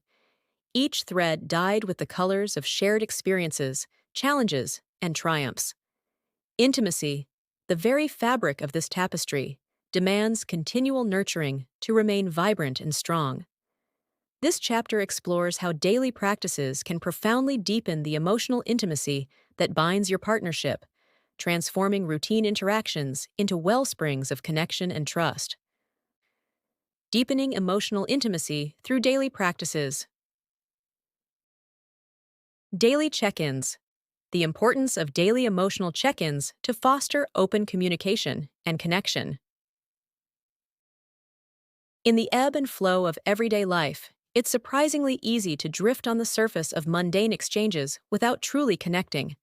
Each thread dyed with the colors of shared experiences, challenges, and triumphs. Intimacy, the very fabric of this tapestry, demands continual nurturing to remain vibrant and strong. This chapter explores how daily practices can profoundly deepen the emotional intimacy that binds your partnership, transforming routine interactions into wellsprings of connection and trust. Deepening emotional intimacy through daily practices. Daily check-ins. The importance of daily emotional check-ins to foster open communication and connection. In the ebb and flow of everyday life, it's surprisingly easy to drift on the surface of mundane exchanges without truly connecting.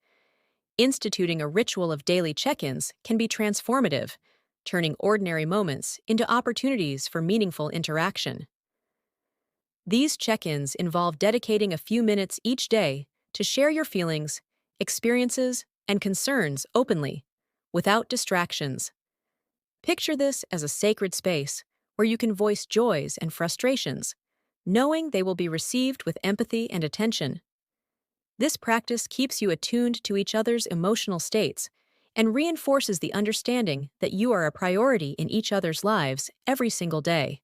Instituting a ritual of daily check-ins can be transformative, turning ordinary moments into opportunities for meaningful interaction. These check-ins involve dedicating a few minutes each day to share your feelings, experiences, and concerns openly, without distractions. Picture this as a sacred space where you can voice joys and frustrations, knowing they will be received with empathy and attention. This practice keeps you attuned to each other's emotional states and reinforces the understanding that you are a priority in each other's lives every single day.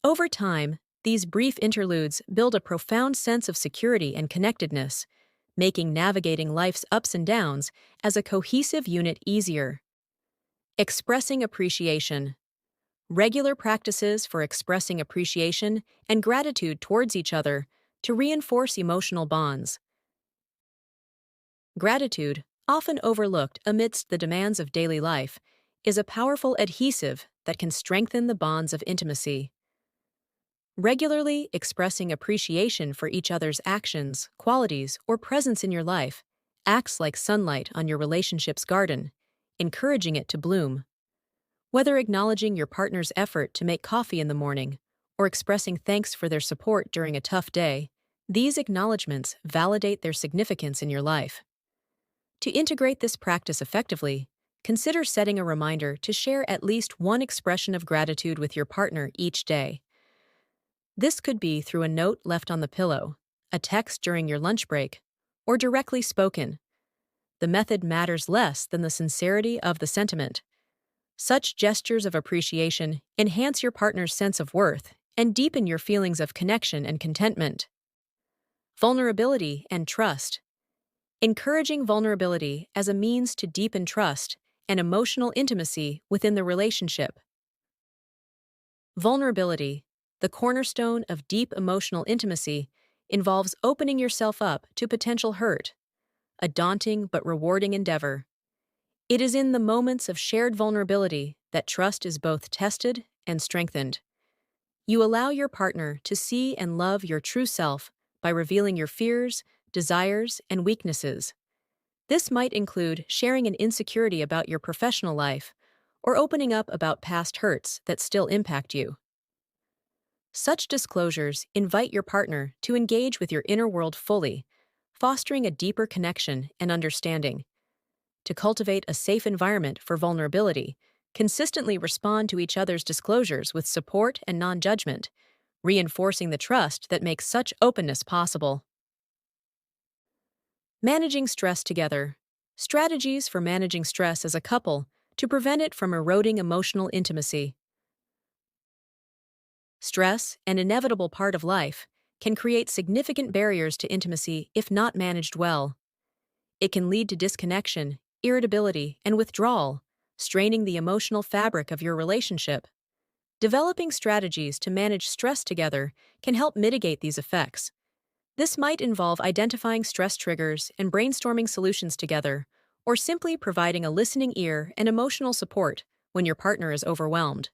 Over time, these brief interludes build a profound sense of security and connectedness, making navigating life's ups and downs as a cohesive unit easier. Expressing appreciation. Regular practices for expressing appreciation and gratitude towards each other to reinforce emotional bonds. Gratitude, often overlooked amidst the demands of daily life, is a powerful adhesive that can strengthen the bonds of intimacy. Regularly expressing appreciation for each other's actions, qualities, or presence in your life acts like sunlight on your relationship's garden, encouraging it to bloom. Whether acknowledging your partner's effort to make coffee in the morning or expressing thanks for their support during a tough day, these acknowledgments validate their significance in your life. To integrate this practice effectively, consider setting a reminder to share at least one expression of gratitude with your partner each day. This could be through a note left on the pillow, a text during your lunch break, or directly spoken. The method matters less than the sincerity of the sentiment. Such gestures of appreciation enhance your partner's sense of worth and deepen your feelings of connection and contentment. Vulnerability and trust. Encouraging vulnerability as a means to deepen trust and emotional intimacy within the relationship. Vulnerability, the cornerstone of deep emotional intimacy, involves opening yourself up to potential hurt, a daunting but rewarding endeavor. It is in the moments of shared vulnerability that trust is both tested and strengthened. You allow your partner to see and love your true self by revealing your fears, desires, and weaknesses. This might include sharing an insecurity about your professional life or opening up about past hurts that still impact you. Such disclosures invite your partner to engage with your inner world fully, fostering a deeper connection and understanding. To cultivate a safe environment for vulnerability, consistently respond to each other's disclosures with support and non-judgment, reinforcing the trust that makes such openness possible. Managing stress together. Strategies for managing stress as a couple to prevent it from eroding emotional intimacy. Stress, an inevitable part of life, can create significant barriers to intimacy if not managed well. It can lead to disconnection, irritability, and withdrawal, straining the emotional fabric of your relationship. Developing strategies to manage stress together can help mitigate these effects. This might involve identifying stress triggers and brainstorming solutions together, or simply providing a listening ear and emotional support when your partner is overwhelmed.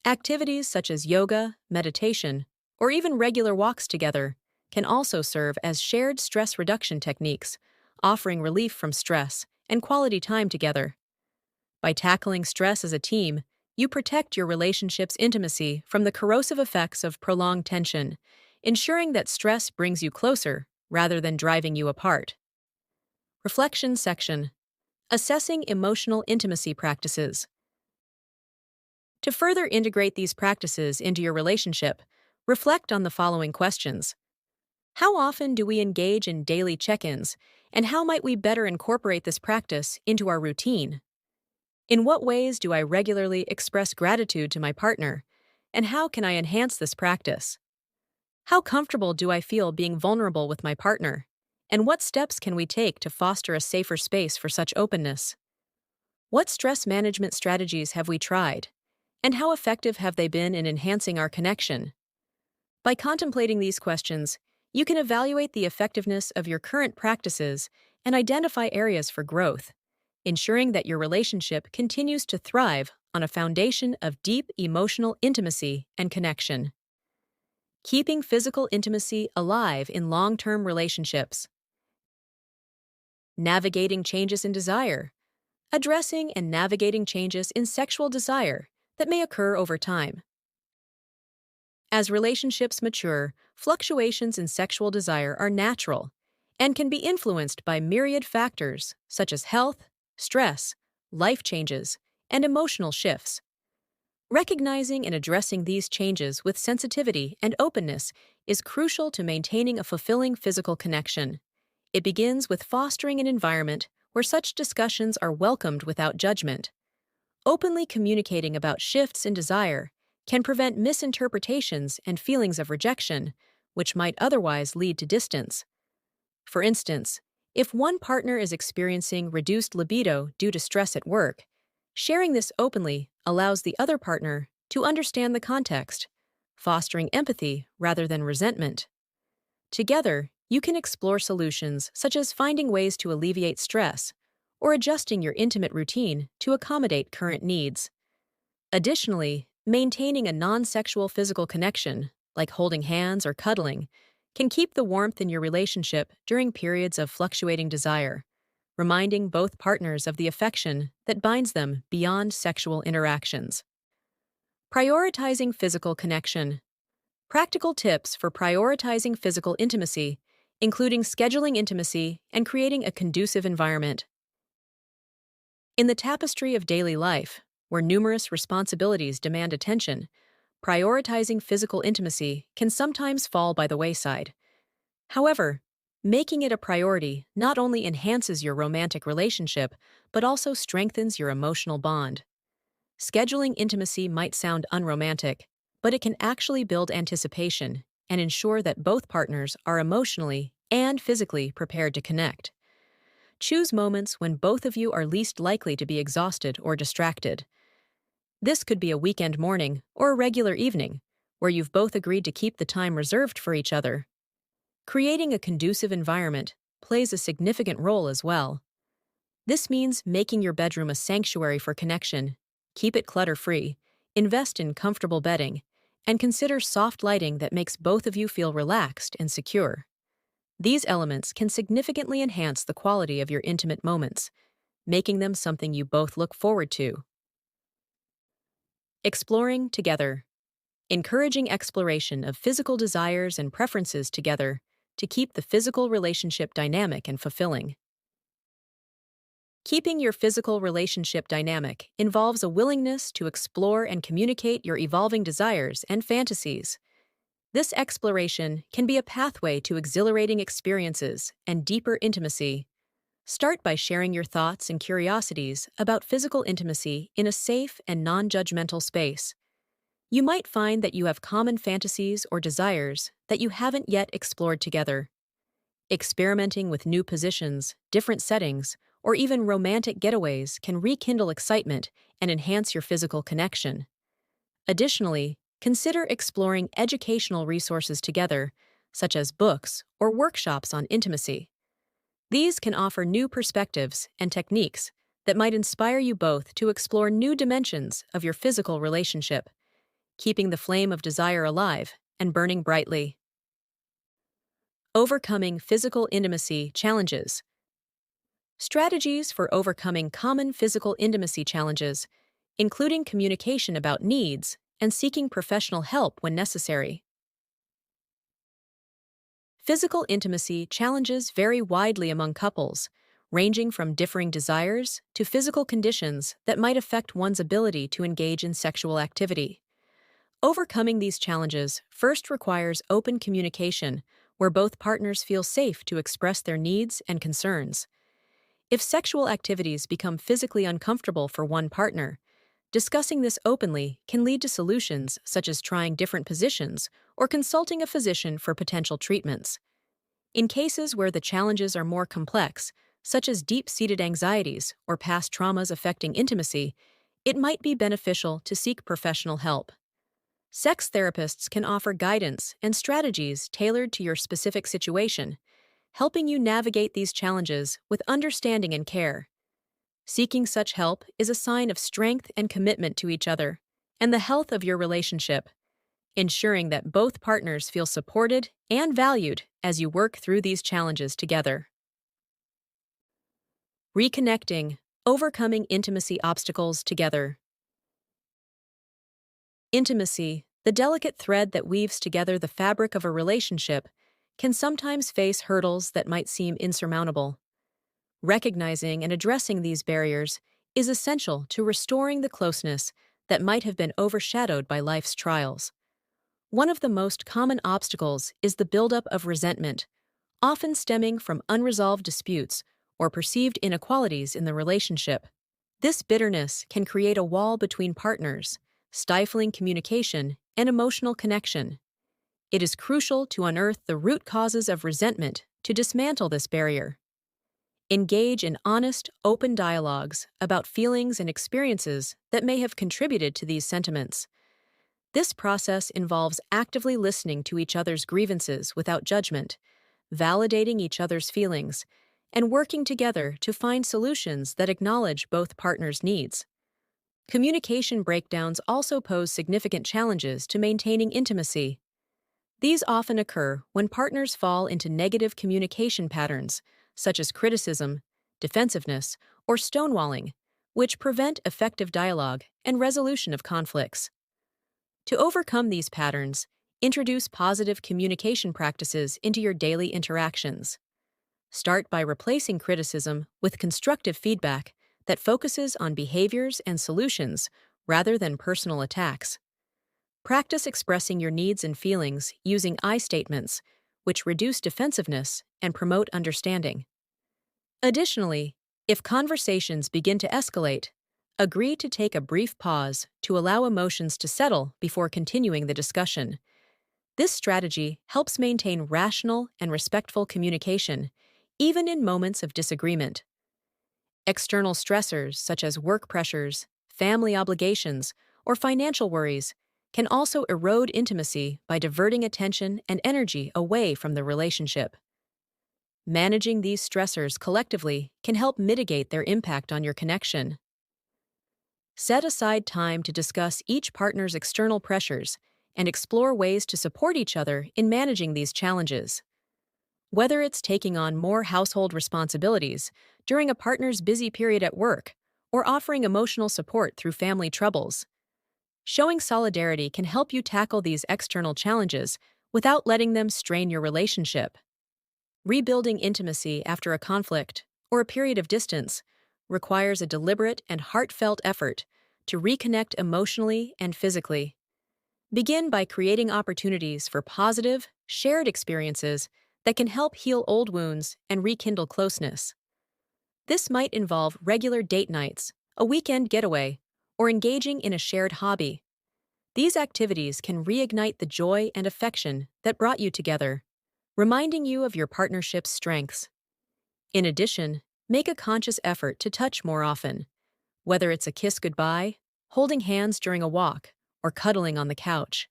Activities such as yoga, meditation, or even regular walks together can also serve as shared stress reduction techniques, offering relief from stress and quality time together. By tackling stress as a team, you protect your relationship's intimacy from the corrosive effects of prolonged tension, ensuring that stress brings you closer rather than driving you apart. Reflection section. Assessing emotional intimacy practices. To further integrate these practices into your relationship, reflect on the following questions. How often do we engage in daily check-ins, and how might we better incorporate this practice into our routine? In what ways do I regularly express gratitude to my partner, and how can I enhance this practice? How comfortable do I feel being vulnerable with my partner, and what steps can we take to foster a safer space for such openness? What stress management strategies have we tried, and how effective have they been in enhancing our connection? By contemplating these questions, You can evaluate the effectiveness of your current practices and identify areas for growth, ensuring that your relationship continues to thrive on a foundation of deep emotional intimacy and connection. Keeping physical intimacy alive in long-term relationships. Navigating changes in desire. Addressing and navigating changes in sexual desire that may occur over time. As relationships mature, fluctuations in sexual desire are natural and can be influenced by myriad factors such as health, stress, life changes, and emotional shifts. Recognizing and addressing these changes with sensitivity and openness is crucial to maintaining a fulfilling physical connection. It begins with fostering an environment where such discussions are welcomed without judgment. Openly communicating about shifts in desire can prevent misinterpretations and feelings of rejection, which might otherwise lead to distance. For instance, if one partner is experiencing reduced libido due to stress at work, sharing this openly allows the other partner to understand the context, fostering empathy rather than resentment. Together, you can explore solutions such as finding ways to alleviate stress or adjusting your intimate routine to accommodate current needs. Additionally, maintaining a non-sexual physical connection, like holding hands or cuddling, can keep the warmth in your relationship during periods of fluctuating desire, reminding both partners of the affection that binds them beyond sexual interactions. Prioritizing physical connection. Practical tips for prioritizing physical intimacy, including scheduling intimacy and creating a conducive environment. In the tapestry of daily life, where numerous responsibilities demand attention, prioritizing physical intimacy can sometimes fall by the wayside. However, making it a priority not only enhances your romantic relationship, but also strengthens your emotional bond. Scheduling intimacy might sound unromantic, but it can actually build anticipation and ensure that both partners are emotionally and physically prepared to connect. Choose moments when both of you are least likely to be exhausted or distracted. This could be a weekend morning or a regular evening, where you've both agreed to keep the time reserved for each other. Creating a conducive environment plays a significant role as well. This means making your bedroom a sanctuary for connection, keep it clutter-free, invest in comfortable bedding, and consider soft lighting that makes both of you feel relaxed and secure. These elements can significantly enhance the quality of your intimate moments, making them something you both look forward to. Exploring together. Encouraging exploration of physical desires and preferences together to keep the physical relationship dynamic and fulfilling. Keeping your physical relationship dynamic involves a willingness to explore and communicate your evolving desires and fantasies. This exploration can be a pathway to exhilarating experiences and deeper intimacy. Start by sharing your thoughts and curiosities about physical intimacy in a safe and non-judgmental space. You might find that you have common fantasies or desires that you haven't yet explored together. Experimenting with new positions, different settings, or even romantic getaways can rekindle excitement and enhance your physical connection. Additionally, consider exploring educational resources together, such as books or workshops on intimacy. These can offer new perspectives and techniques that might inspire you both to explore new dimensions of your physical relationship, keeping the flame of desire alive and burning brightly. Overcoming physical intimacy challenges. Strategies for overcoming common physical intimacy challenges, including communication about needs and seeking professional help when necessary. Physical intimacy challenges vary widely among couples, ranging from differing desires to physical conditions that might affect one's ability to engage in sexual activity. Overcoming these challenges first requires open communication, where both partners feel safe to express their needs and concerns. If sexual activities become physically uncomfortable for one partner, discussing this openly can lead to solutions such as trying different positions or consulting a physician for potential treatments. In cases where the challenges are more complex, such as deep-seated anxieties or past traumas affecting intimacy, it might be beneficial to seek professional help. Sex therapists can offer guidance and strategies tailored to your specific situation, helping you navigate these challenges with understanding and care. Seeking such help is a sign of strength and commitment to each other and the health of your relationship, ensuring that both partners feel supported and valued as you work through these challenges together. Reconnecting, overcoming intimacy obstacles together. Intimacy, the delicate thread that weaves together the fabric of a relationship, can sometimes face hurdles that might seem insurmountable. Recognizing and addressing these barriers is essential to restoring the closeness that might have been overshadowed by life's trials. One of the most common obstacles is the buildup of resentment, often stemming from unresolved disputes or perceived inequalities in the relationship. This bitterness can create a wall between partners, stifling communication and emotional connection. It is crucial to unearth the root causes of resentment to dismantle this barrier. Engage in honest, open dialogues about feelings and experiences that may have contributed to these sentiments. This process involves actively listening to each other's grievances without judgment, validating each other's feelings, and working together to find solutions that acknowledge both partners' needs. Communication breakdowns also pose significant challenges to maintaining intimacy. These often occur when partners fall into negative communication patterns, such as criticism, defensiveness, or stonewalling, which prevent effective dialogue and resolution of conflicts. To overcome these patterns, introduce positive communication practices into your daily interactions. Start by replacing criticism with constructive feedback that focuses on behaviors and solutions rather than personal attacks. Practice expressing your needs and feelings using I statements, which reduce defensiveness and promote understanding. Additionally, if conversations begin to escalate, agree to take a brief pause to allow emotions to settle before continuing the discussion. This strategy helps maintain rational and respectful communication, even in moments of disagreement. External stressors such as work pressures, family obligations, or financial worries can also erode intimacy by diverting attention and energy away from the relationship. Managing these stressors collectively can help mitigate their impact on your connection. Set aside time to discuss each partner's external pressures and explore ways to support each other in managing these challenges. Whether it's taking on more household responsibilities during a partner's busy period at work or offering emotional support through family troubles, showing solidarity can help you tackle these external challenges without letting them strain your relationship. Rebuilding intimacy after a conflict or a period of distance requires a deliberate and heartfelt effort to reconnect emotionally and physically. Begin by creating opportunities for positive, shared experiences that can help heal old wounds and rekindle closeness. This might involve regular date nights, a weekend getaway, or engaging in a shared hobby. These activities can reignite the joy and affection that brought you together, reminding you of your partnership's strengths. In addition, make a conscious effort to touch more often, whether it's a kiss goodbye, holding hands during a walk, or cuddling on the couch.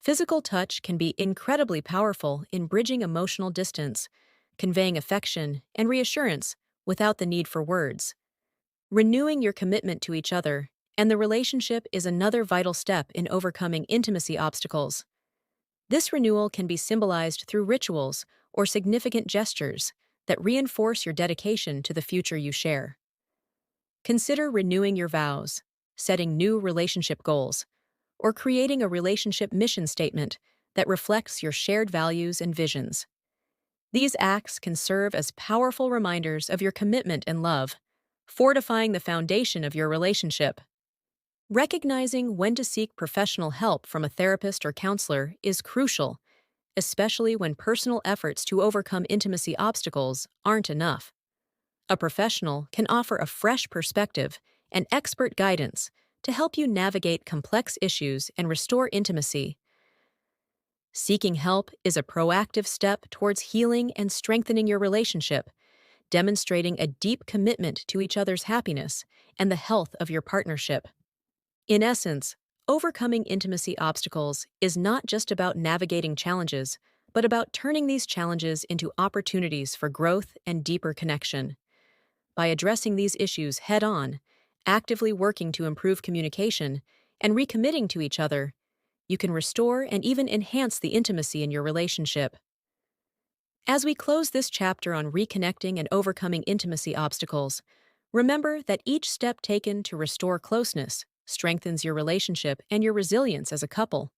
Physical touch can be incredibly powerful in bridging emotional distance, conveying affection and reassurance without the need for words. Renewing your commitment to each other and the relationship is another vital step in overcoming intimacy obstacles. This renewal can be symbolized through rituals or significant gestures that reinforce your dedication to the future you share. Consider renewing your vows, setting new relationship goals, or creating a relationship mission statement that reflects your shared values and visions. These acts can serve as powerful reminders of your commitment and love, fortifying the foundation of your relationship. Recognizing when to seek professional help from a therapist or counselor is crucial, especially when personal efforts to overcome intimacy obstacles aren't enough. A professional can offer a fresh perspective and expert guidance to help you navigate complex issues and restore intimacy. Seeking help is a proactive step towards healing and strengthening your relationship, demonstrating a deep commitment to each other's happiness and the health of your partnership. In essence, overcoming intimacy obstacles is not just about navigating challenges, but about turning these challenges into opportunities for growth and deeper connection. By addressing these issues head on, actively working to improve communication, and recommitting to each other, you can restore and even enhance the intimacy in your relationship. As we close this chapter on reconnecting and overcoming intimacy obstacles, remember that each step taken to restore closeness strengthens your relationship and your resilience as a couple.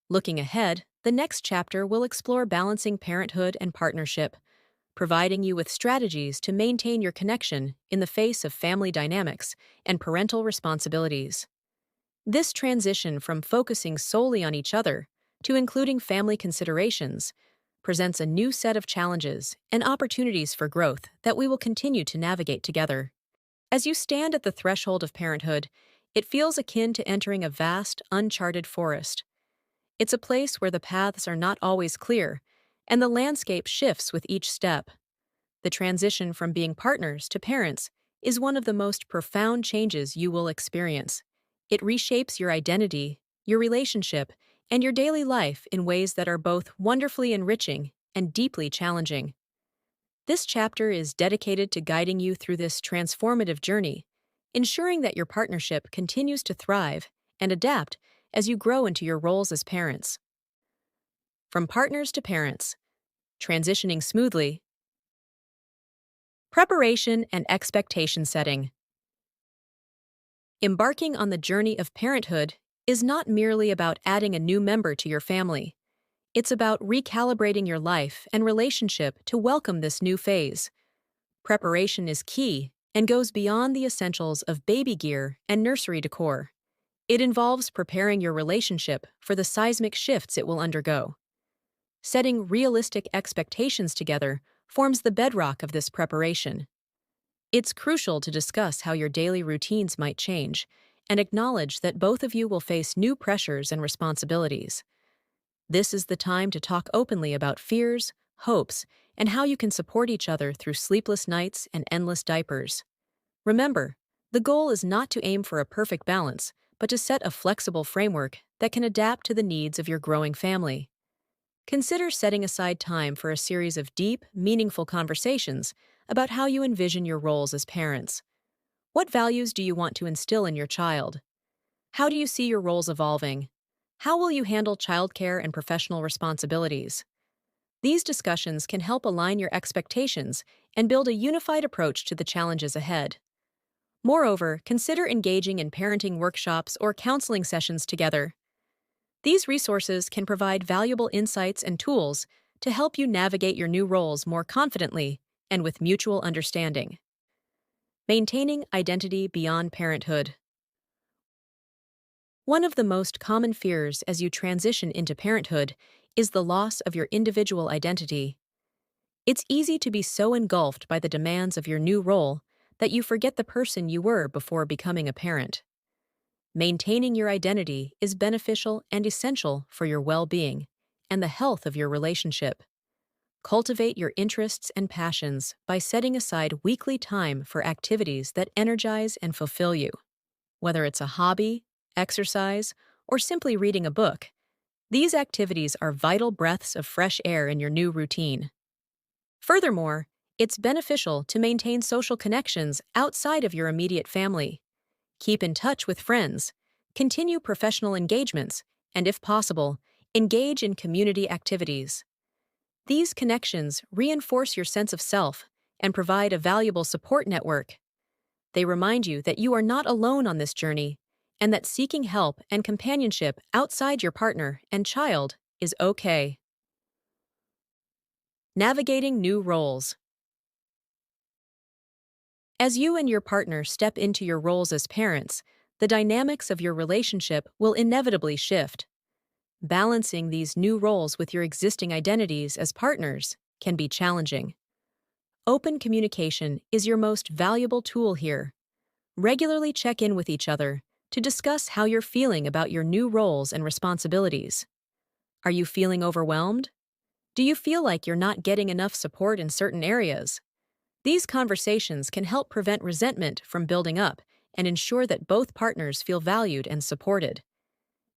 Looking ahead, the next chapter will explore balancing parenthood and partnership, providing you with strategies to maintain your connection in the face of family dynamics and parental responsibilities. This transition from focusing solely on each other to including family considerations presents a new set of challenges and opportunities for growth that we will continue to navigate together. As you stand at the threshold of parenthood, it feels akin to entering a vast, uncharted forest. It's a place where the paths are not always clear, and the landscape shifts with each step. The transition from being partners to parents is one of the most profound changes you will experience. It reshapes your identity, your relationship, and your daily life in ways that are both wonderfully enriching and deeply challenging. This chapter is dedicated to guiding you through this transformative journey, ensuring that your partnership continues to thrive and adapt as you grow into your roles as parents. From partners to parents, transitioning smoothly. Preparation and expectation setting. Embarking on the journey of parenthood is not merely about adding a new member to your family. It's about recalibrating your life and relationship to welcome this new phase. Preparation is key and goes beyond the essentials of baby gear and nursery decor. It involves preparing your relationship for the seismic shifts it will undergo. Setting realistic expectations together forms the bedrock of this preparation. It's crucial to discuss how your daily routines might change and acknowledge that both of you will face new pressures and responsibilities. This is the time to talk openly about fears, hopes, and how you can support each other through sleepless nights and endless diapers. Remember, the goal is not to aim for a perfect balance, but to set a flexible framework that can adapt to the needs of your growing family. Consider setting aside time for a series of deep, meaningful conversations about how you envision your roles as parents. What values do you want to instill in your child? How do you see your roles evolving? How will you handle childcare and professional responsibilities? These discussions can help align your expectations and build a unified approach to the challenges ahead. Moreover, consider engaging in parenting workshops or counseling sessions together. These resources can provide valuable insights and tools to help you navigate your new roles more confidently and with mutual understanding. Maintaining identity beyond parenthood. One of the most common fears as you transition into parenthood is the loss of your individual identity. It's easy to be so engulfed by the demands of your new role that you forget the person you were before becoming a parent. Maintaining your identity is beneficial and essential for your well-being and the health of your relationship. Cultivate your interests and passions by setting aside weekly time for activities that energize and fulfill you. Whether it's a hobby, exercise, or simply reading a book, these activities are vital breaths of fresh air in your new routine. Furthermore, it's beneficial to maintain social connections outside of your immediate family. Keep in touch with friends, continue professional engagements, and if possible, engage in community activities. These connections reinforce your sense of self and provide a valuable support network. They remind you that you are not alone on this journey and that seeking help and companionship outside your partner and child is okay. Navigating new roles. As you and your partner step into your roles as parents, the dynamics of your relationship will inevitably shift. Balancing these new roles with your existing identities as partners can be challenging. Open communication is your most valuable tool here. Regularly check in with each other to discuss how you're feeling about your new roles and responsibilities. Are you feeling overwhelmed? Do you feel like you're not getting enough support in certain areas? These conversations can help prevent resentment from building up and ensure that both partners feel valued and supported.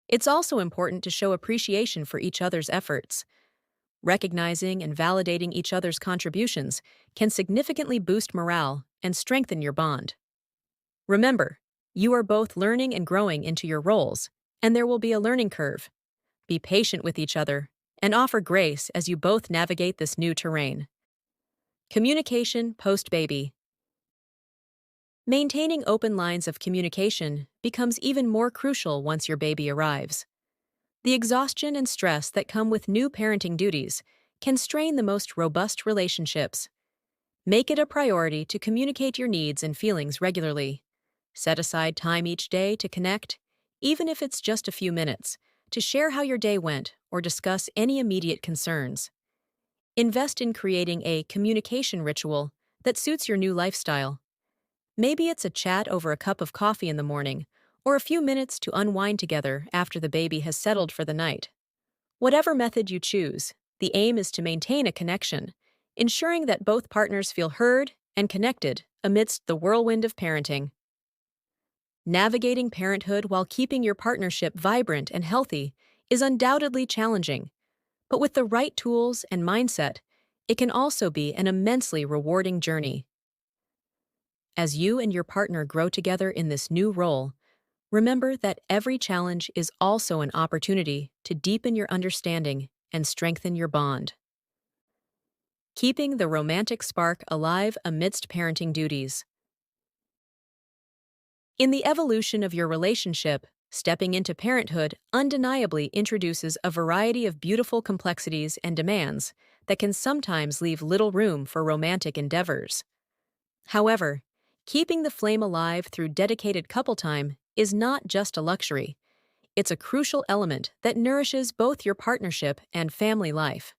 It's also important to show appreciation for each other's efforts. Recognizing and validating each other's contributions can significantly boost morale and strengthen your bond. Remember, you are both learning and growing into your roles, and there will be a learning curve. Be patient with each other and offer grace as you both navigate this new terrain. Communication post-baby. Maintaining open lines of communication becomes even more crucial once your baby arrives. The exhaustion and stress that come with new parenting duties can strain the most robust relationships. Make it a priority to communicate your needs and feelings regularly. Set aside time each day to connect, even if it's just a few minutes, to share how your day went or discuss any immediate concerns. Invest in creating a communication ritual that suits your new lifestyle. Maybe it's a chat over a cup of coffee in the morning, or a few minutes to unwind together after the baby has settled for the night. Whatever method you choose, the aim is to maintain a connection, ensuring that both partners feel heard and connected amidst the whirlwind of parenting. Navigating parenthood while keeping your partnership vibrant and healthy is undoubtedly challenging, but with the right tools and mindset, it can also be an immensely rewarding journey. As you and your partner grow together in this new role, remember that every challenge is also an opportunity to deepen your understanding and strengthen your bond. Keeping the romantic spark alive amidst parenting duties. In the evolution of your relationship, stepping into parenthood undeniably introduces a variety of beautiful complexities and demands that can sometimes leave little room for romantic endeavors. However, keeping the flame alive through dedicated couple time is not just a luxury. It's a crucial element that nourishes both your partnership and family life.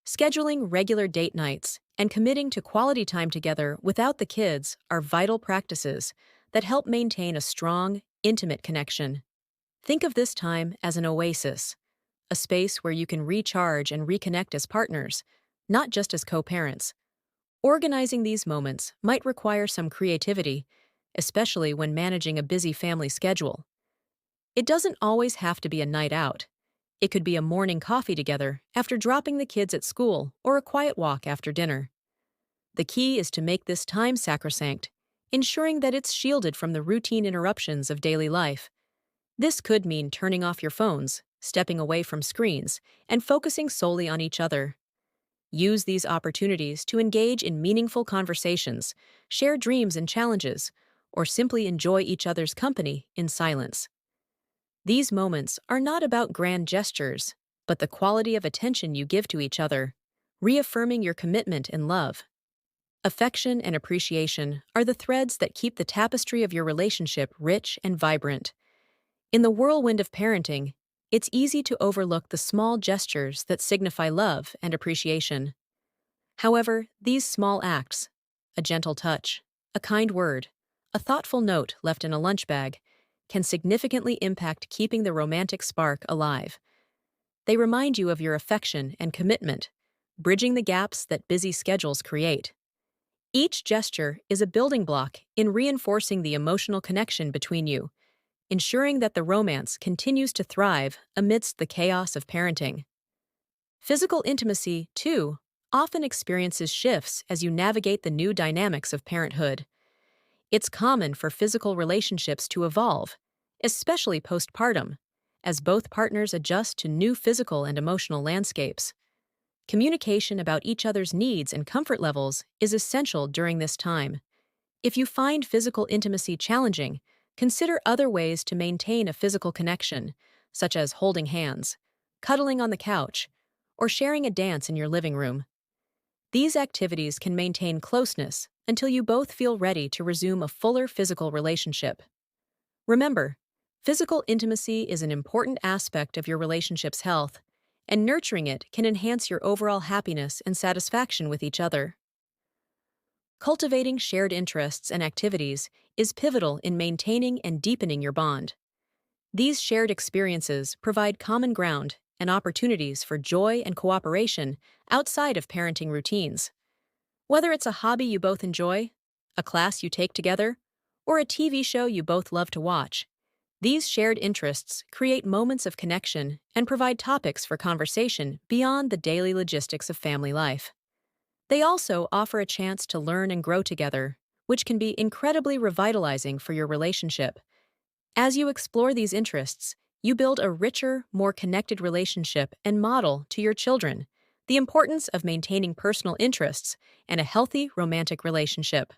Scheduling regular date nights and committing to quality time together without the kids are vital practices that help maintain a strong, intimate connection. Think of this time as an oasis, a space where you can recharge and reconnect as partners, not just as co-parents. Organizing these moments might require some creativity, especially when managing a busy family schedule. It doesn't always have to be a night out. It could be a morning coffee together after dropping the kids at school or a quiet walk after dinner. The key is to make this time sacrosanct, ensuring that it's shielded from the routine interruptions of daily life. This could mean turning off your phones, stepping away from screens, and focusing solely on each other. Use these opportunities to engage in meaningful conversations, share dreams and challenges, or simply enjoy each other's company in silence. These moments are not about grand gestures, but the quality of attention you give to each other, reaffirming your commitment and love. Affection and appreciation are the threads that keep the tapestry of your relationship rich and vibrant. In the whirlwind of parenting, it's easy to overlook the small gestures that signify love and appreciation. However, these small acts, a gentle touch, a kind word, a thoughtful note left in a lunch bag, can significantly impact keeping the romantic spark alive. They remind you of your affection and commitment, bridging the gaps that busy schedules create. Each gesture is a building block in reinforcing the emotional connection between you, ensuring that the romance continues to thrive amidst the chaos of parenting. Physical intimacy, too, often experiences shifts as you navigate the new dynamics of parenthood. It's common for physical relationships to evolve, especially postpartum, as both partners adjust to new physical and emotional landscapes. Communication about each other's needs and comfort levels is essential during this time. If you find physical intimacy challenging, consider other ways to maintain a physical connection, such as holding hands, cuddling on the couch, or sharing a dance in your living room. These activities can maintain closeness until you both feel ready to resume a fuller physical relationship. Remember, physical intimacy is an important aspect of your relationship's health, and nurturing it can enhance your overall happiness and satisfaction with each other. Cultivating shared interests and activities is pivotal in maintaining and deepening your bond. These shared experiences provide common ground and opportunities for joy and cooperation outside of parenting routines. Whether it's a hobby you both enjoy, a class you take together, or a TV show you both love to watch, These shared interests create moments of connection and provide topics for conversation beyond the daily logistics of family life. They also offer a chance to learn and grow together, which can be incredibly revitalizing for your relationship. As you explore these interests, you build a richer, more connected relationship and model to your children the importance of maintaining personal interests and a healthy romantic relationship.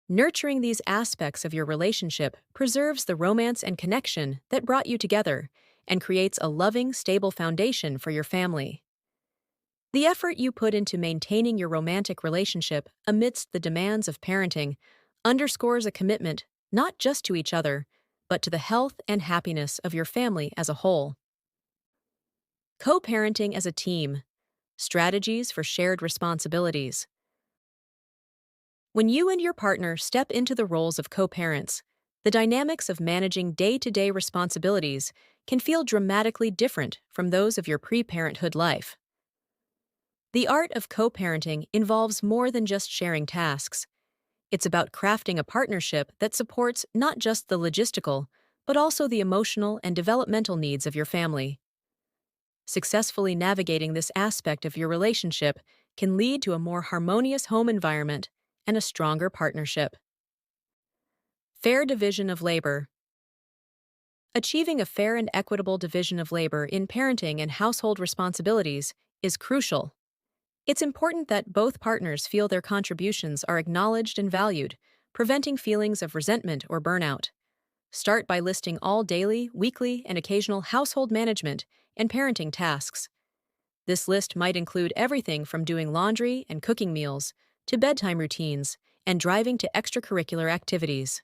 Nurturing these aspects of your relationship preserves the romance and connection that brought you together and creates a loving, stable foundation for your family. The effort you put into maintaining your romantic relationship amidst the demands of parenting underscores a commitment not just to each other, but to the health and happiness of your family as a whole. Co-parenting as a team. Strategies for shared responsibilities. When you and your partner step into the roles of co-parents, the dynamics of managing day-to-day responsibilities can feel dramatically different from those of your pre-parenthood life. The art of co-parenting involves more than just sharing tasks. It's about crafting a partnership that supports not just the logistical, but also the emotional and developmental needs of your family. Successfully navigating this aspect of your relationship can lead to a more harmonious home environment and a stronger partnership. Fair division of labor. Achieving a fair and equitable division of labor in parenting and household responsibilities is crucial. It's important that both partners feel their contributions are acknowledged and valued, preventing feelings of resentment or burnout. Start by listing all daily, weekly, and occasional household management and parenting tasks. This list might include everything from doing laundry and cooking meals to bedtime routines and driving to extracurricular activities.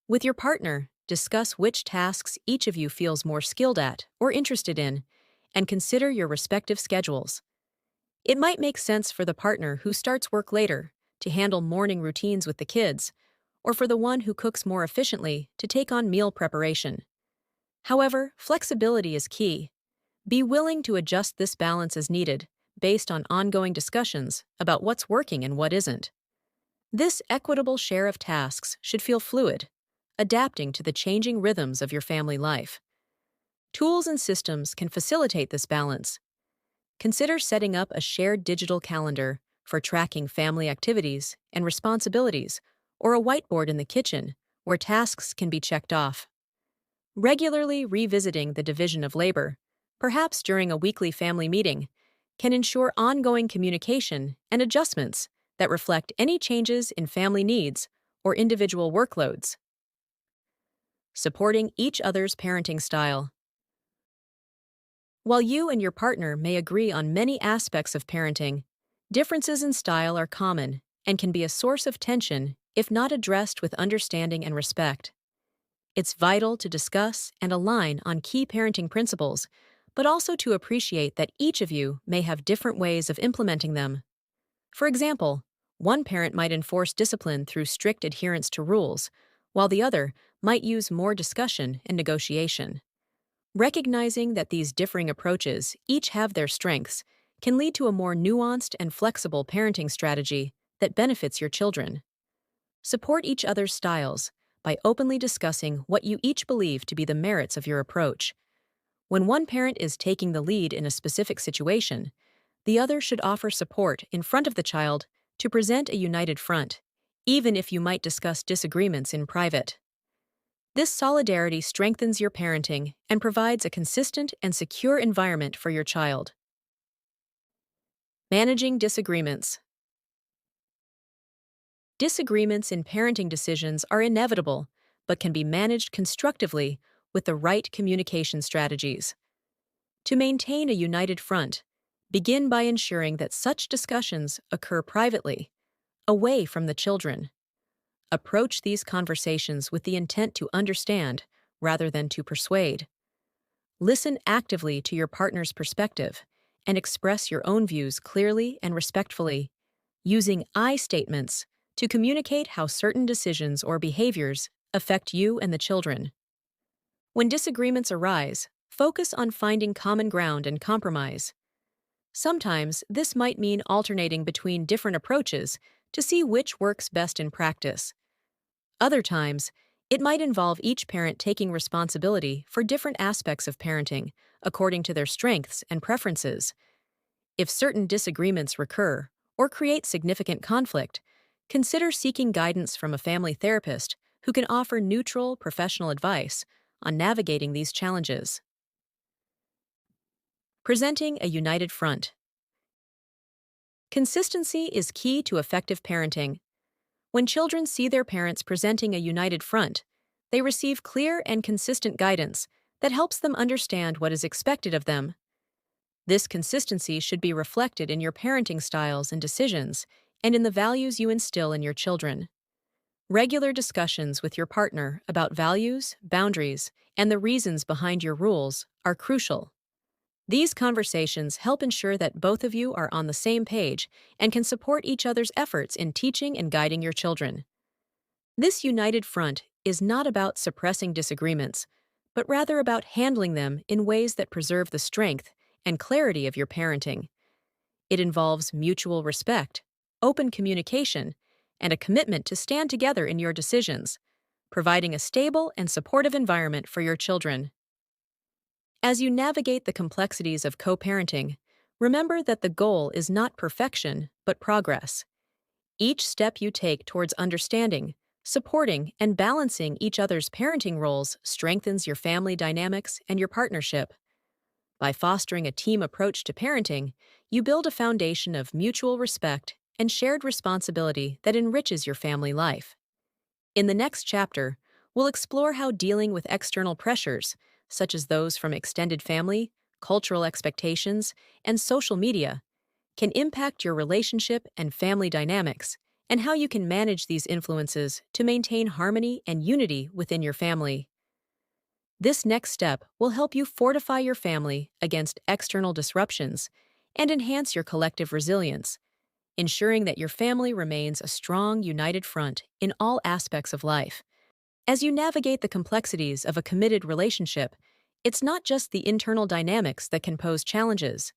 With your partner, discuss which tasks each of you feels more skilled at or interested in, and consider your respective schedules. It might make sense for the partner who starts work later to handle morning routines with the kids, or for the one who cooks more efficiently to take on meal preparation. However, flexibility is key. Be willing to adjust this balance as needed, based on ongoing discussions about what's working and what isn't. This equitable share of tasks should feel fluid, adapting to the changing rhythms of your family life. Tools and systems can facilitate this balance. Consider setting up a shared digital calendar for tracking family activities and responsibilities, or a whiteboard in the kitchen where tasks can be checked off. Regularly revisiting the division of labor, perhaps during a weekly family meeting, can ensure ongoing communication and adjustments that reflect any changes in family needs or individual workloads. Supporting each other's parenting style. While you and your partner may agree on many aspects of parenting, differences in style are common and can be a source of tension if not addressed with understanding and respect. It's vital to discuss and align on key parenting principles, but also to appreciate that each of you may have different ways of implementing them. For example, one parent might enforce discipline through strict adherence to rules, while the other might use more discussion and negotiation. Recognizing that these differing approaches each have their strengths can lead to a more nuanced and flexible parenting strategy that benefits your children. Support each other's styles by openly discussing what you each believe to be the merits of your approach. When one parent is taking the lead in a specific situation, the other should offer support in front of the child to present a united front, even if you might discuss disagreements in private. This solidarity strengthens your parenting and provides a consistent and secure environment for your child. Managing disagreements. Disagreements in parenting decisions are inevitable, but can be managed constructively with the right communication strategies. To maintain a united front, begin by ensuring that such discussions occur privately, away from the children. Approach these conversations with the intent to understand rather than to persuade. Listen actively to your partner's perspective and express your own views clearly and respectfully, using I statements to communicate how certain decisions or behaviors affect you and the children. When disagreements arise, focus on finding common ground and compromise. Sometimes this might mean alternating between different approaches to see which works best in practice. Other times, It might involve each parent taking responsibility for different aspects of parenting, according to their strengths and preferences. If certain disagreements recur or create significant conflict, consider seeking guidance from a family therapist who can offer neutral, professional advice on navigating these challenges. Presenting a united front. Consistency is key to effective parenting. When children see their parents presenting a united front, they receive clear and consistent guidance that helps them understand what is expected of them. This consistency should be reflected in your parenting styles and decisions, and in the values you instill in your children. Regular discussions with your partner about values, boundaries, and the reasons behind your rules are crucial. These conversations help ensure that both of you are on the same page and can support each other's efforts in teaching and guiding your children. This united front is not about suppressing disagreements, but rather about handling them in ways that preserve the strength and clarity of your parenting. It involves mutual respect, open communication, and a commitment to stand together in your decisions, providing a stable and supportive environment for your children. As you navigate the complexities of co-parenting, remember that the goal is not perfection, but progress. Each step you take towards understanding, supporting, and balancing each other's parenting roles strengthens your family dynamics and your partnership. By fostering a team approach to parenting, you build a foundation of mutual respect and shared responsibility that enriches your family life. In the next chapter, we'll explore how dealing with external pressures, such as those from extended family, cultural expectations, and social media, can impact your relationship and family dynamics, and how you can manage these influences to maintain harmony and unity within your family. This next step will help you fortify your family against external disruptions and enhance your collective resilience, ensuring that your family remains a strong, united front in all aspects of life. As you navigate the complexities of a committed relationship, it's not just the internal dynamics that can pose challenges.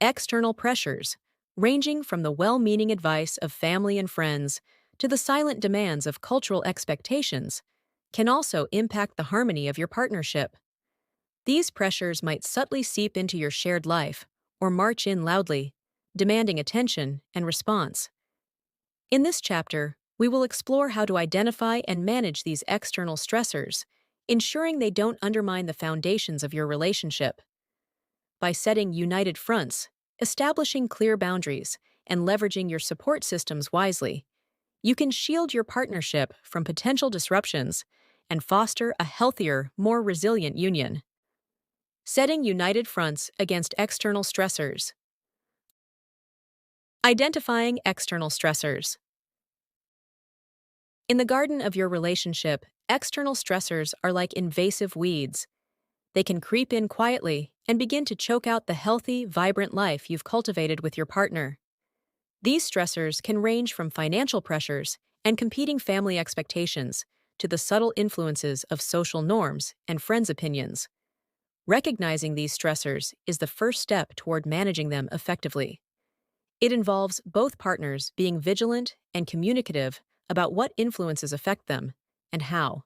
External pressures, ranging from the well-meaning advice of family and friends to the silent demands of cultural expectations, can also impact the harmony of your partnership. These pressures might subtly seep into your shared life or march in loudly, demanding attention and response. In this chapter, we will explore how to identify and manage these external stressors, ensuring they don't undermine the foundations of your relationship. By setting united fronts, establishing clear boundaries, and leveraging your support systems wisely, you can shield your partnership from potential disruptions and foster a healthier, more resilient union. Setting united fronts against external stressors. Identifying external stressors. In the garden of your relationship, external stressors are like invasive weeds. They can creep in quietly and begin to choke out the healthy, vibrant life you've cultivated with your partner. These stressors can range from financial pressures and competing family expectations to the subtle influences of social norms and friends' opinions. Recognizing these stressors is the first step toward managing them effectively. It involves both partners being vigilant and communicative about what influences affect them and how.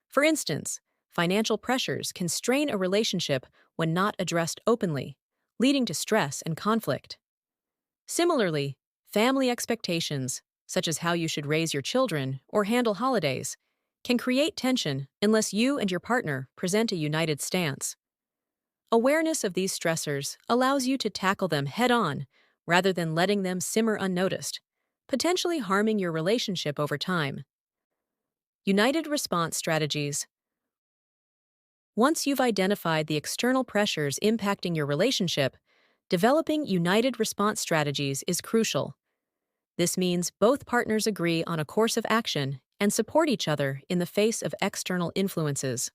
For instance, financial pressures can strain a relationship when not addressed openly, leading to stress and conflict. Similarly, family expectations, such as how you should raise your children or handle holidays, can create tension unless you and your partner present a united stance. Awareness of these stressors allows you to tackle them head-on rather than letting them simmer unnoticed, potentially harming your relationship over time. United response strategies. Once you've identified the external pressures impacting your relationship, developing united response strategies is crucial. This means both partners agree on a course of action and support each other in the face of external influences.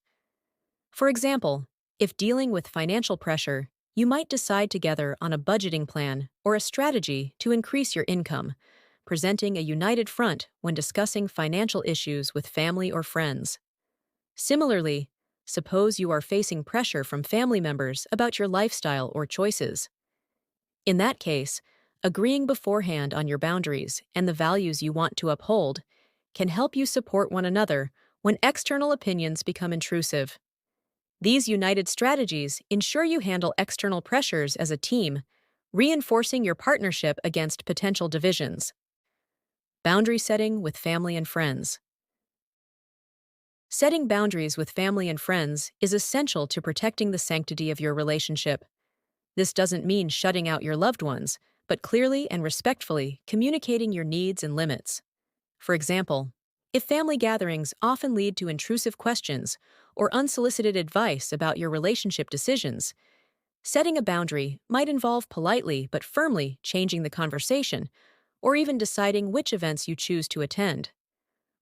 For example, if dealing with financial pressure, you might decide together on a budgeting plan or a strategy to increase your income, presenting a united front when discussing financial issues with family or friends. Similarly, suppose you are facing pressure from family members about your lifestyle or choices. In that case, agreeing beforehand on your boundaries and the values you want to uphold can help you support one another when external opinions become intrusive. These united strategies ensure you handle external pressures as a team, reinforcing your partnership against potential divisions. Boundary setting with family and friends. Setting boundaries with family and friends is essential to protecting the sanctity of your relationship. This doesn't mean shutting out your loved ones, but clearly and respectfully communicating your needs and limits. For example, if family gatherings often lead to intrusive questions or unsolicited advice about your relationship decisions, setting a boundary might involve politely but firmly changing the conversation or even deciding which events you choose to attend.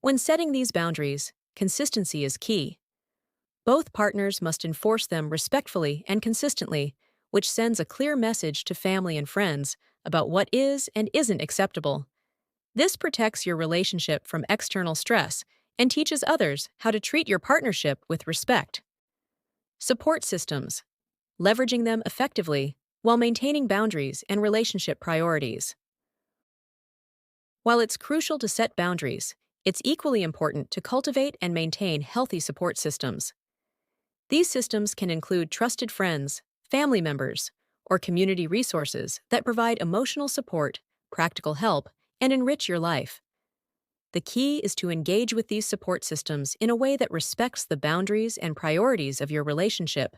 When setting these boundaries, consistency is key. Both partners must enforce them respectfully and consistently, which sends a clear message to family and friends about what is and isn't acceptable. This protects your relationship from external stress and teaches others how to treat your partnership with respect. Support systems, leveraging them effectively while maintaining boundaries and relationship priorities. While it's crucial to set boundaries, it's equally important to cultivate and maintain healthy support systems. These systems can include trusted friends, family members, or community resources that provide emotional support, practical help, and enrich your life. The key is to engage with these support systems in a way that respects the boundaries and priorities of your relationship.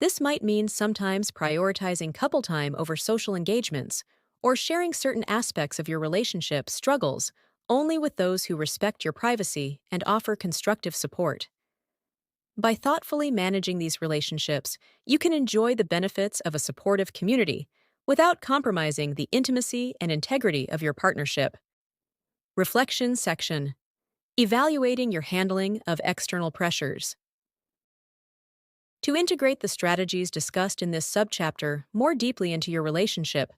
This might mean sometimes prioritizing couple time over social engagements, or sharing certain aspects of your relationship struggles only with those who respect your privacy and offer constructive support. By thoughtfully managing these relationships, you can enjoy the benefits of a supportive community without compromising the intimacy and integrity of your partnership. Reflection section. Evaluating your handling of external pressures. To integrate the strategies discussed in this subchapter more deeply into your relationship,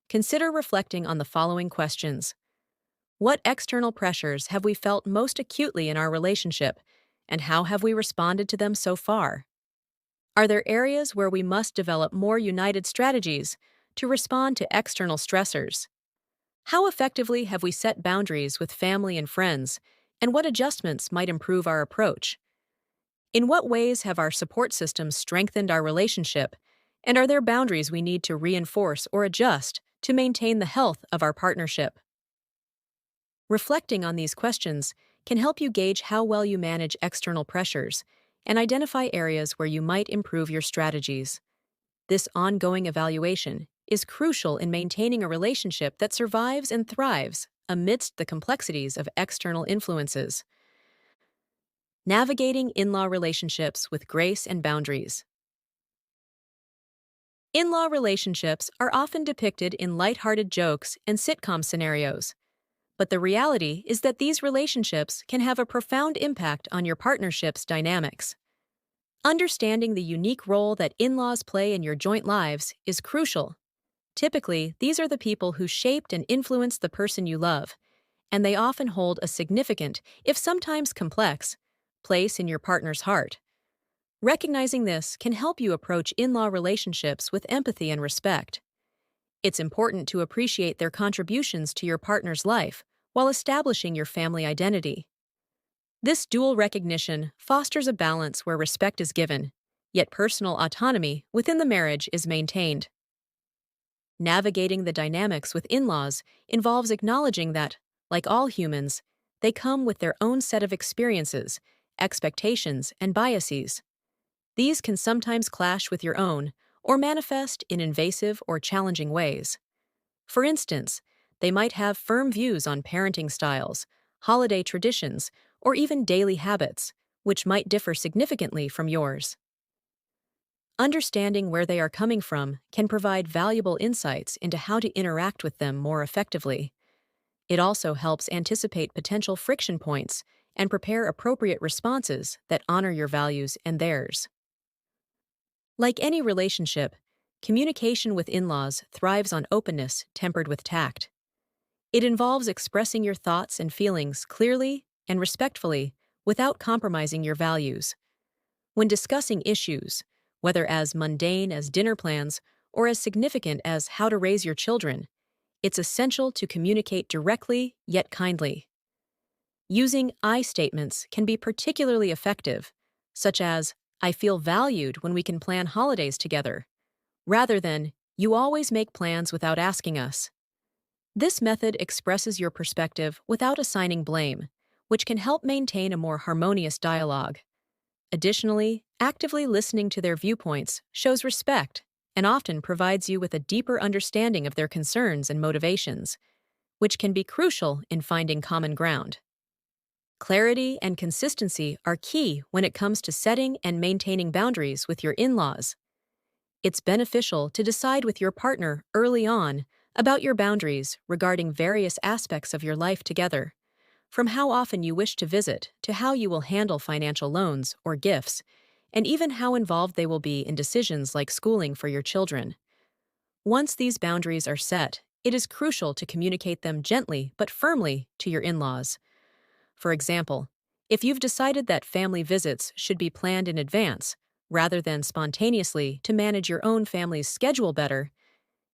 consider reflecting on the following questions. What external pressures have we felt most acutely in our relationship, and how have we responded to them so far? Are there areas where we must develop more united strategies to respond to external stressors? How effectively have we set boundaries with family and friends, and what adjustments might improve our approach? In what ways have our support systems strengthened our relationship, and are there boundaries we need to reinforce or adjust to maintain the health of our partnership? Reflecting on these questions can help you gauge how well you manage external pressures and identify areas where you might improve your strategies. This ongoing evaluation is crucial in maintaining a relationship that survives and thrives amidst the complexities of external influences. Navigating in-law relationships with grace and boundaries. In-law relationships are often depicted in lighthearted jokes and sitcom scenarios. But the reality is that these relationships can have a profound impact on your partnership's dynamics. Understanding the unique role that in-laws play in your joint lives is crucial. Typically, these are the people who shaped and influenced the person you love, and they often hold a significant, if sometimes complex, place in your partner's heart. Recognizing this can help you approach in-law relationships with empathy and respect. It's important to appreciate their contributions to your partner's life while establishing your family identity. This dual recognition fosters a balance where respect is given, yet personal autonomy within the marriage is maintained. Navigating the dynamics with in-laws involves acknowledging that, like all humans, they come with their own set of experiences, expectations, and biases. These can sometimes clash with your own or manifest in invasive or challenging ways. For instance, they might have firm views on parenting styles, holiday traditions, or even daily habits, which might differ significantly from yours. Understanding where they are coming from can provide valuable insights into how to interact with them more effectively. It also helps anticipate potential friction points and prepare appropriate responses that honor your values and theirs. Like any relationship, communication with in-laws thrives on openness tempered with tact. It involves expressing your thoughts and feelings clearly and respectfully without compromising your values. When discussing issues, whether as mundane as dinner plans or as significant as how to raise your children, it's essential to communicate directly yet kindly. Using I statements can be particularly effective, such as, I feel valued when we can plan holidays together, rather than, you always make plans without asking us. This method expresses your perspective without assigning blame, which can help maintain a more harmonious dialogue. Additionally, actively listening to their viewpoints shows respect and often provides you with a deeper understanding of their concerns and motivations, which can be crucial in finding common ground. Clarity and consistency are key when it comes to setting and maintaining boundaries with your in-laws. It's beneficial to decide with your partner early on about your boundaries regarding various aspects of your life together, from how often you wish to visit to how you will handle financial loans or gifts, and even how involved they will be in decisions like schooling for your children. Once these boundaries are set, it is crucial to communicate them gently but firmly to your in-laws. For example, if you've decided that family visits should be planned in advance, rather than spontaneously to manage your own family's schedule better,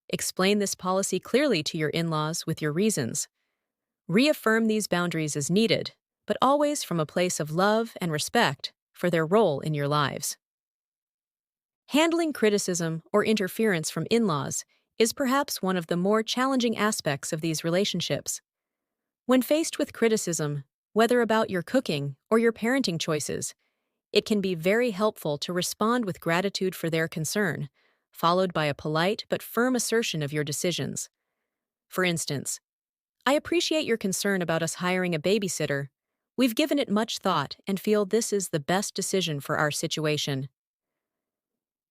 explain this policy clearly to your in-laws with your reasons. Reaffirm these boundaries as needed, but always from a place of love and respect for their role in your lives. Handling criticism or interference from in-laws is perhaps one of the more challenging aspects of these relationships. When faced with criticism, whether about your cooking or your parenting choices, it can be very helpful to respond with gratitude for their concern, followed by a polite but firm assertion of your decisions. For instance, I appreciate your concern about us hiring a babysitter. We've given it much thought and feel this is the best decision for our situation.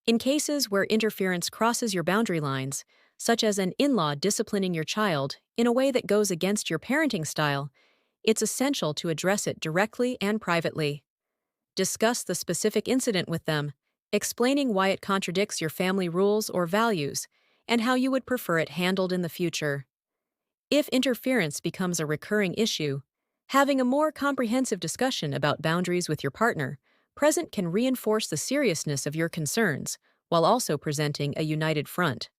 In cases where interference crosses your boundary lines, such as an in-law disciplining your child in a way that goes against your parenting style, it's essential to address it directly and privately. Discuss the specific incident with them, explaining why it contradicts your family rules or values, and how you would prefer it handled in the future. If interference becomes a recurring issue, having a more comprehensive discussion about boundaries with your partner present can reinforce the seriousness of your concerns while also presenting a united front.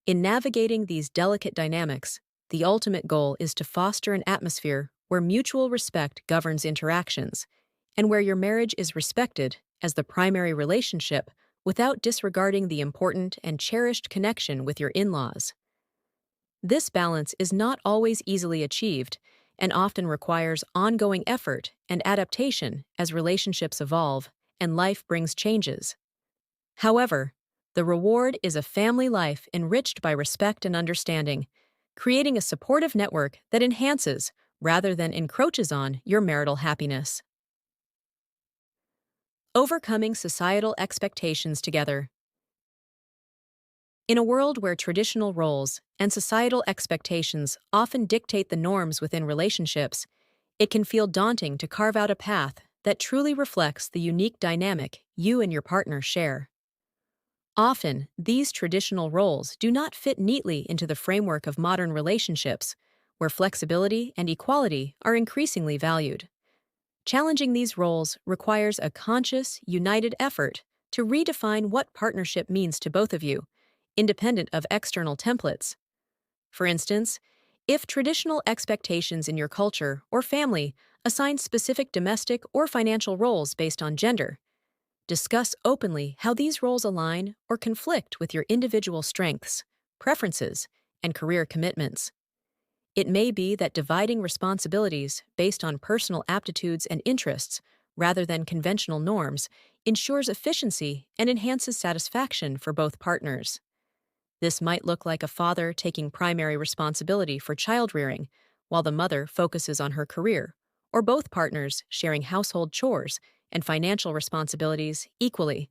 In navigating these delicate dynamics, the ultimate goal is to foster an atmosphere where mutual respect governs interactions and where your marriage is respected as the primary relationship without disregarding the important and cherished connection with your in-laws. This balance is not always easily achieved and often requires ongoing effort and adaptation as relationships evolve and life brings changes. However, the reward is a family life enriched by respect and understanding, creating a supportive network that enhances, rather than encroaches on, your marital happiness. Overcoming societal expectations together. In a world where traditional roles and societal expectations often dictate the norms within relationships, it can feel daunting to carve out a path that truly reflects the unique dynamic you and your partner share. Often, these traditional roles do not fit neatly into the framework of modern relationships, where flexibility and equality are increasingly valued. Challenging these roles requires a conscious, united effort to redefine what partnership means to both of you, independent of external templates. For instance, if traditional expectations in your culture or family assign specific domestic or financial roles based on gender, discuss openly how these roles align or conflict with your individual strengths, preferences, and career commitments. It may be that dividing responsibilities based on personal aptitudes and interests, rather than conventional norms, ensures efficiency and enhances satisfaction for both partners. This might look like a father taking primary responsibility for child rearing, while the mother focuses on her career, or both partners sharing household chores and financial responsibilities equally.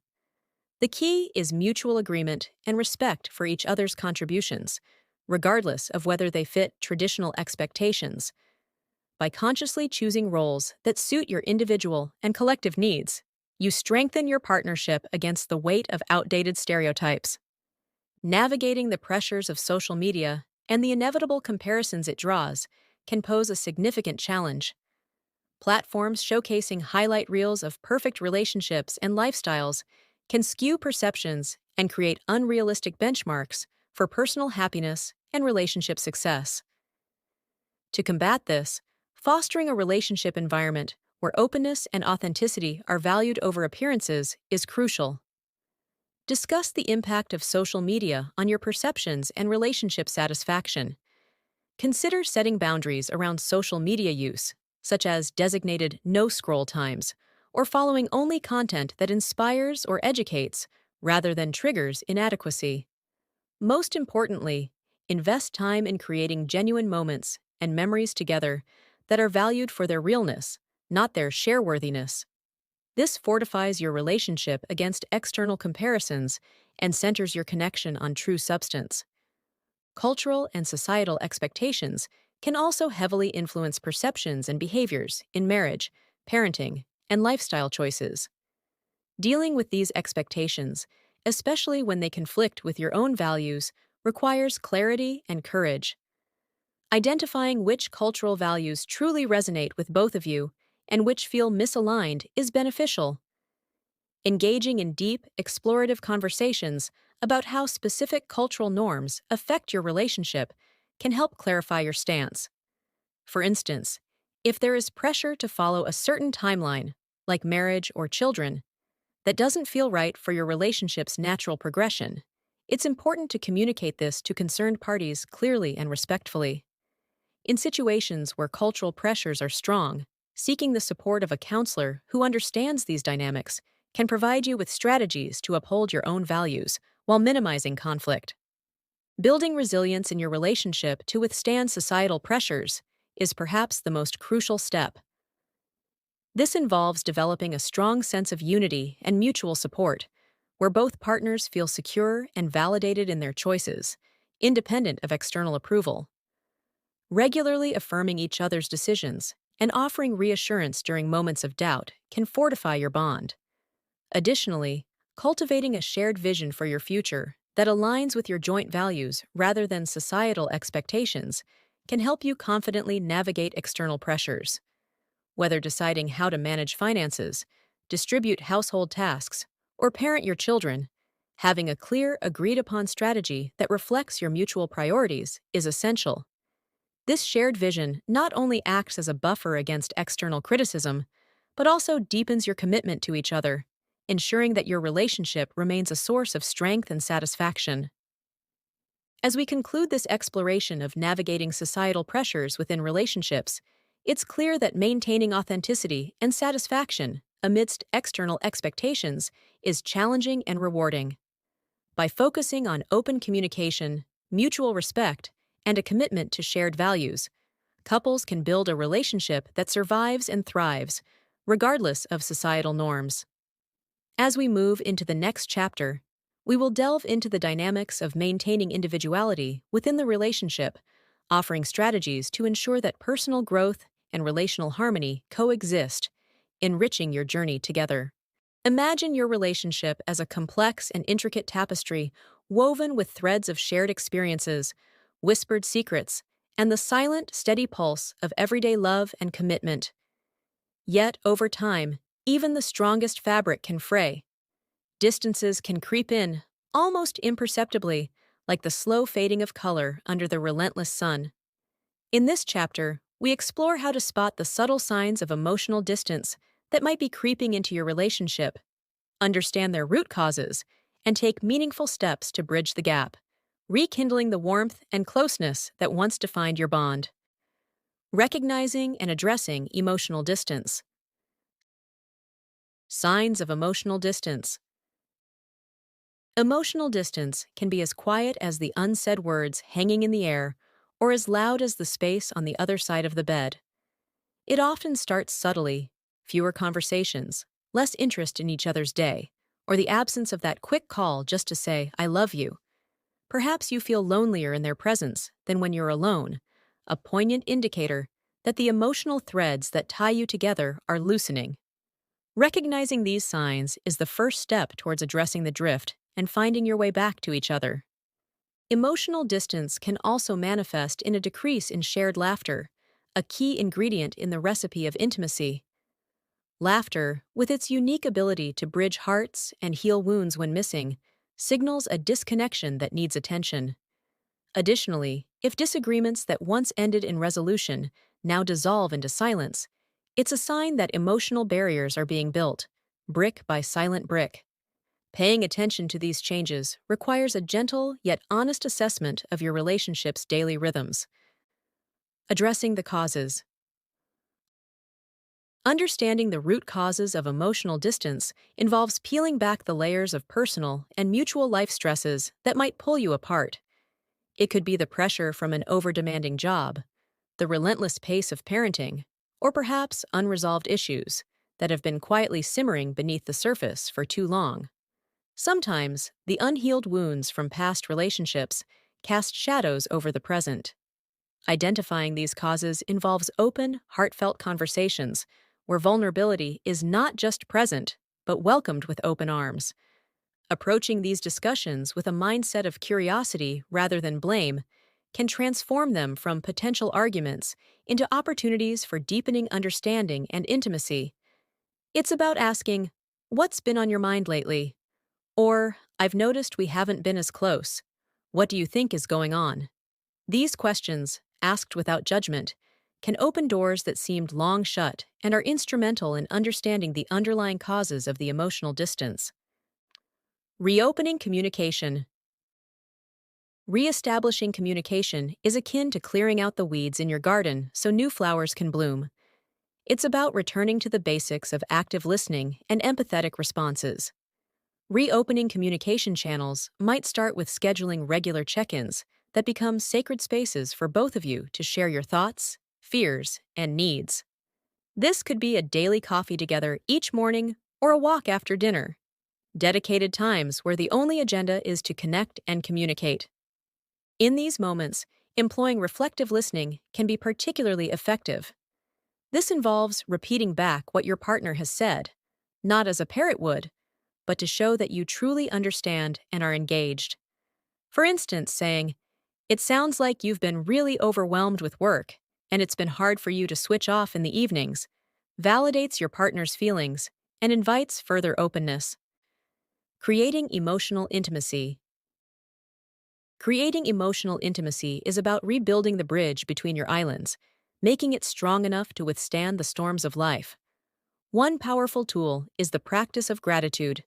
The key is mutual agreement and respect for each other's contributions, regardless of whether they fit traditional expectations. By consciously choosing roles that suit your individual and collective needs, you strengthen your partnership against the weight of outdated stereotypes. Navigating the pressures of social media and the inevitable comparisons it draws can pose a significant challenge. Platforms showcasing highlight reels of perfect relationships and lifestyles can skew perceptions and create unrealistic benchmarks for personal happiness and relationship success. To combat this, Fostering a relationship environment where openness and authenticity are valued over appearances is crucial. Discuss the impact of social media on your perceptions and relationship satisfaction. Consider setting boundaries around social media use, such as designated no-scroll times, or following only content that inspires or educates rather than triggers inadequacy. Most importantly, invest time in creating genuine moments and memories together that are valued for their realness, not their share-worthiness. This fortifies your relationship against external comparisons and centers your connection on true substance. Cultural and societal expectations can also heavily influence perceptions and behaviors in marriage, parenting, and lifestyle choices. Dealing with these expectations, especially when they conflict with your own values, requires clarity and courage. Identifying which cultural values truly resonate with both of you and which feel misaligned is beneficial. Engaging in deep, explorative conversations about how specific cultural norms affect your relationship can help clarify your stance. For instance, if there is pressure to follow a certain timeline, like marriage or children, that doesn't feel right for your relationship's natural progression, it's important to communicate this to concerned parties clearly and respectfully. In situations where cultural pressures are strong, seeking the support of a counselor who understands these dynamics can provide you with strategies to uphold your own values while minimizing conflict. Building resilience in your relationship to withstand societal pressures is perhaps the most crucial step. This involves developing a strong sense of unity and mutual support, where both partners feel secure and validated in their choices, independent of external approval. Regularly affirming each other's decisions and offering reassurance during moments of doubt can fortify your bond. Additionally, cultivating a shared vision for your future that aligns with your joint values rather than societal expectations can help you confidently navigate external pressures. Whether deciding how to manage finances, distribute household tasks, or parent your children, having a clear, agreed-upon strategy that reflects your mutual priorities is essential. This shared vision not only acts as a buffer against external criticism, but also deepens your commitment to each other, ensuring that your relationship remains a source of strength and satisfaction. As we conclude this exploration of navigating societal pressures within relationships, it's clear that maintaining authenticity and satisfaction amidst external expectations is challenging and rewarding. By focusing on open communication, mutual respect, and a commitment to shared values, couples can build a relationship that survives and thrives, regardless of societal norms. As we move into the next chapter, we will delve into the dynamics of maintaining individuality within the relationship, offering strategies to ensure that personal growth and relational harmony coexist, enriching your journey together. Imagine your relationship as a complex and intricate tapestry woven with threads of shared experiences, whispered secrets, and the silent, steady pulse of everyday love and commitment. Yet, over time, even the strongest fabric can fray. Distances can creep in, almost imperceptibly, like the slow fading of color under the relentless sun. In this chapter, we explore how to spot the subtle signs of emotional distance that might be creeping into your relationship, understand their root causes, and take meaningful steps to bridge the gap, rekindling the warmth and closeness that once defined your bond. Recognizing and addressing emotional distance. Signs of emotional distance. Emotional distance can be as quiet as the unsaid words hanging in the air or as loud as the space on the other side of the bed. It often starts subtly: fewer conversations, less interest in each other's day, or the absence of that quick call just to say, "I love you." Perhaps you feel lonelier in their presence than when you're alone, a poignant indicator that the emotional threads that tie you together are loosening. Recognizing these signs is the first step towards addressing the drift and finding your way back to each other. Emotional distance can also manifest in a decrease in shared laughter, a key ingredient in the recipe of intimacy. Laughter, with its unique ability to bridge hearts and heal wounds when missing, signals a disconnection that needs attention. Additionally, if disagreements that once ended in resolution now dissolve into silence, it's a sign that emotional barriers are being built, brick by silent brick. Paying attention to these changes requires a gentle yet honest assessment of your relationship's daily rhythms. Addressing the causes. Understanding the root causes of emotional distance involves peeling back the layers of personal and mutual life stresses that might pull you apart. It could be the pressure from an over-demanding job, the relentless pace of parenting, or perhaps unresolved issues that have been quietly simmering beneath the surface for too long. Sometimes, the unhealed wounds from past relationships cast shadows over the present. Identifying these causes involves open, heartfelt conversations where vulnerability is not just present, but welcomed with open arms. Approaching these discussions with a mindset of curiosity rather than blame can transform them from potential arguments into opportunities for deepening understanding and intimacy. It's about asking, "What's been on your mind lately?" Or, "I've noticed we haven't been as close. What do you think is going on?" These questions, asked without judgment, can open doors that seemed long shut and are instrumental in understanding the underlying causes of the emotional distance. Reopening communication. Reestablishing communication is akin to clearing out the weeds in your garden so new flowers can bloom. It's about returning to the basics of active listening and empathetic responses. Reopening communication channels might start with scheduling regular check-ins that become sacred spaces for both of you to share your thoughts, fears, and needs. This could be a daily coffee together each morning or a walk after dinner. Dedicated times where the only agenda is to connect and communicate. In these moments, employing reflective listening can be particularly effective. This involves repeating back what your partner has said, not as a parrot would, but to show that you truly understand and are engaged. For instance, saying, "It sounds like you've been really overwhelmed with work, and it's been hard for you to switch off in the evenings," validates your partner's feelings and invites further openness. Creating emotional intimacy. Creating emotional intimacy is about rebuilding the bridge between your islands, making it strong enough to withstand the storms of life. One powerful tool is the practice of gratitude.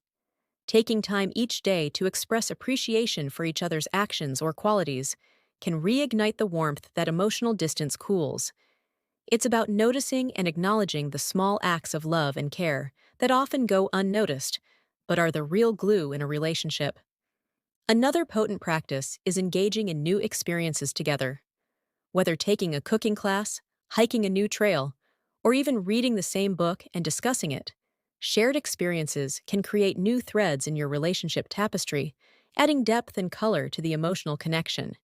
Taking time each day to express appreciation for each other's actions or qualities can reignite the warmth that emotional distance cools. It's about noticing and acknowledging the small acts of love and care that often go unnoticed, but are the real glue in a relationship. Another potent practice is engaging in new experiences together. Whether taking a cooking class, hiking a new trail, or even reading the same book and discussing it, shared experiences can create new threads in your relationship tapestry, adding depth and color to the emotional connection.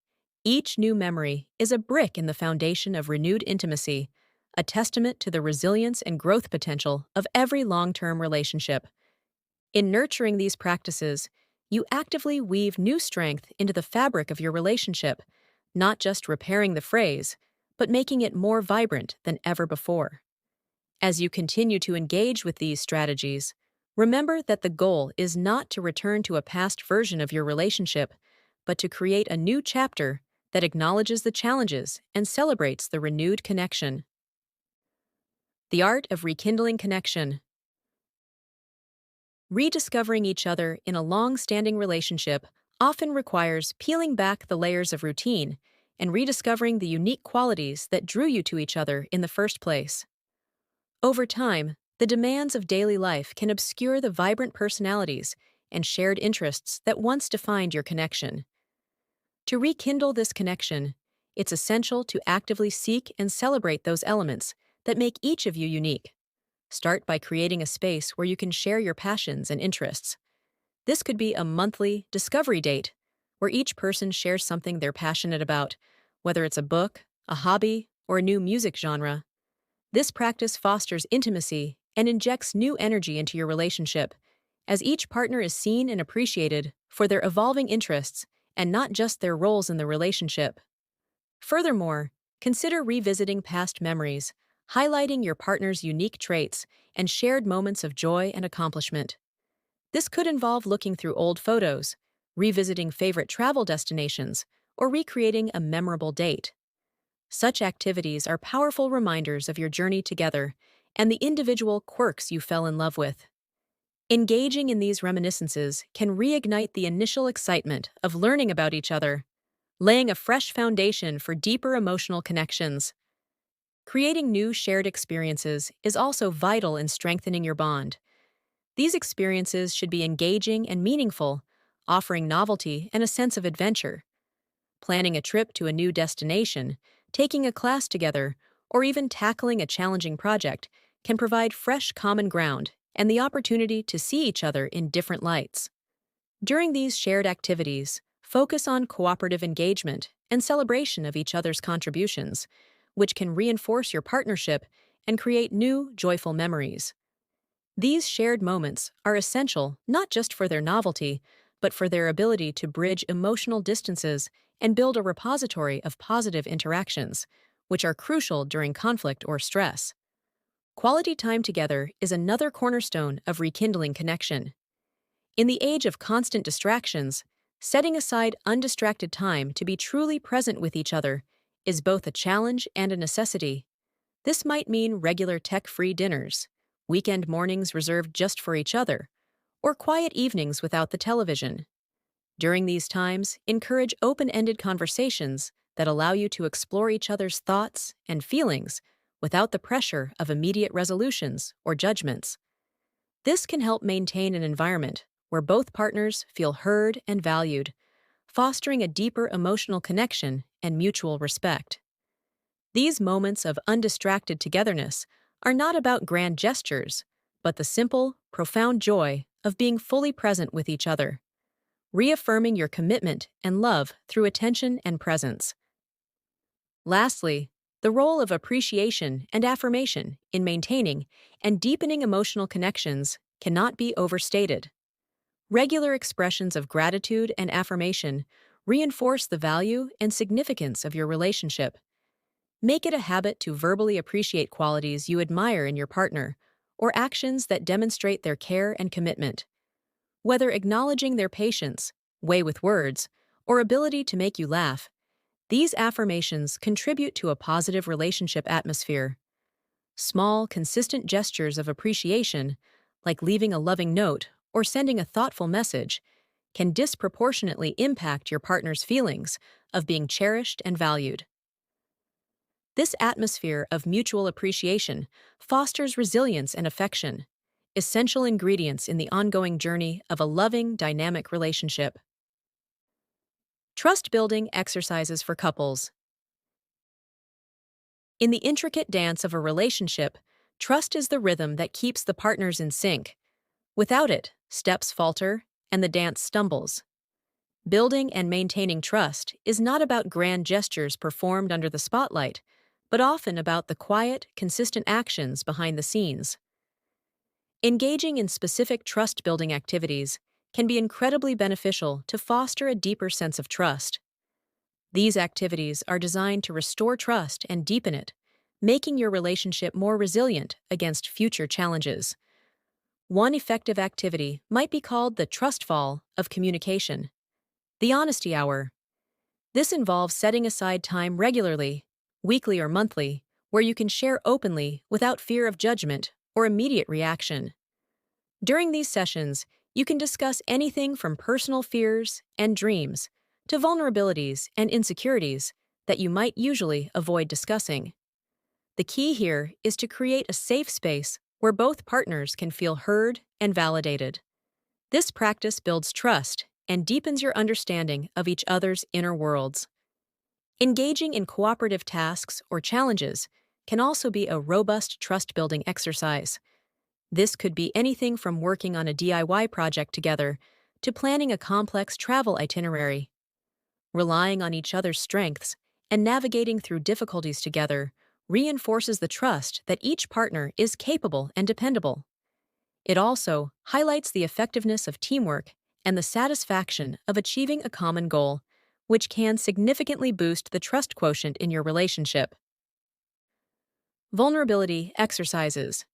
Each new memory is a brick in the foundation of renewed intimacy, a testament to the resilience and growth potential of every long-term relationship. In nurturing these practices, you actively weave new strength into the fabric of your relationship, not just repairing the phrase, but making it more vibrant than ever before. As you continue to engage with these strategies, remember that the goal is not to return to a past version of your relationship, but to create a new chapter that acknowledges the challenges and celebrates the renewed connection. The art of rekindling connection. Rediscovering each other in a long-standing relationship often requires peeling back the layers of routine and rediscovering the unique qualities that drew you to each other in the first place. Over time, the demands of daily life can obscure the vibrant personalities and shared interests that once defined your connection. To rekindle this connection, it's essential to actively seek and celebrate those elements that make each of you unique. Start by creating a space where you can share your passions and interests. This could be a monthly discovery date, where each person shares something they're passionate about, whether it's a book, a hobby, or a new music genre. This practice fosters intimacy and injects new energy into your relationship, as each partner is seen and appreciated for their evolving interests and not just their roles in the relationship. Furthermore, consider revisiting past memories, highlighting your partner's unique traits and shared moments of joy and accomplishment. This could involve looking through old photos, revisiting favorite travel destinations, or recreating a memorable date. Such activities are powerful reminders of your journey together and the individual quirks you fell in love with. Engaging in these reminiscences can reignite the initial excitement of learning about each other, laying a fresh foundation for deeper emotional connections. Creating new shared experiences is also vital in strengthening your bond. These experiences should be engaging and meaningful, offering novelty and a sense of adventure. Planning a trip to a new destination, taking a class together, or even tackling a challenging project can provide fresh common ground and the opportunity to see each other in different lights. During these shared activities, focus on cooperative engagement and celebration of each other's contributions, which can reinforce your partnership and create new, joyful memories. These shared moments are essential not just for their novelty, but for their ability to bridge emotional distances and build a repository of positive interactions, which are crucial during conflict or stress. Quality time together is another cornerstone of rekindling connection. In the age of constant distractions, setting aside undistracted time to be truly present with each other is both a challenge and a necessity. This might mean regular tech-free dinners, weekend mornings reserved just for each other, or quiet evenings without the television. During these times, encourage open-ended conversations that allow you to explore each other's thoughts and feelings without the pressure of immediate resolutions or judgments. This can help maintain an environment where both partners feel heard and valued, fostering a deeper emotional connection and mutual respect. These moments of undistracted togetherness are not about grand gestures, but the simple, profound joy of being fully present with each other, reaffirming your commitment and love through attention and presence. Lastly, the role of appreciation and affirmation in maintaining and deepening emotional connections cannot be overstated. Regular expressions of gratitude and affirmation reinforce the value and significance of your relationship. Make it a habit to verbally appreciate qualities you admire in your partner or actions that demonstrate their care and commitment. Whether acknowledging their patience, way with words, or ability to make you laugh, these affirmations contribute to a positive relationship atmosphere. Small, consistent gestures of appreciation, like leaving a loving note or sending a thoughtful message, can disproportionately impact your partner's feelings of being cherished and valued. This atmosphere of mutual appreciation fosters resilience and affection, essential ingredients in the ongoing journey of a loving, dynamic relationship. Trust-building exercises for couples. In the intricate dance of a relationship, trust is the rhythm that keeps the partners in sync. Without it, steps falter and the dance stumbles. Building and maintaining trust is not about grand gestures performed under the spotlight, but often about the quiet, consistent actions behind the scenes. Engaging in specific trust-building activities can be incredibly beneficial to foster a deeper sense of trust. These activities are designed to restore trust and deepen it, making your relationship more resilient against future challenges. One effective activity might be called the trust fall of communication. The honesty hour. This involves setting aside time regularly, weekly or monthly, where you can share openly without fear of judgment or immediate reaction. During these sessions, you can discuss anything from personal fears and dreams to vulnerabilities and insecurities that you might usually avoid discussing. The key here is to create a safe space where both partners can feel heard and validated. This practice builds trust and deepens your understanding of each other's inner worlds. Engaging in cooperative tasks or challenges can also be a robust trust-building exercise. This could be anything from working on a DIY project together to planning a complex travel itinerary. Relying on each other's strengths and navigating through difficulties together reinforces the trust that each partner is capable and dependable. It also highlights the effectiveness of teamwork and the satisfaction of achieving a common goal, which can significantly boost the trust quotient in your relationship. Vulnerability exercises.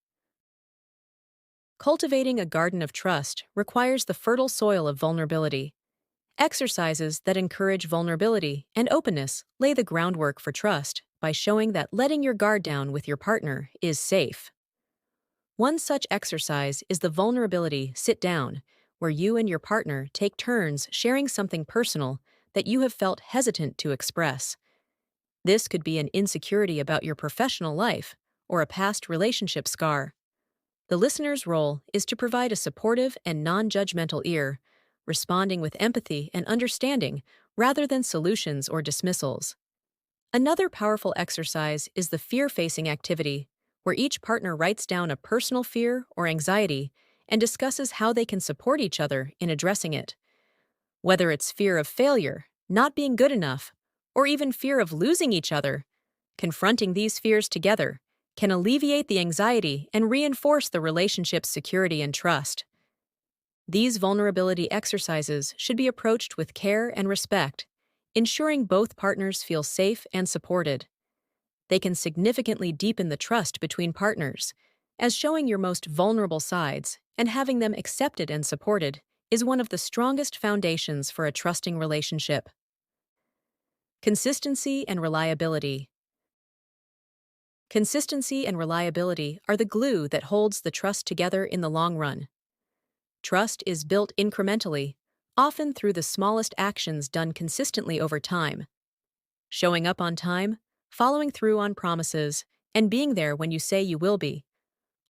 Cultivating a garden of trust requires the fertile soil of vulnerability. Exercises that encourage vulnerability and openness lay the groundwork for trust by showing that letting your guard down with your partner is safe. One such exercise is the vulnerability sit down, where you and your partner take turns sharing something personal that you have felt hesitant to express. This could be an insecurity about your professional life or a past relationship scar. The listener's role is to provide a supportive and non judgmental ear, responding with empathy and understanding rather than solutions or dismissals. Another powerful exercise is the fear facing activity, where each partner writes down a personal fear or anxiety and discusses how they can support each other in addressing it. Whether it's fear of failure, not being good enough, or even fear of losing each other, confronting these fears together can alleviate the anxiety and reinforce the relationship's security and trust. These vulnerability exercises should be approached with care and respect, ensuring both partners feel safe and supported. They can significantly deepen the trust between partners, as showing your most vulnerable sides and having them accepted and supported is one of the strongest foundations for a trusting relationship. Consistency and reliability. Consistency and reliability are the glue that holds the trust together in the long run. Trust is built incrementally, often through the smallest actions done consistently over time. Showing up on time, following through on promises, and being there when you say you will be.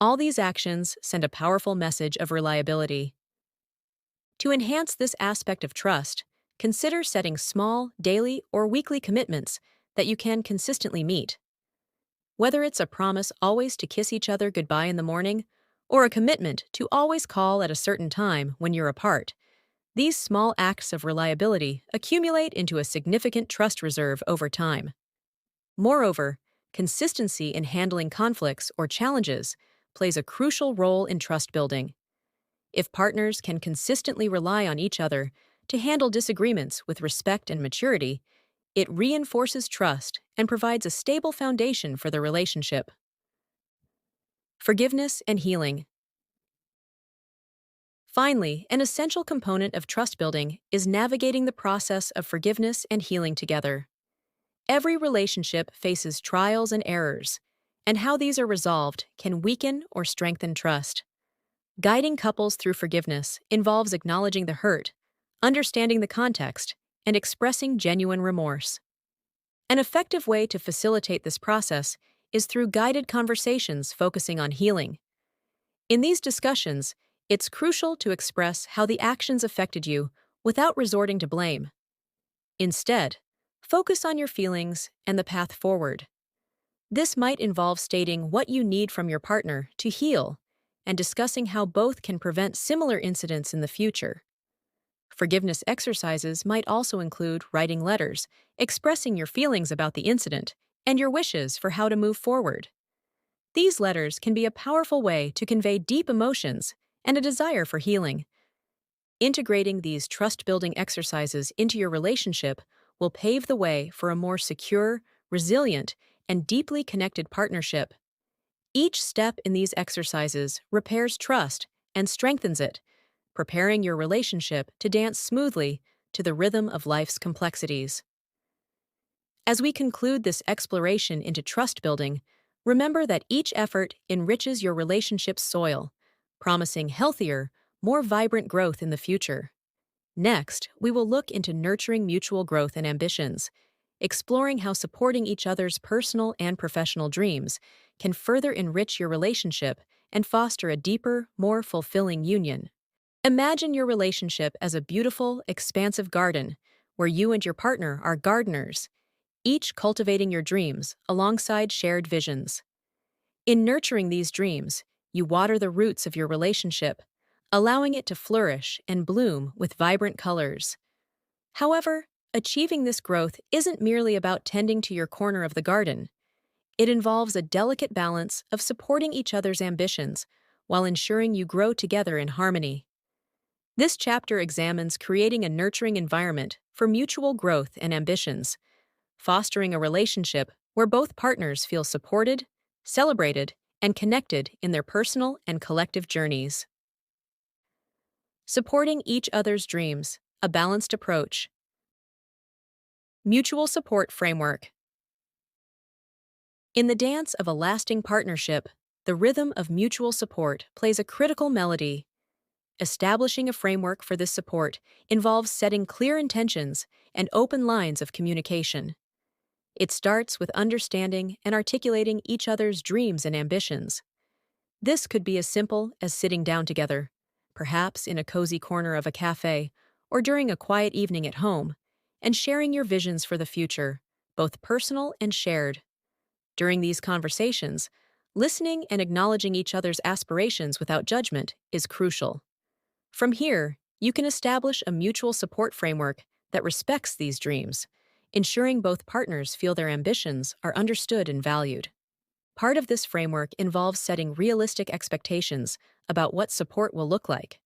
All these actions send a powerful message of reliability. To enhance this aspect of trust, consider setting small, daily, or weekly commitments that you can consistently meet. Whether it's a promise always to kiss each other goodbye in the morning, or a commitment to always call at a certain time when you're apart, these small acts of reliability accumulate into a significant trust reserve over time. Moreover, consistency in handling conflicts or challenges plays a crucial role in trust building. If partners can consistently rely on each other to handle disagreements with respect and maturity, it reinforces trust and provides a stable foundation for the relationship. Forgiveness and healing. Finally, an essential component of trust building is navigating the process of forgiveness and healing together. Every relationship faces trials and errors, and how these are resolved can weaken or strengthen trust. Guiding couples through forgiveness involves acknowledging the hurt, understanding the context, and expressing genuine remorse. An effective way to facilitate this process is through guided conversations focusing on healing. In these discussions, it's crucial to express how the actions affected you without resorting to blame. Instead, focus on your feelings and the path forward. This might involve stating what you need from your partner to heal and discussing how both can prevent similar incidents in the future. Forgiveness exercises might also include writing letters, expressing your feelings about the incident, and your wishes for how to move forward. These letters can be a powerful way to convey deep emotions and a desire for healing. Integrating these trust-building exercises into your relationship will pave the way for a more secure, resilient, and deeply connected partnership. Each step in these exercises repairs trust and strengthens it, preparing your relationship to dance smoothly to the rhythm of life's complexities. As we conclude this exploration into trust building, remember that each effort enriches your relationship's soil, promising healthier, more vibrant growth in the future. Next, we will look into nurturing mutual growth and ambitions, exploring how supporting each other's personal and professional dreams can further enrich your relationship and foster a deeper, more fulfilling union. Imagine your relationship as a beautiful, expansive garden where you and your partner are gardeners, each cultivating your dreams alongside shared visions. In nurturing these dreams, you water the roots of your relationship, allowing it to flourish and bloom with vibrant colors. However, achieving this growth isn't merely about tending to your corner of the garden. It involves a delicate balance of supporting each other's ambitions while ensuring you grow together in harmony. This chapter examines creating a nurturing environment for mutual growth and ambitions, fostering a relationship where both partners feel supported, celebrated, and connected in their personal and collective journeys. Supporting each other's dreams, a balanced approach. Mutual support framework. In the dance of a lasting partnership, the rhythm of mutual support plays a critical melody. Establishing a framework for this support involves setting clear intentions and open lines of communication. It starts with understanding and articulating each other's dreams and ambitions. This could be as simple as sitting down together, perhaps in a cozy corner of a cafe or during a quiet evening at home, and sharing your visions for the future, both personal and shared. During these conversations, listening and acknowledging each other's aspirations without judgment is crucial. From here, you can establish a mutual support framework that respects these dreams, ensuring both partners feel their ambitions are understood and valued. Part of this framework involves setting realistic expectations about what support will look like.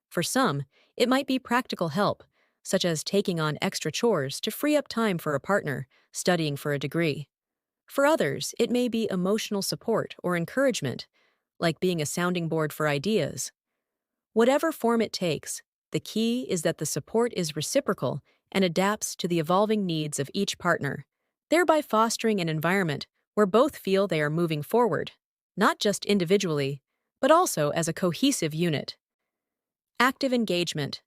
For some, it might be practical help, such as taking on extra chores to free up time for a partner studying for a degree. For others, it may be emotional support or encouragement, like being a sounding board for ideas. Whatever form it takes, the key is that the support is reciprocal and adapts to the evolving needs of each partner, thereby fostering an environment where both feel they are moving forward, not just individually, but also as a cohesive unit. Active engagement.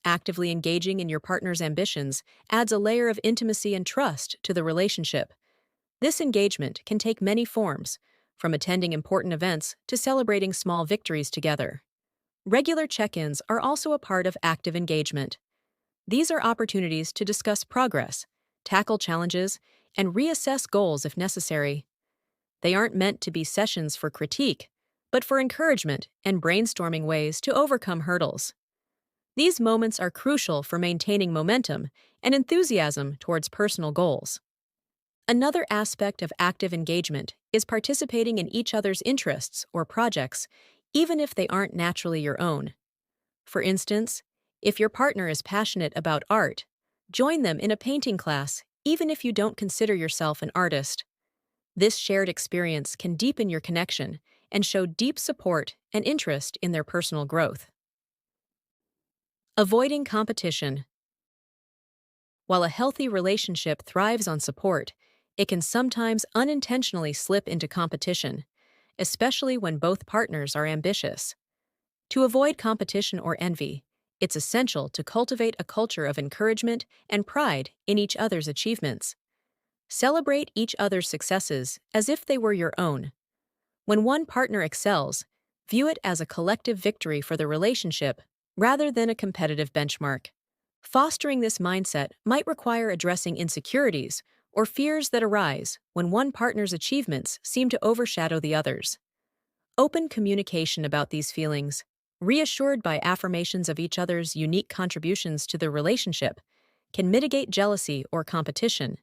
Actively engaging in your partner's ambitions adds a layer of intimacy and trust to the relationship. This engagement can take many forms, from attending important events to celebrating small victories together. Regular check-ins are also a part of active engagement. These are opportunities to discuss progress, tackle challenges, and reassess goals if necessary. They aren't meant to be sessions for critique, but for encouragement and brainstorming ways to overcome hurdles. These moments are crucial for maintaining momentum and enthusiasm towards personal goals. Another aspect of active engagement is participating in each other's interests or projects, even if they aren't naturally your own. For instance, if your partner is passionate about art, join them in a painting class, even if you don't consider yourself an artist. This shared experience can deepen your connection and show deep support and interest in their personal growth. Avoiding competition. While a healthy relationship thrives on support, it can sometimes unintentionally slip into competition, especially when both partners are ambitious. To avoid competition or envy, it's essential to cultivate a culture of encouragement and pride in each other's achievements. Celebrate each other's successes as if they were your own. When one partner excels, view it as a collective victory for the relationship rather than a competitive benchmark. Fostering this mindset might require addressing insecurities or fears that arise when one partner's achievements seem to overshadow the others. Open communication about these feelings, reassured by affirmations of each other's unique contributions to the relationship, can mitigate jealousy or competition,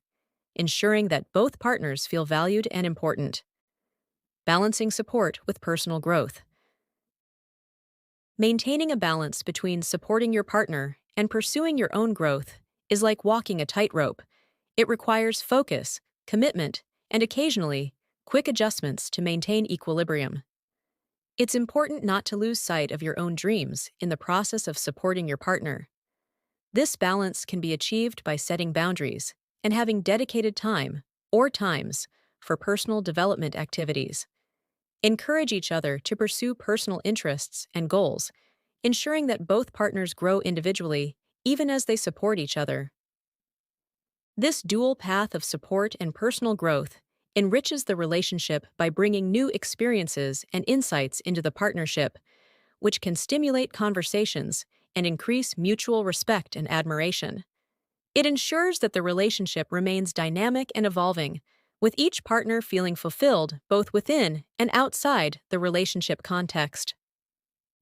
ensuring that both partners feel valued and important. Balancing support with personal growth. Maintaining a balance between supporting your partner and pursuing your own growth is like walking a tightrope. It requires focus, commitment, and occasionally, quick adjustments to maintain equilibrium. It's important not to lose sight of your own dreams in the process of supporting your partner. This balance can be achieved by setting boundaries and having dedicated time or times for personal development activities. Encourage each other to pursue personal interests and goals, ensuring that both partners grow individually even as they support each other. This dual path of support and personal growth enriches the relationship by bringing new experiences and insights into the partnership, which can stimulate conversations and increase mutual respect and admiration. It ensures that the relationship remains dynamic and evolving, with each partner feeling fulfilled both within and outside the relationship context.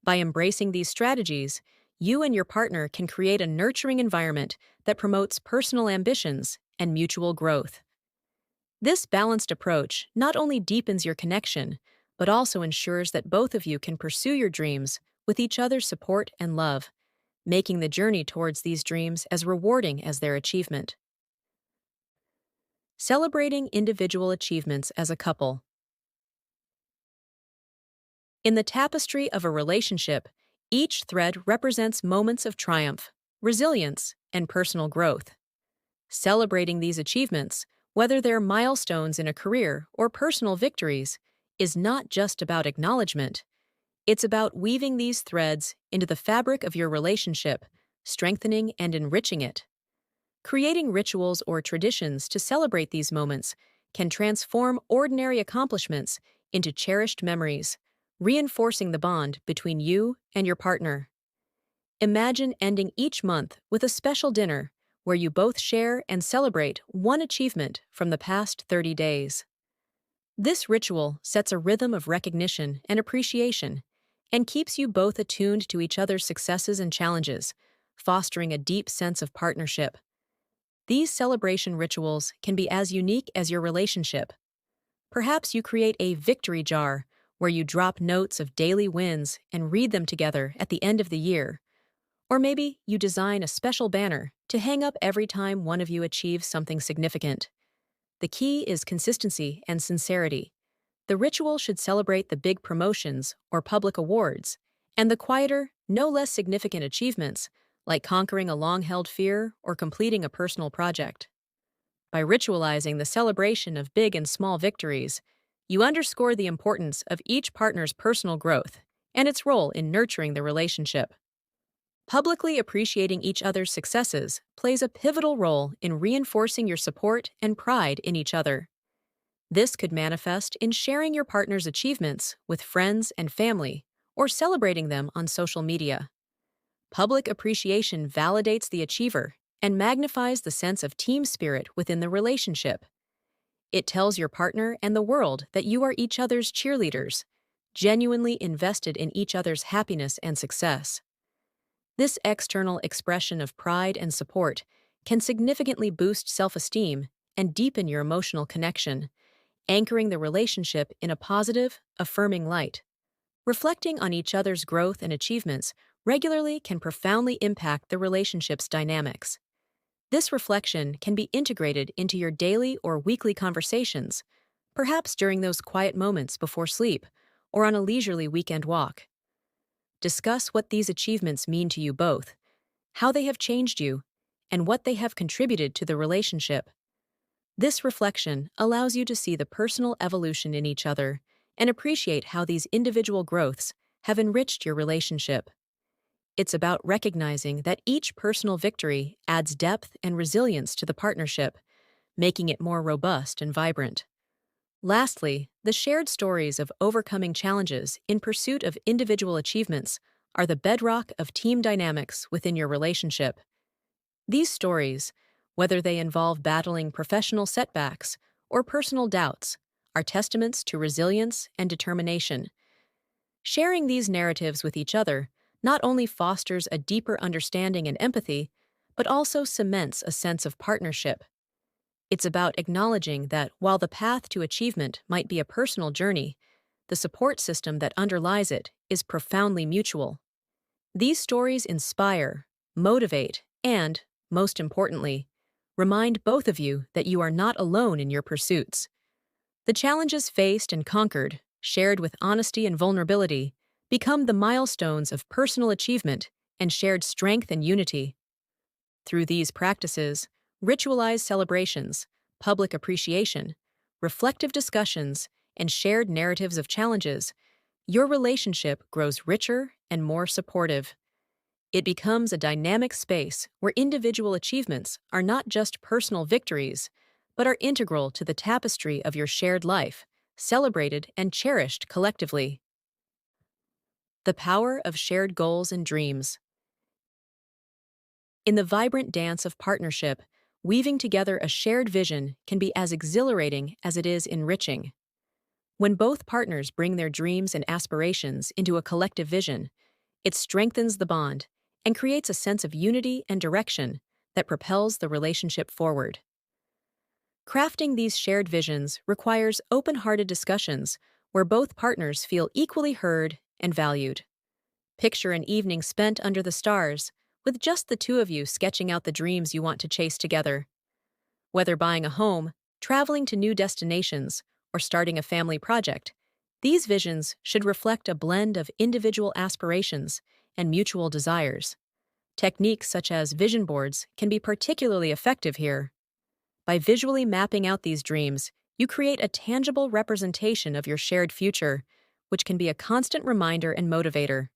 By embracing these strategies, you and your partner can create a nurturing environment that promotes personal ambitions and mutual growth. This balanced approach not only deepens your connection, but also ensures that both of you can pursue your dreams with each other's support and love, making the journey towards these dreams as rewarding as their achievement. Celebrating individual achievements as a couple. In the tapestry of a relationship, each thread represents moments of triumph, resilience, and personal growth. Celebrating these achievements, whether they're milestones in a career or personal victories, is not just about acknowledgement. It's about weaving these threads into the fabric of your relationship, strengthening and enriching it. Creating rituals or traditions to celebrate these moments can transform ordinary accomplishments into cherished memories, reinforcing the bond between you and your partner. Imagine ending each month with a special dinner where you both share and celebrate one achievement from the past 30 days. This ritual sets a rhythm of recognition and appreciation and keeps you both attuned to each other's successes and challenges, fostering a deep sense of partnership. These celebration rituals can be as unique as your relationship. Perhaps you create a victory jar where you drop notes of daily wins and read them together at the end of the year. Or maybe you design a special banner to hang up every time one of you achieves something significant. The key is consistency and sincerity. The ritual should celebrate the big promotions or public awards, and the quieter, no less significant achievements, like conquering a long-held fear or completing a personal project. By ritualizing the celebration of big and small victories, you underscore the importance of each partner's personal growth and its role in nurturing the relationship. Publicly appreciating each other's successes plays a pivotal role in reinforcing your support and pride in each other. This could manifest in sharing your partner's achievements with friends and family or celebrating them on social media. Public appreciation validates the achiever and magnifies the sense of team spirit within the relationship. It tells your partner and the world that you are each other's cheerleaders, genuinely invested in each other's happiness and success. This external expression of pride and support can significantly boost self-esteem and deepen your emotional connection, anchoring the relationship in a positive, affirming light. Reflecting on each other's growth and achievements regularly can profoundly impact the relationship's dynamics. This reflection can be integrated into your daily or weekly conversations, perhaps during those quiet moments before sleep or on a leisurely weekend walk. Discuss what these achievements mean to you both, how they have changed you, and what they have contributed to the relationship. This reflection allows you to see the personal evolution in each other and appreciate how these individual growths have enriched your relationship. It's about recognizing that each personal victory adds depth and resilience to the partnership, making it more robust and vibrant. Lastly, the shared stories of overcoming challenges in pursuit of individual achievements are the bedrock of team dynamics within your relationship. These stories, whether they involve battling professional setbacks or personal doubts, are testaments to resilience and determination. Sharing these narratives with each other not only fosters a deeper understanding and empathy, but also cements a sense of partnership. It's about acknowledging that while the path to achievement might be a personal journey, the support system that underlies it is profoundly mutual. These stories inspire, motivate, and, most importantly, remind both of you that you are not alone in your pursuits. The challenges faced and conquered, shared with honesty and vulnerability, become the milestones of personal achievement and shared strength and unity. Through these practices, ritualized celebrations, public appreciation, reflective discussions, and shared narratives of challenges, your relationship grows richer and more supportive. It becomes a dynamic space where individual achievements are not just personal victories, but are integral to the tapestry of your shared life, celebrated and cherished collectively. The power of shared goals and dreams. In the vibrant dance of partnership, weaving together a shared vision can be as exhilarating as it is enriching. When both partners bring their dreams and aspirations into a collective vision, it strengthens the bond and creates a sense of unity and direction that propels the relationship forward. Crafting these shared visions requires open-hearted discussions where both partners feel equally heard and valued. Picture an evening spent under the stars, with just the two of you sketching out the dreams you want to chase together. Whether buying a home, traveling to new destinations, or starting a family project, these visions should reflect a blend of individual aspirations and mutual desires. Techniques such as vision boards can be particularly effective here. By visually mapping out these dreams, you create a tangible representation of your shared future, which can be a constant reminder and motivator.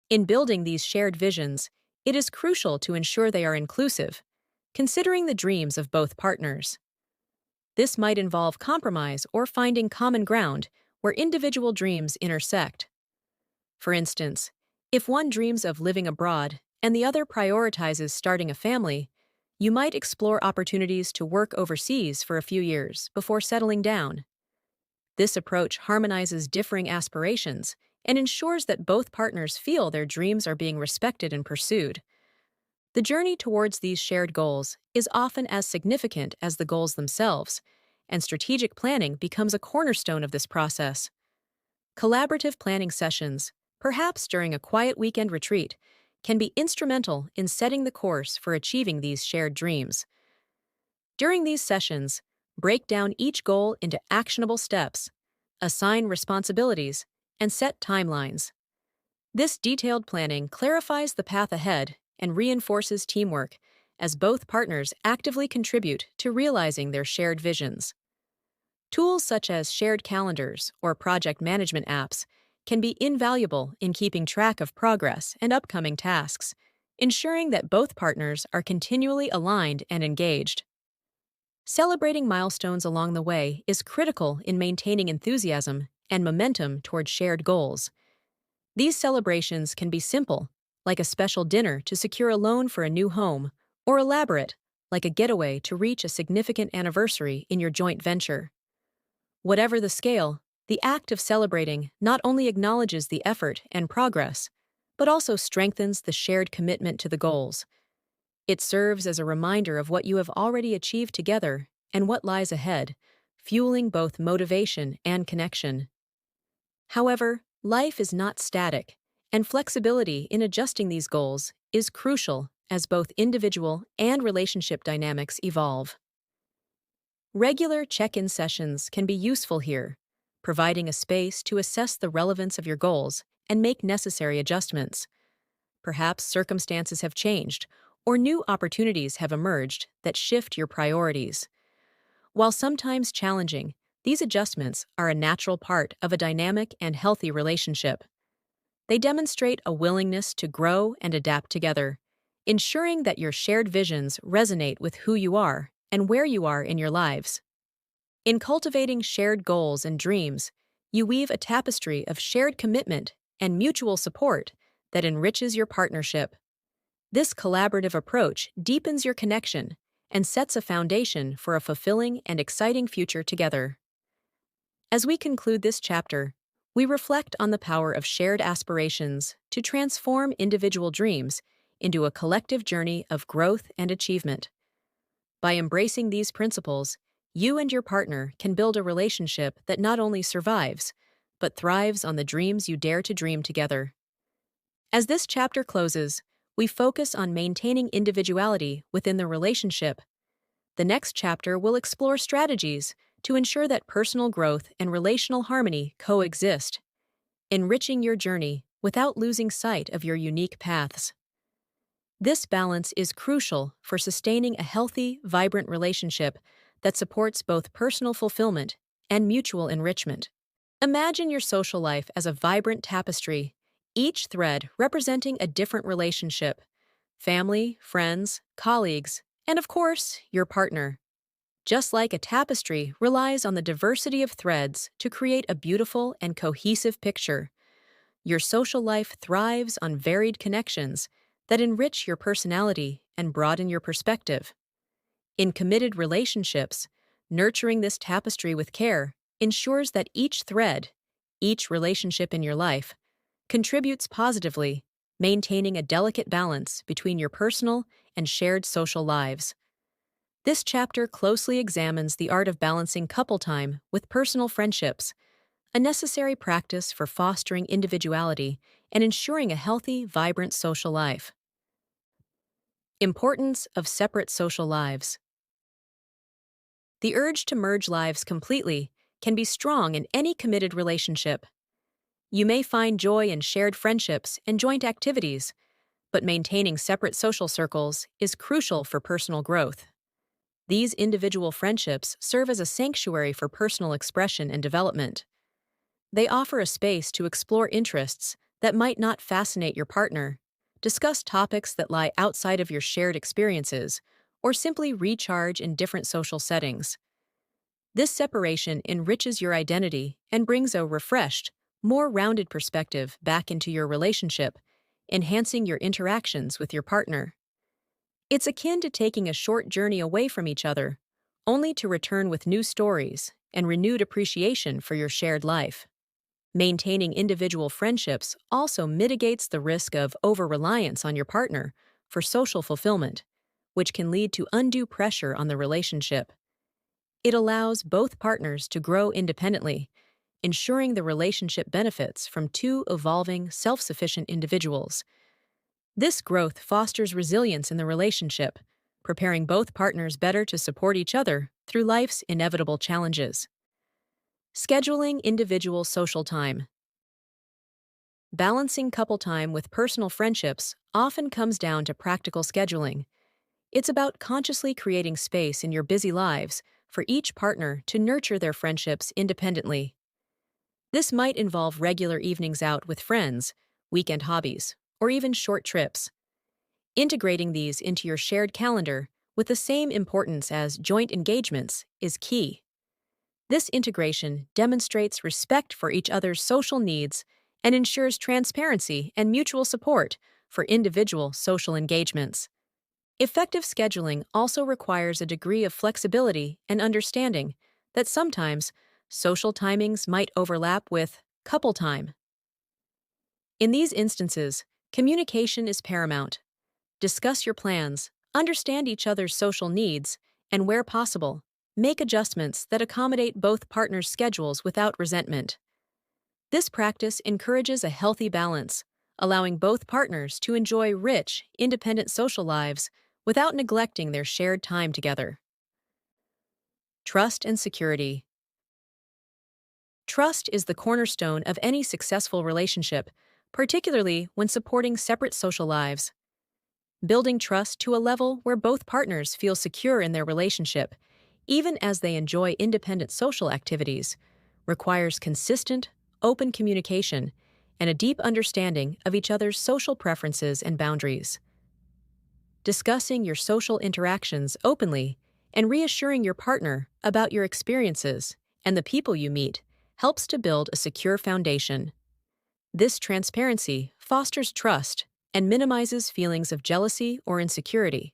In building these shared visions, it is crucial to ensure they are inclusive, considering the dreams of both partners. This might involve compromise or finding common ground where individual dreams intersect. For instance, if one dreams of living abroad and the other prioritizes starting a family, you might explore opportunities to work overseas for a few years before settling down. This approach harmonizes differing aspirations and ensures that both partners feel their dreams are being respected and pursued. The journey towards these shared goals is often as significant as the goals themselves, and strategic planning becomes a cornerstone of this process. Collaborative planning sessions, perhaps during a quiet weekend retreat, can be instrumental in setting the course for achieving these shared dreams. During these sessions, break down each goal into actionable steps, assign responsibilities, and set timelines. This detailed planning clarifies the path ahead and reinforces teamwork as both partners actively contribute to realizing their shared visions. Tools such as shared calendars or project management apps can be invaluable in keeping track of progress and upcoming tasks, ensuring that both partners are continually aligned and engaged. Celebrating milestones along the way is critical in maintaining enthusiasm and momentum toward shared goals. These celebrations can be simple, like a special dinner to secure a loan for a new home, or elaborate, like a getaway to reach a significant anniversary in your joint venture. Whatever the scale, the act of celebrating not only acknowledges the effort and progress, but also strengthens the shared commitment to the goals. It serves as a reminder of what you have already achieved together and what lies ahead, fueling both motivation and connection. However, life is not static, and flexibility in adjusting these goals is crucial as both individual and relationship dynamics evolve. Regular check-in sessions can be useful here, providing a space to assess the relevance of your goals and make necessary adjustments. Perhaps circumstances have changed, or new opportunities have emerged that shift your priorities. While sometimes challenging, these adjustments are a natural part of a dynamic and healthy relationship. They demonstrate a willingness to grow and adapt together, ensuring that your shared visions resonate with who you are and where you are in your lives. In cultivating shared goals and dreams, you weave a tapestry of shared commitment and mutual support that enriches your partnership. This collaborative approach deepens your connection and sets a foundation for a fulfilling and exciting future together. As we conclude this chapter, we reflect on the power of shared aspirations to transform individual dreams into a collective journey of growth and achievement. By embracing these principles, you and your partner can build a relationship that not only survives, but thrives on the dreams you dare to dream together. As this chapter closes, we focus on maintaining individuality within the relationship. The next chapter will explore strategies to ensure that personal growth and relational harmony coexist, enriching your journey without losing sight of your unique paths. This balance is crucial for sustaining a healthy, vibrant relationship that supports both personal fulfillment and mutual enrichment. Imagine your social life as a vibrant tapestry, each thread representing a different relationship: family, friends, colleagues, and of course, your partner. Just like a tapestry relies on the diversity of threads to create a beautiful and cohesive picture, your social life thrives on varied connections that enrich your personality and broaden your perspective. In committed relationships, nurturing this tapestry with care ensures that each thread, each relationship in your life, contributes positively, maintaining a delicate balance between your personal and shared social lives. This chapter closely examines the art of balancing couple time with personal friendships, a necessary practice for fostering individuality and ensuring a healthy, vibrant social life. Importance of separate social lives. The urge to merge lives completely can be strong in any committed relationship. You may find joy in shared friendships and joint activities, but maintaining separate social circles is crucial for personal growth. These individual friendships serve as a sanctuary for personal expression and development. They offer a space to explore interests that might not fascinate your partner, discuss topics that lie outside of your shared experiences, or simply recharge in different social settings. This separation enriches your identity and brings a refreshed, more rounded perspective back into your relationship, enhancing your interactions with your partner. It's akin to taking a short journey away from each other, only to return with new stories and renewed appreciation for your shared life. Maintaining individual friendships also mitigates the risk of over-reliance on your partner for social fulfillment, which can lead to undue pressure on the relationship. It allows both partners to grow independently, ensuring the relationship benefits from two evolving, self-sufficient individuals. This growth fosters resilience in the relationship, preparing both partners better to support each other through life's inevitable challenges. Scheduling individual social time. Balancing couple time with personal friendships often comes down to practical scheduling. It's about consciously creating space in your busy lives for each partner to nurture their friendships independently. This might involve regular evenings out with friends, weekend hobbies, or even short trips. Integrating these into your shared calendar with the same importance as joint engagements is key. This integration demonstrates respect for each other's social needs and ensures transparency and mutual support for individual social engagements. Effective scheduling also requires a degree of flexibility and understanding that sometimes social timings might overlap with couple time. In these instances, communication is paramount. Discuss your plans, understand each other's social needs, and where possible, make adjustments that accommodate both partners' schedules without resentment. This practice encourages a healthy balance, allowing both partners to enjoy rich, independent social lives without neglecting their shared time together. Trust and security. Trust is the cornerstone of any successful relationship, particularly when supporting separate social lives. Building trust to a level where both partners feel secure in their relationship, even as they enjoy independent social activities, requires consistent, open communication and a deep understanding of each other's social preferences and boundaries. Discussing your social interactions openly and reassuring your partner about your experiences and the people you meet helps to build a secure foundation. This transparency fosters trust and minimizes feelings of jealousy or insecurity.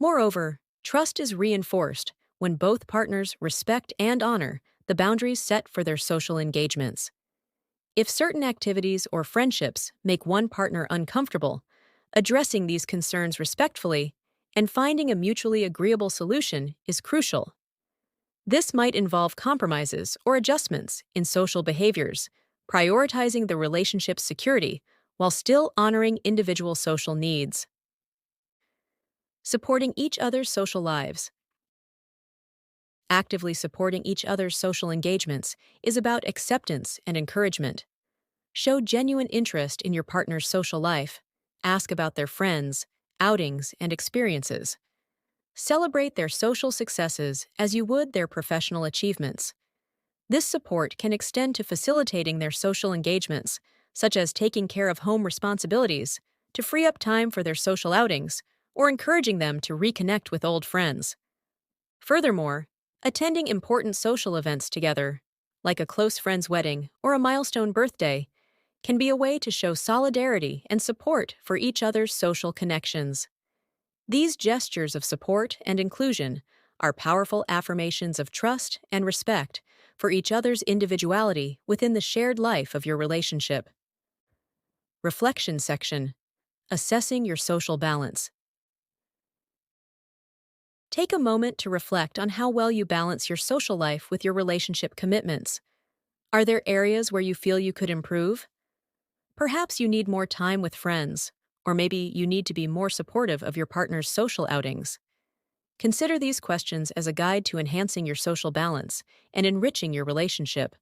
Moreover, trust is reinforced when both partners respect and honor the boundaries set for their social engagements. If certain activities or friendships make one partner uncomfortable, addressing these concerns respectfully and finding a mutually agreeable solution is crucial. This might involve compromises or adjustments in social behaviors, prioritizing the relationship's security while still honoring individual social needs. Supporting each other's social lives. Actively supporting each other's social engagements is about acceptance and encouragement. Show genuine interest in your partner's social life. Ask about their friends, outings, and experiences. Celebrate their social successes as you would their professional achievements. This support can extend to facilitating their social engagements, such as taking care of home responsibilities, to free up time for their social outings, or encouraging them to reconnect with old friends. Furthermore, attending important social events together, like a close friend's wedding or a milestone birthday, can be a way to show solidarity and support for each other's social connections. These gestures of support and inclusion are powerful affirmations of trust and respect for each other's individuality within the shared life of your relationship. Reflection section. Assessing your social balance. Take a moment to reflect on how well you balance your social life with your relationship commitments. Are there areas where you feel you could improve? Perhaps you need more time with friends, or maybe you need to be more supportive of your partner's social outings. Consider these questions as a guide to enhancing your social balance and enriching your relationship.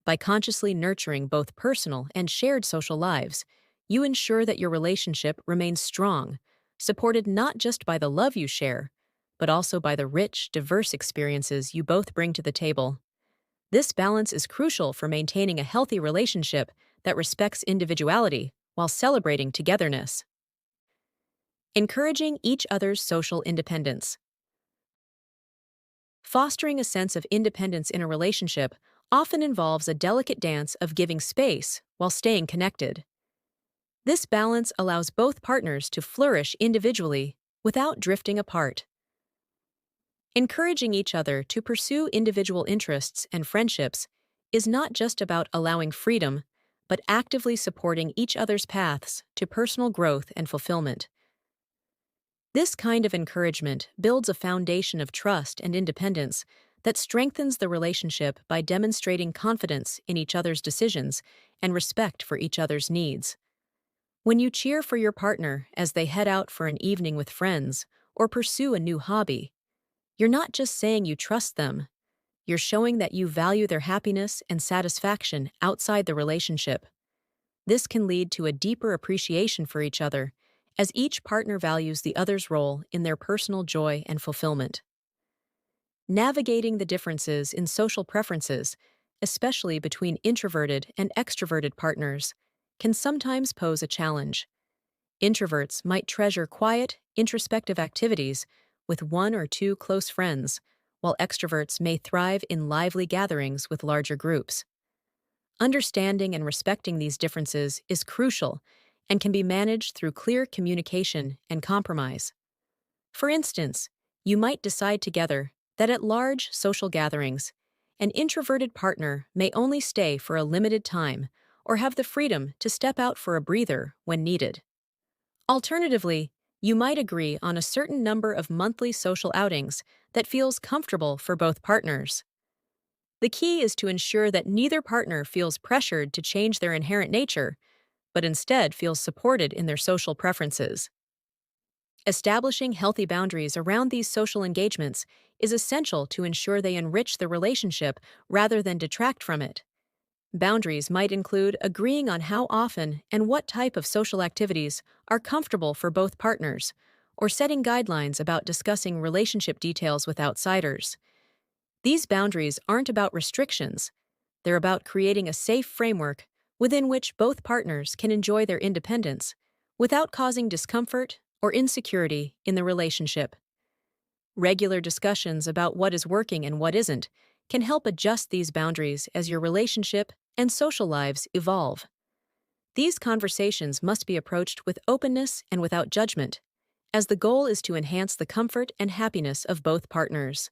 By consciously nurturing both personal and shared social lives, you ensure that your relationship remains strong, supported not just by the love you share, but also by the rich, diverse experiences you both bring to the table. This balance is crucial for maintaining a healthy relationship that respects individuality while celebrating togetherness. Encouraging each other's social independence. Fostering a sense of independence in a relationship often involves a delicate dance of giving space while staying connected. This balance allows both partners to flourish individually without drifting apart. Encouraging each other to pursue individual interests and friendships is not just about allowing freedom, but actively supporting each other's paths to personal growth and fulfillment. This kind of encouragement builds a foundation of trust and independence that strengthens the relationship by demonstrating confidence in each other's decisions and respect for each other's needs. When you cheer for your partner as they head out for an evening with friends or pursue a new hobby, you're not just saying you trust them, you're showing that you value their happiness and satisfaction outside the relationship. This can lead to a deeper appreciation for each other, as each partner values the other's role in their personal joy and fulfillment. Navigating the differences in social preferences, especially between introverted and extroverted partners, can sometimes pose a challenge. Introverts might treasure quiet, introspective activities with one or two close friends, while extroverts may thrive in lively gatherings with larger groups. Understanding and respecting these differences is crucial and can be managed through clear communication and compromise. For instance, you might decide together that at large social gatherings, an introverted partner may only stay for a limited time or have the freedom to step out for a breather when needed. Alternatively, you might agree on a certain number of monthly social outings that feels comfortable for both partners. The key is to ensure that neither partner feels pressured to change their inherent nature, but instead feels supported in their social preferences. Establishing healthy boundaries around these social engagements is essential to ensure they enrich the relationship rather than detract from it. Boundaries might include agreeing on how often and what type of social activities are comfortable for both partners, or setting guidelines about discussing relationship details with outsiders. These boundaries aren't about restrictions, they're about creating a safe framework within which both partners can enjoy their independence without causing discomfort or insecurity in the relationship. Regular discussions about what is working and what isn't can help adjust these boundaries as your relationship and social lives evolve. These conversations must be approached with openness and without judgment, as the goal is to enhance the comfort and happiness of both partners.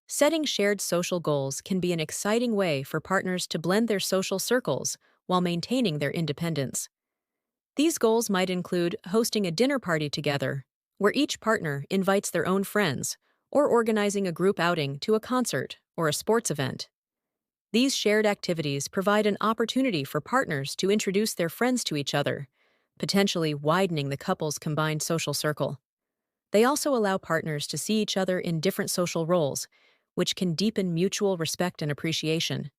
Setting shared social goals can be an exciting way for partners to blend their social circles while maintaining their independence. These goals might include hosting a dinner party together, where each partner invites their own friends, or organizing a group outing to a concert or a sports event. These shared activities provide an opportunity for partners to introduce their friends to each other, potentially widening the couple's combined social circle. They also allow partners to see each other in different social roles, which can deepen mutual respect and appreciation.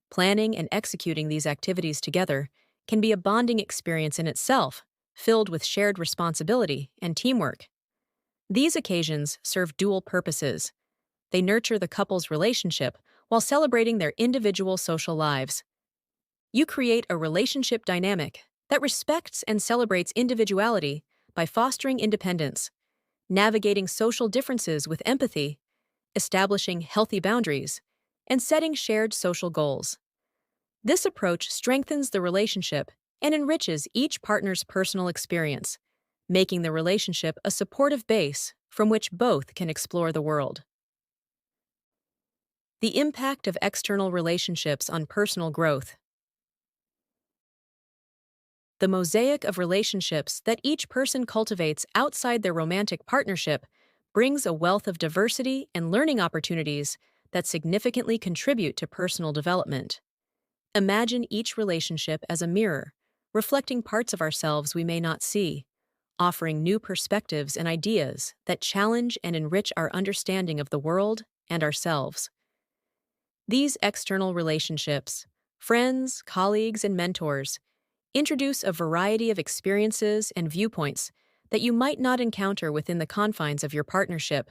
Planning and executing these activities together can be a bonding experience in itself, filled with shared responsibility and teamwork. These occasions serve dual purposes. They nurture the couple's relationship while celebrating their individual social lives. You create a relationship dynamic that respects and celebrates individuality by fostering independence, navigating social differences with empathy, establishing healthy boundaries, and setting shared social goals. This approach strengthens the relationship and enriches each partner's personal experience, making the relationship a supportive base from which both can explore the world. The impact of external relationships on personal growth. The mosaic of relationships that each person cultivates outside their romantic partnership brings a wealth of diversity and learning opportunities that significantly contribute to personal development. Imagine each relationship as a mirror, reflecting parts of ourselves we may not see, offering new perspectives and ideas that challenge and enrich our understanding of the world and ourselves. These external relationships, friends, colleagues, and mentors, introduce a variety of experiences and viewpoints that you might not encounter within the confines of your partnership.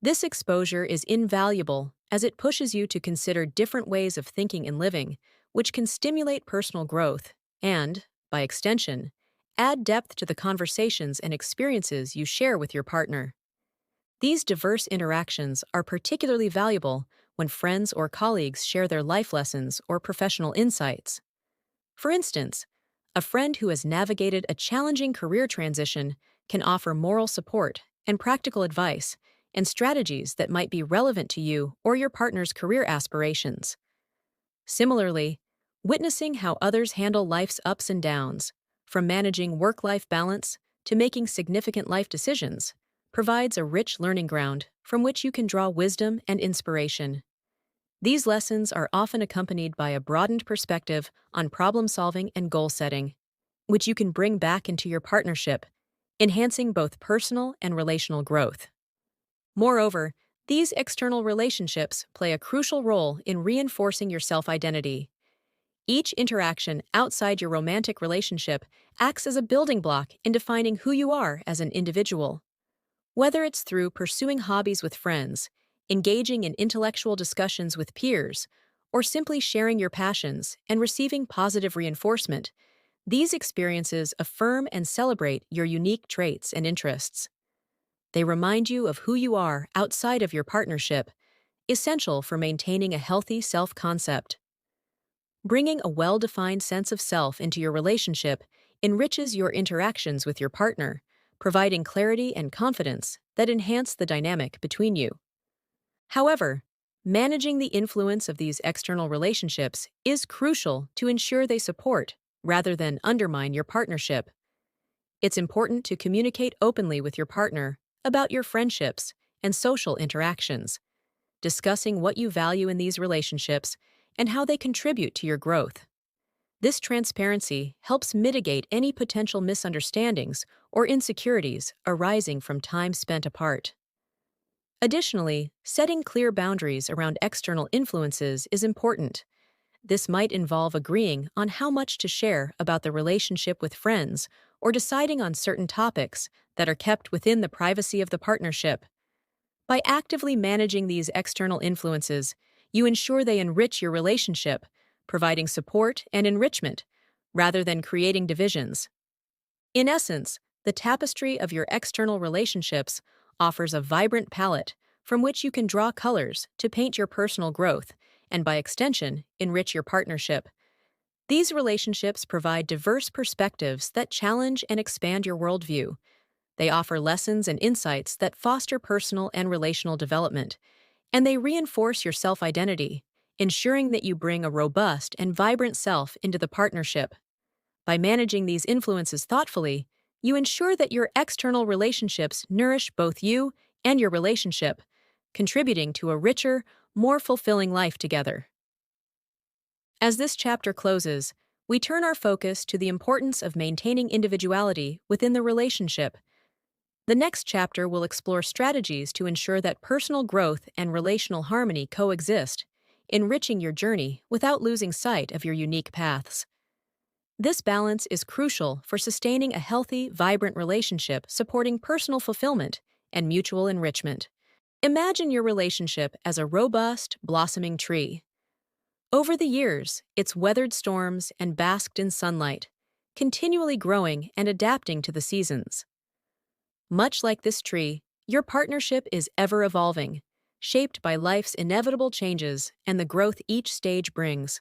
This exposure is invaluable as it pushes you to consider different ways of thinking and living, which can stimulate personal growth and, by extension, add depth to the conversations and experiences you share with your partner. These diverse interactions are particularly valuable when friends or colleagues share their life lessons or professional insights. For instance, a friend who has navigated a challenging career transition can offer moral support and practical advice and strategies that might be relevant to you or your partner's career aspirations. Similarly, witnessing how others handle life's ups and downs, from managing work-life balance to making significant life decisions, provides a rich learning ground from which you can draw wisdom and inspiration. These lessons are often accompanied by a broadened perspective on problem solving and goal setting, which you can bring back into your partnership, enhancing both personal and relational growth. Moreover, these external relationships play a crucial role in reinforcing your self identity. Each interaction outside your romantic relationship acts as a building block in defining who you are as an individual. Whether it's through pursuing hobbies with friends, engaging in intellectual discussions with peers, or simply sharing your passions and receiving positive reinforcement, these experiences affirm and celebrate your unique traits and interests. They remind you of who you are outside of your partnership, essential for maintaining a healthy self-concept. Bringing a well-defined sense of self into your relationship enriches your interactions with your partner, providing clarity and confidence that enhance the dynamic between you. However, managing the influence of these external relationships is crucial to ensure they support, rather than undermine your partnership. It's important to communicate openly with your partner about your friendships and social interactions, discussing what you value in these relationships and how they contribute to your growth. This transparency helps mitigate any potential misunderstandings or insecurities arising from time spent apart. Additionally, setting clear boundaries around external influences is important. This might involve agreeing on how much to share about the relationship with friends or deciding on certain topics that are kept within the privacy of the partnership. By actively managing these external influences, you ensure they enrich your relationship, providing support and enrichment, rather than creating divisions. In essence, the tapestry of your external relationships offers a vibrant palette from which you can draw colors to paint your personal growth and, by extension, enrich your partnership. These relationships provide diverse perspectives that challenge and expand your worldview. They offer lessons and insights that foster personal and relational development, and they reinforce your self-identity, ensuring that you bring a robust and vibrant self into the partnership. By managing these influences thoughtfully, you ensure that your external relationships nourish both you and your relationship, contributing to a richer, more fulfilling life together. As this chapter closes, we turn our focus to the importance of maintaining individuality within the relationship. The next chapter will explore strategies to ensure that personal growth and relational harmony coexist, enriching your journey without losing sight of your unique paths. This balance is crucial for sustaining a healthy, vibrant relationship supporting personal fulfillment and mutual enrichment. Imagine your relationship as a robust, blossoming tree. Over the years, it's weathered storms and basked in sunlight, continually growing and adapting to the seasons. Much like this tree, your partnership is ever evolving, shaped by life's inevitable changes and the growth each stage brings.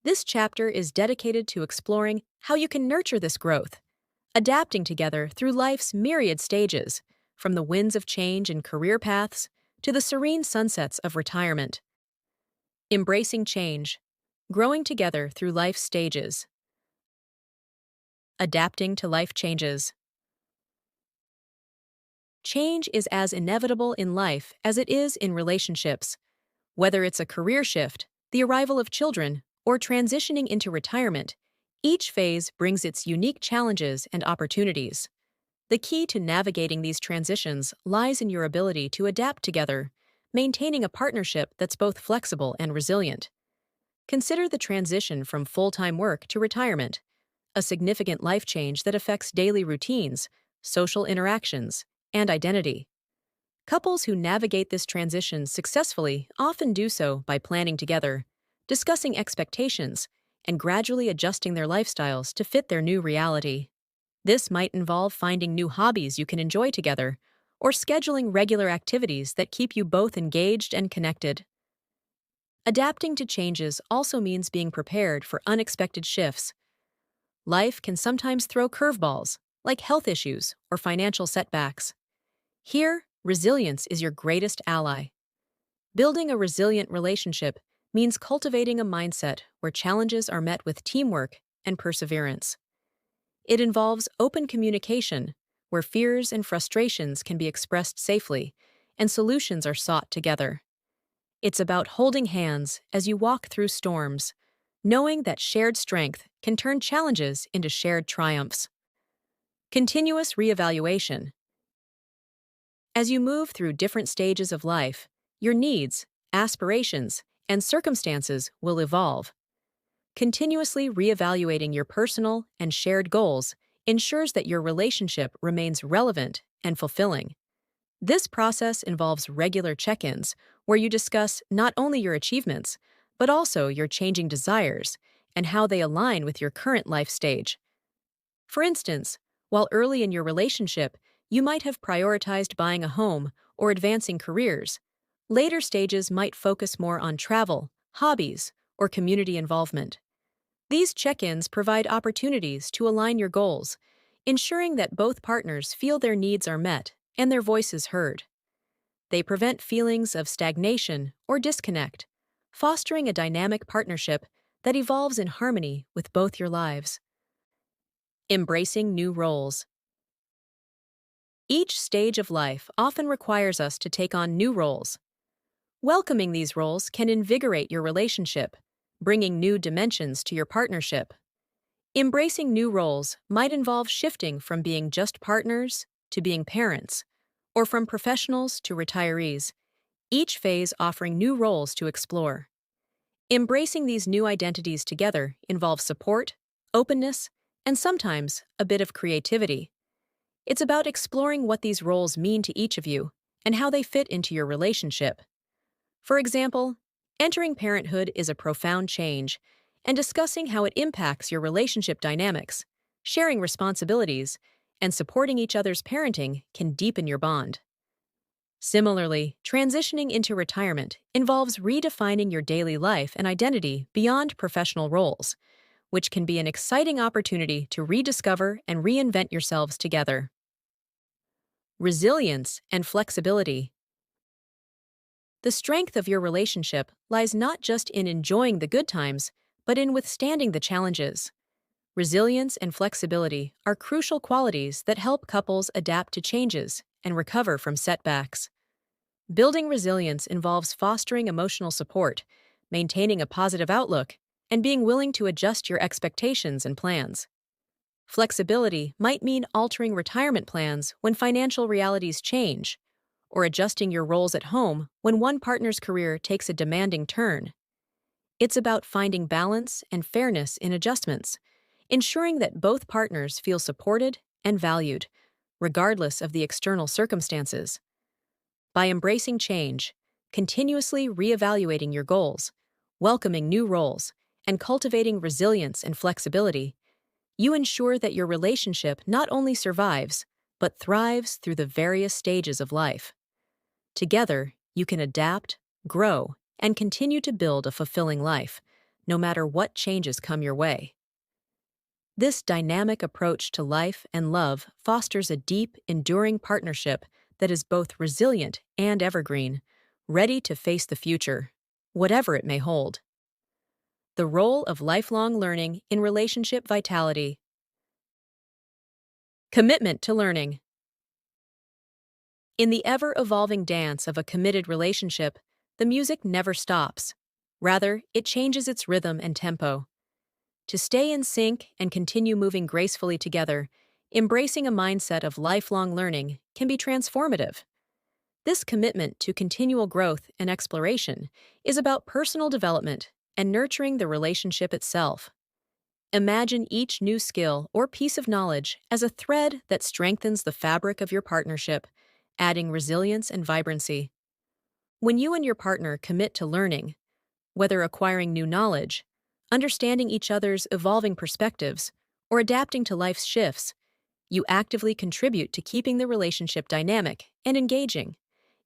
This chapter is dedicated to exploring how you can nurture this growth, adapting together through life's myriad stages, from the winds of change in career paths to the serene sunsets of retirement. Embracing change, growing together through life's stages, adapting to life changes. Change is as inevitable in life as it is in relationships. Whether it's a career shift, the arrival of children, or transitioning into retirement, each phase brings its unique challenges and opportunities. The key to navigating these transitions lies in your ability to adapt together, maintaining a partnership that's both flexible and resilient. Consider the transition from full-time work to retirement, a significant life change that affects daily routines, social interactions, and identity. Couples who navigate this transition successfully often do so by planning together, discussing expectations, and gradually adjusting their lifestyles to fit their new reality. This might involve finding new hobbies you can enjoy together, or scheduling regular activities that keep you both engaged and connected. Adapting to changes also means being prepared for unexpected shifts. Life can sometimes throw curveballs, like health issues or financial setbacks. Here, resilience is your greatest ally. Building a resilient relationship means cultivating a mindset where challenges are met with teamwork and perseverance. It involves open communication, where fears and frustrations can be expressed safely, and solutions are sought together. It's about holding hands as you walk through storms, knowing that shared strength can turn challenges into shared triumphs. Continuous reevaluation. As you move through different stages of life, your needs, aspirations, and circumstances will evolve. Continuously reevaluating your personal and shared goals ensures that your relationship remains relevant and fulfilling. This process involves regular check-ins where you discuss not only your achievements, but also your changing desires and how they align with your current life stage. For instance, while early in your relationship, you might have prioritized buying a home or advancing careers. Later stages might focus more on travel, hobbies, or community involvement. These check-ins provide opportunities to align your goals, ensuring that both partners feel their needs are met and their voices heard. They prevent feelings of stagnation or disconnect, fostering a dynamic partnership that evolves in harmony with both your lives. Embracing new roles. Each stage of life often requires us to take on new roles. Welcoming these roles can invigorate your relationship, bringing new dimensions to your partnership. Embracing new roles might involve shifting from being just partners to being parents, or from professionals to retirees, each phase offering new roles to explore. Embracing these new identities together involves support, openness, and sometimes a bit of creativity. It's about exploring what these roles mean to each of you and how they fit into your relationship. For example, entering parenthood is a profound change, and discussing how it impacts your relationship dynamics, sharing responsibilities, and supporting each other's parenting can deepen your bond. Similarly, transitioning into retirement involves redefining your daily life and identity beyond professional roles, which can be an exciting opportunity to rediscover and reinvent yourselves together. Resilience and flexibility. The strength of your relationship lies not just in enjoying the good times, but in withstanding the challenges. Resilience and flexibility are crucial qualities that help couples adapt to changes and recover from setbacks. Building resilience involves fostering emotional support, maintaining a positive outlook, and being willing to adjust your expectations and plans. Flexibility might mean altering retirement plans when financial realities change, or adjusting your roles at home when one partner's career takes a demanding turn. It's about finding balance and fairness in adjustments, ensuring that both partners feel supported and valued, regardless of the external circumstances. By embracing change, continuously reevaluating your goals, welcoming new roles, and cultivating resilience and flexibility, you ensure that your relationship not only survives, but thrives through the various stages of life. Together, you can adapt, grow, and continue to build a fulfilling life, no matter what changes come your way. This dynamic approach to life and love fosters a deep, enduring partnership that is both resilient and evergreen, ready to face the future, whatever it may hold. The role of lifelong learning in relationship vitality. Commitment to learning. In the ever-evolving dance of a committed relationship, the music never stops. Rather, it changes its rhythm and tempo. To stay in sync and continue moving gracefully together, embracing a mindset of lifelong learning can be transformative. This commitment to continual growth and exploration is about personal development and nurturing the relationship itself. Imagine each new skill or piece of knowledge as a thread that strengthens the fabric of your partnership, adding resilience and vibrancy. When you and your partner commit to learning, whether acquiring new knowledge, understanding each other's evolving perspectives, or adapting to life's shifts, you actively contribute to keeping the relationship dynamic and engaging.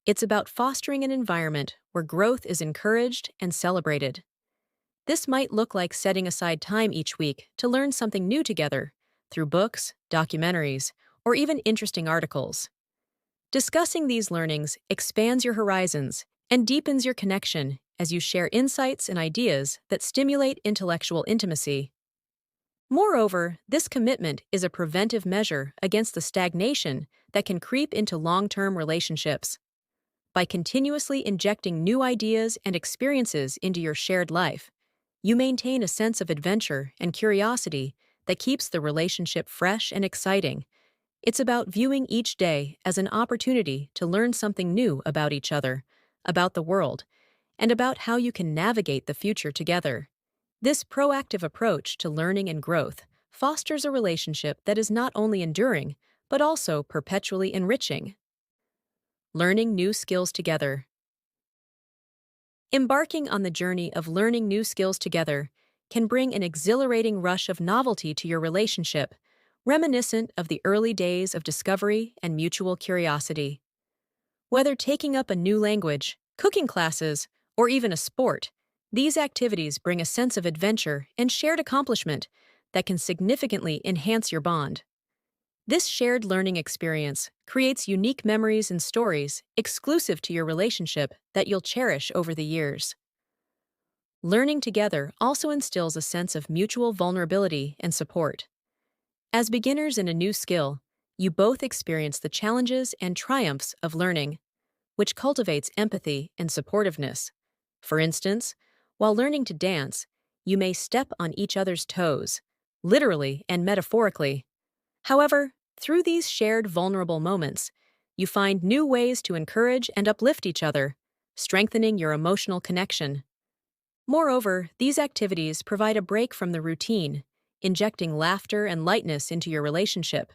It's about fostering an environment where growth is encouraged and celebrated. This might look like setting aside time each week to learn something new together through books, documentaries, or even interesting articles. Discussing these learnings expands your horizons and deepens your connection as you share insights and ideas that stimulate intellectual intimacy. Moreover, this commitment is a preventive measure against the stagnation that can creep into long-term relationships. By continuously injecting new ideas and experiences into your shared life, you maintain a sense of adventure and curiosity that keeps the relationship fresh and exciting. It's about viewing each day as an opportunity to learn something new about each other, about the world, and about how you can navigate the future together. This proactive approach to learning and growth fosters a relationship that is not only enduring, but also perpetually enriching. Learning new skills together. Embarking on the journey of learning new skills together can bring an exhilarating rush of novelty to your relationship, reminiscent of the early days of discovery and mutual curiosity. Whether taking up a new language, cooking classes, or even a sport, these activities bring a sense of adventure and shared accomplishment that can significantly enhance your bond. This shared learning experience creates unique memories and stories exclusive to your relationship that you'll cherish over the years. Learning together also instills a sense of mutual vulnerability and support. As beginners in a new skill, you both experience the challenges and triumphs of learning, which cultivates empathy and supportiveness. For instance, while learning to dance, you may step on each other's toes, literally and metaphorically. However, through these shared vulnerable moments, you find new ways to encourage and uplift each other, strengthening your emotional connection. Moreover, these activities provide a break from the routine, injecting laughter and lightness into your relationship.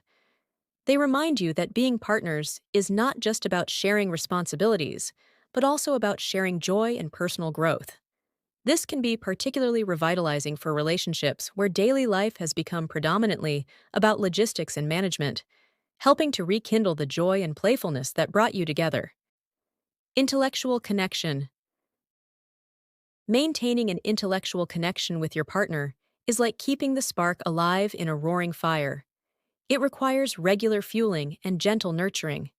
They remind you that being partners is not just about sharing responsibilities, but also about sharing joy and personal growth. This can be particularly revitalizing for relationships where daily life has become predominantly about logistics and management, helping to rekindle the joy and playfulness that brought you together. Intellectual connection. Maintaining an intellectual connection with your partner is like keeping the spark alive in a roaring fire. It requires regular fueling and gentle nurturing.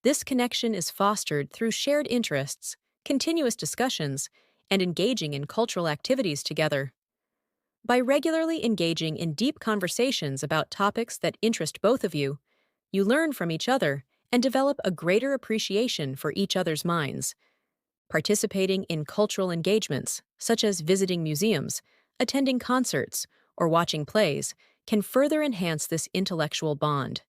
This connection is fostered through shared interests, continuous discussions, and engaging in cultural activities together. By regularly engaging in deep conversations about topics that interest both of you, you learn from each other and develop a greater appreciation for each other's minds. Participating in cultural engagements, such as visiting museums, attending concerts, or watching plays, can further enhance this intellectual bond.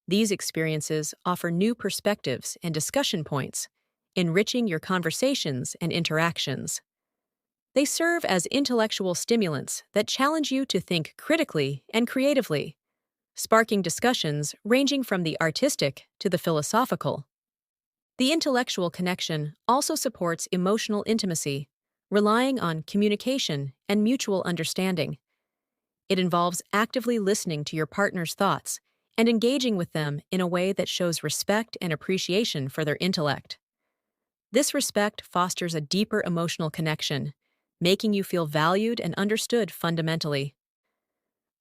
These experiences offer new perspectives and discussion points, enriching your conversations and interactions. They serve as intellectual stimulants that challenge you to think critically and creatively, sparking discussions ranging from the artistic to the philosophical. The intellectual connection also supports emotional intimacy, relying on communication and mutual understanding. It involves actively listening to your partner's thoughts and engaging with them in a way that shows respect and appreciation for their intellect. This respect fosters a deeper emotional connection, making you feel valued and understood fundamentally.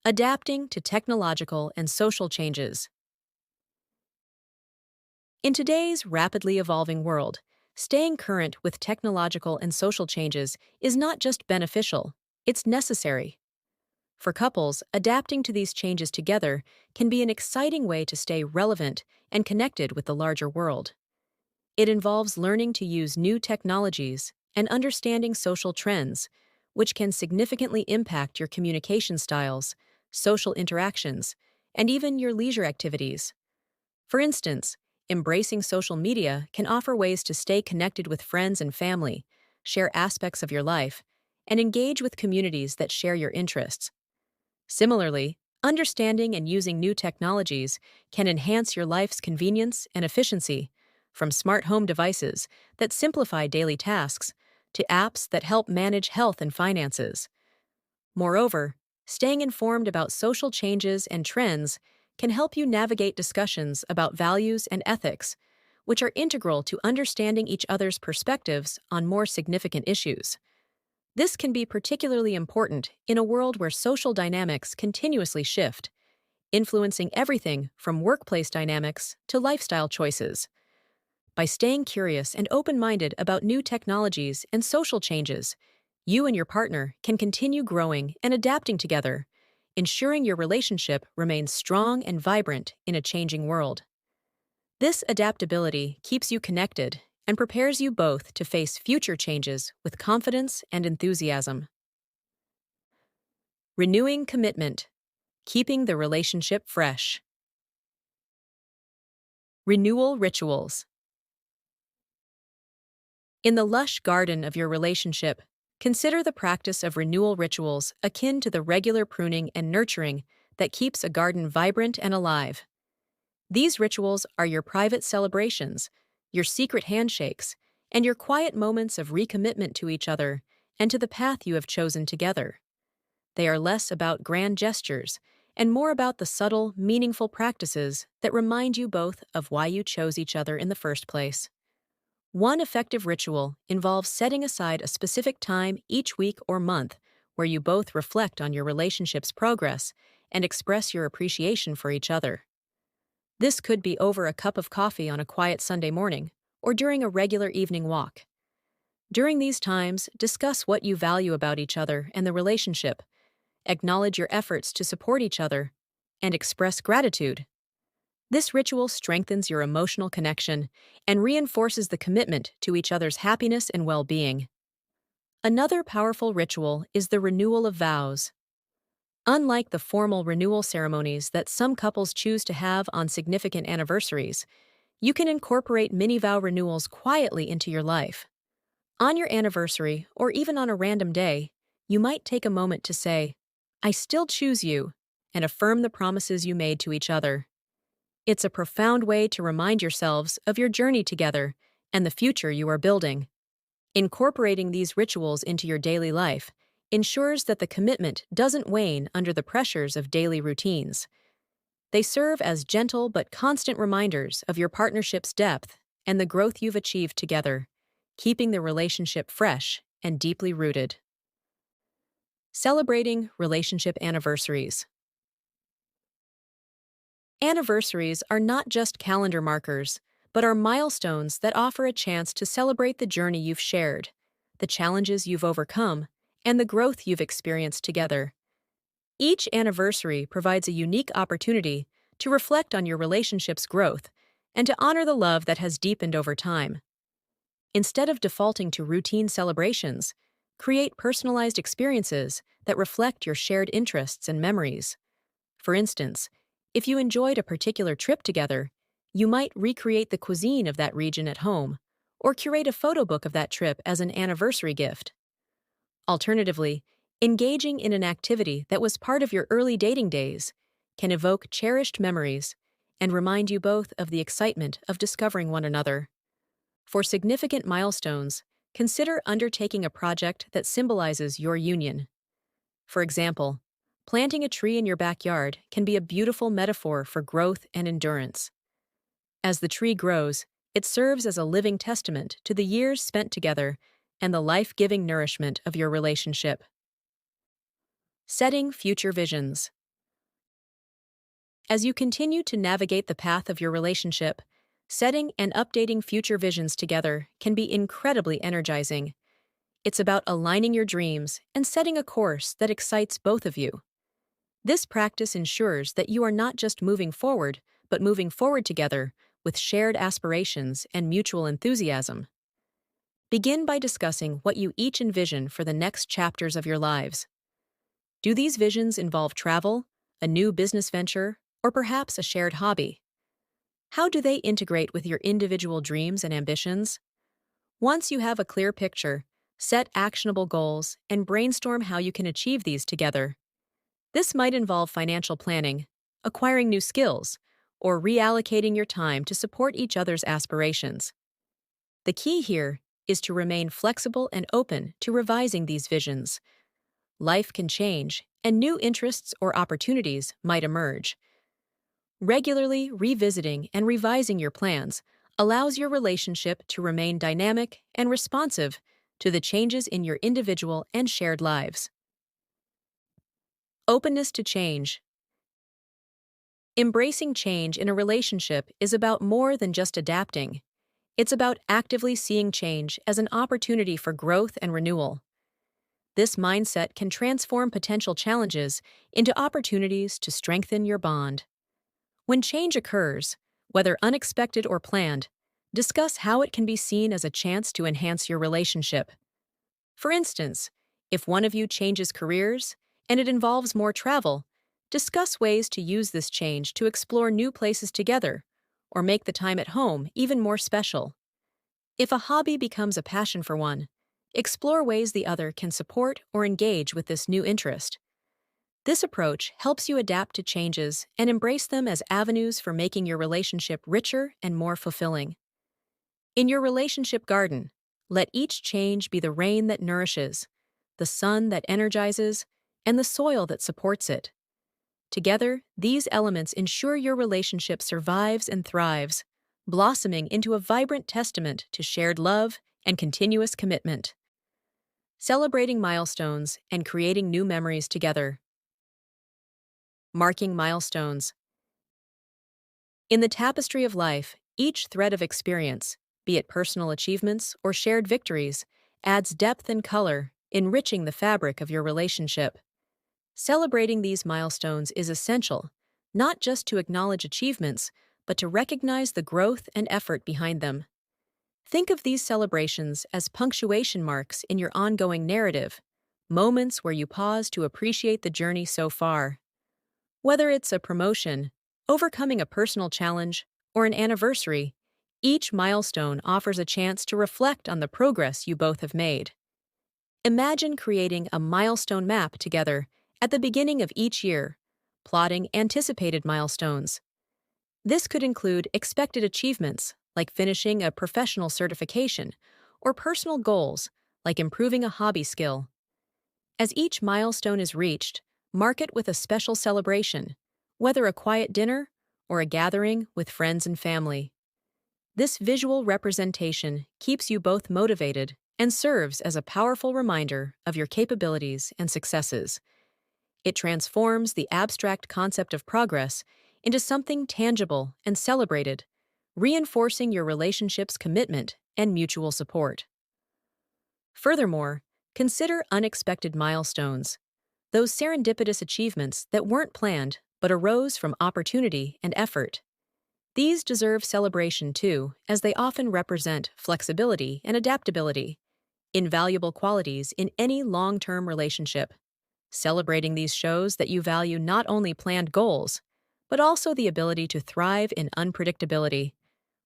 Adapting to technological and social changes. In today's rapidly evolving world, staying current with technological and social changes is not just beneficial, it's necessary. For couples, adapting to these changes together can be an exciting way to stay relevant and connected with the larger world. It involves learning to use new technologies and understanding social trends, which can significantly impact your communication styles, social interactions, and even your leisure activities. For instance, embracing social media can offer ways to stay connected with friends and family, share aspects of your life, and engage with communities that share your interests. Similarly, Understanding and using new technologies can enhance your life's convenience and efficiency, from smart home devices that simplify daily tasks to apps that help manage health and finances. Moreover, staying informed about social changes and trends can help you navigate discussions about values and ethics, which are integral to understanding each other's perspectives on more significant issues. This can be particularly important in a world where social dynamics continuously shift, influencing everything from workplace dynamics to lifestyle choices. By staying curious and open-minded about new technologies and social changes, you and your partner can continue growing and adapting together, ensuring your relationship remains strong and vibrant in a changing world. This adaptability keeps you connected and prepares you both to face future changes with confidence and enthusiasm. Renewing commitment, keeping the relationship fresh. Renewal rituals. In the lush garden of your relationship, consider the practice of renewal rituals akin to the regular pruning and nurturing that keeps a garden vibrant and alive. These rituals are your private celebrations, your secret handshakes, and your quiet moments of recommitment to each other and to the path you have chosen together. They are less about grand gestures and more about the subtle, meaningful practices that remind you both of why you chose each other in the first place. One effective ritual involves setting aside a specific time each week or month where you both reflect on your relationship's progress and express your appreciation for each other. This could be over a cup of coffee on a quiet Sunday morning or during a regular evening walk. During these times, discuss what you value about each other and the relationship, acknowledge your efforts to support each other, and express gratitude. This ritual strengthens your emotional connection and reinforces the commitment to each other's happiness and well-being. Another powerful ritual is the renewal of vows. Unlike the formal renewal ceremonies that some couples choose to have on significant anniversaries, you can incorporate mini-vow renewals quietly into your life. On your anniversary, or even on a random day, you might take a moment to say, "I still choose you," and affirm the promises you made to each other. It's a profound way to remind yourselves of your journey together and the future you are building. Incorporating these rituals into your daily life ensures that the commitment doesn't wane under the pressures of daily routines. They serve as gentle but constant reminders of your partnership's depth and the growth you've achieved together, keeping the relationship fresh and deeply rooted. Celebrating relationship anniversaries. Anniversaries are not just calendar markers, but are milestones that offer a chance to celebrate the journey you've shared, the challenges you've overcome, and the growth you've experienced together. Each anniversary provides a unique opportunity to reflect on your relationship's growth and to honor the love that has deepened over time. Instead of defaulting to routine celebrations, create personalized experiences that reflect your shared interests and memories. For instance, if you enjoyed a particular trip together, you might recreate the cuisine of that region at home, or curate a photo book of that trip as an anniversary gift. Alternatively, engaging in an activity that was part of your early dating days can evoke cherished memories and remind you both of the excitement of discovering one another. For significant milestones, consider undertaking a project that symbolizes your union. For example, planting a tree in your backyard can be a beautiful metaphor for growth and endurance. As the tree grows, it serves as a living testament to the years spent together and the life-giving nourishment of your relationship. Setting future visions. As you continue to navigate the path of your relationship, setting and updating future visions together can be incredibly energizing. It's about aligning your dreams and setting a course that excites both of you. This practice ensures that you are not just moving forward, but moving forward together with shared aspirations and mutual enthusiasm. Begin by discussing what you each envision for the next chapters of your lives. Do these visions involve travel, a new business venture, or perhaps a shared hobby? How do they integrate with your individual dreams and ambitions? Once you have a clear picture, set actionable goals and brainstorm how you can achieve these together. This might involve financial planning, acquiring new skills, or reallocating your time to support each other's aspirations. The key here is to remain flexible and open to revising these visions. Life can change, and new interests or opportunities might emerge. Regularly revisiting and revising your plans allows your relationship to remain dynamic and responsive to the changes in your individual and shared lives. Openness to change. Embracing change in a relationship is about more than just adapting. It's about actively seeing change as an opportunity for growth and renewal. This mindset can transform potential challenges into opportunities to strengthen your bond. When change occurs, whether unexpected or planned, discuss how it can be seen as a chance to enhance your relationship. For instance, if one of you changes careers and it involves more travel, discuss ways to use this change to explore new places together or make the time at home even more special. If a hobby becomes a passion for one, explore ways the other can support or engage with this new interest. This approach helps you adapt to changes and embrace them as avenues for making your relationship richer and more fulfilling. In your relationship garden, let each change be the rain that nourishes, the sun that energizes, and the soil that supports it. Together, these elements ensure your relationship survives and thrives, blossoming into a vibrant testament to shared love and continuous commitment. Celebrating milestones and creating new memories together. Marking milestones. In the tapestry of life, each thread of experience, be it personal achievements or shared victories, adds depth and color, enriching the fabric of your relationship. Celebrating these milestones is essential, not just to acknowledge achievements, but to recognize the growth and effort behind them. Think of these celebrations as punctuation marks in your ongoing narrative, moments where you pause to appreciate the journey so far. Whether it's a promotion, overcoming a personal challenge, or an anniversary, each milestone offers a chance to reflect on the progress you both have made. Imagine creating a milestone map together at the beginning of each year, plotting anticipated milestones. This could include expected achievements, like finishing a professional certification, or personal goals, like improving a hobby skill. As each milestone is reached, mark it with a special celebration, whether a quiet dinner or a gathering with friends and family. This visual representation keeps you both motivated and serves as a powerful reminder of your capabilities and successes. It transforms the abstract concept of progress into something tangible and celebrated, reinforcing your relationship's commitment and mutual support. Furthermore, consider unexpected milestones, those serendipitous achievements that weren't planned but arose from opportunity and effort. These deserve celebration too, as they often represent flexibility and adaptability, invaluable qualities in any long-term relationship. Celebrating these shows that you value not only planned goals, but also the ability to thrive in unpredictability,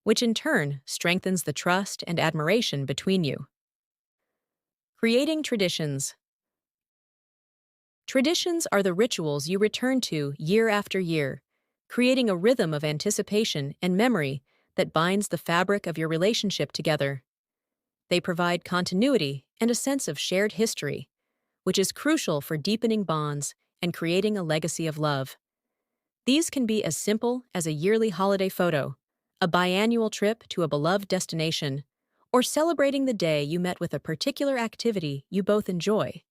which in turn strengthens the trust and admiration between you. Creating traditions. Traditions are the rituals you return to year after year, creating a rhythm of anticipation and memory that binds the fabric of your relationship together. They provide continuity and a sense of shared history, which is crucial for deepening bonds and creating a legacy of love. These can be as simple as a yearly holiday photo, a biannual trip to a beloved destination, or celebrating the day you met with a particular activity you both enjoy.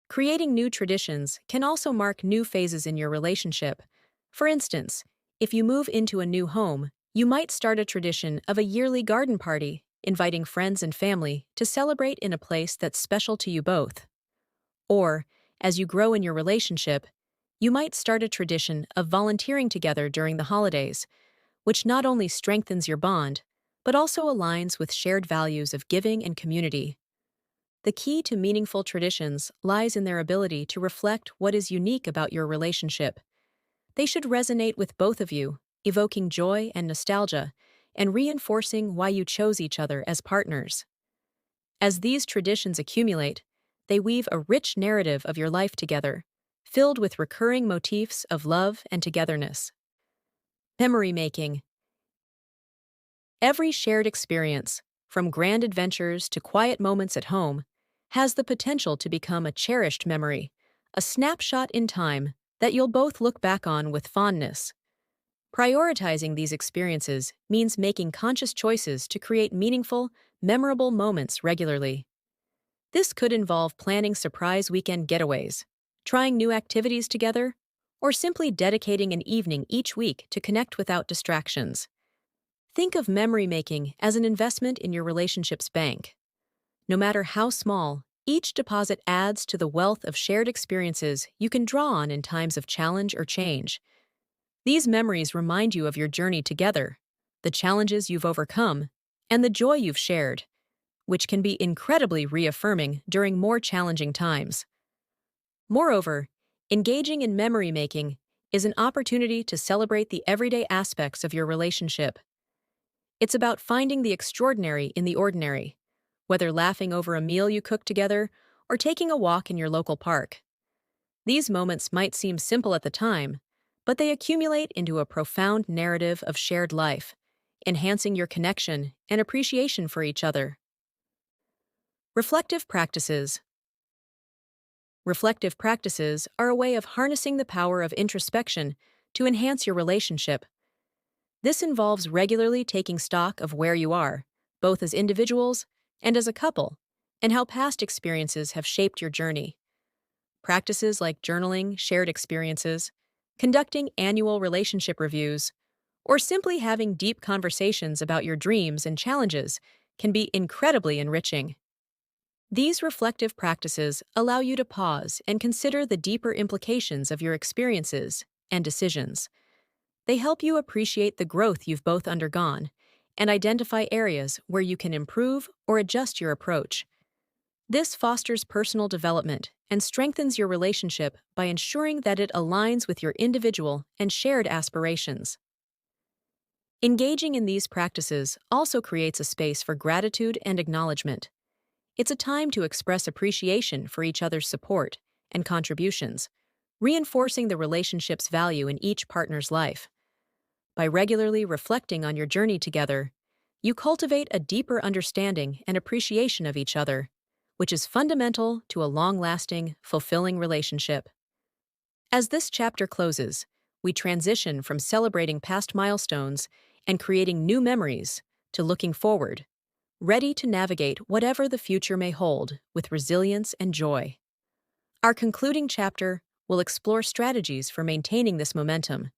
Creating new traditions can also mark new phases in your relationship. For instance, if you move into a new home, you might start a tradition of a yearly garden party, inviting friends and family to celebrate in a place that's special to you both. Or, as you grow in your relationship, you might start a tradition of volunteering together during the holidays, which not only strengthens your bond, but also aligns with shared values of giving and community. The key to meaningful traditions lies in their ability to reflect what is unique about your relationship. They should resonate with both of you, evoking joy and nostalgia, and reinforcing why you chose each other as partners. As these traditions accumulate, they weave a rich narrative of your life together, filled with recurring motifs of love and togetherness. Memory making. Every shared experience, from grand adventures to quiet moments at home, has the potential to become a cherished memory, a snapshot in time that you'll both look back on with fondness. Prioritizing these experiences means making conscious choices to create meaningful, memorable moments regularly. This could involve planning surprise weekend getaways, trying new activities together, or simply dedicating an evening each week to connect without distractions. Think of memory making as an investment in your relationship's bank. No matter how small, each deposit adds to the wealth of shared experiences you can draw on in times of challenge or change. These memories remind you of your journey together, the challenges you've overcome, and the joy you've shared, which can be incredibly reaffirming during more challenging times. Moreover, engaging in memory making is an opportunity to celebrate the everyday aspects of your relationship. It's about finding the extraordinary in the ordinary, whether laughing over a meal you cooked together or taking a walk in your local park. These moments might seem simple at the time, but they accumulate into a profound narrative of shared life, enhancing your connection and appreciation for each other. Reflective practices. Reflective practices are a way of harnessing the power of introspection to enhance your relationship. This involves regularly taking stock of where you are, both as individuals and as a couple, and how past experiences have shaped your journey. Practices like journaling shared experiences, conducting annual relationship reviews, or simply having deep conversations about your dreams and challenges can be incredibly enriching. These reflective practices allow you to pause and consider the deeper implications of your experiences and decisions. They help you appreciate the growth you've both undergone and identify areas where you can improve or adjust your approach. This fosters personal development and strengthens your relationship by ensuring that it aligns with your individual and shared aspirations. Engaging in these practices also creates a space for gratitude and acknowledgement. It's a time to express appreciation for each other's support and contributions, reinforcing the relationship's value in each partner's life. By regularly reflecting on your journey together, you cultivate a deeper understanding and appreciation of each other, which is fundamental to a long-lasting, fulfilling relationship. As this chapter closes, we transition from celebrating past milestones and creating new memories to looking forward, ready to navigate whatever the future may hold with resilience and joy. Our concluding chapter will explore strategies for maintaining this momentum,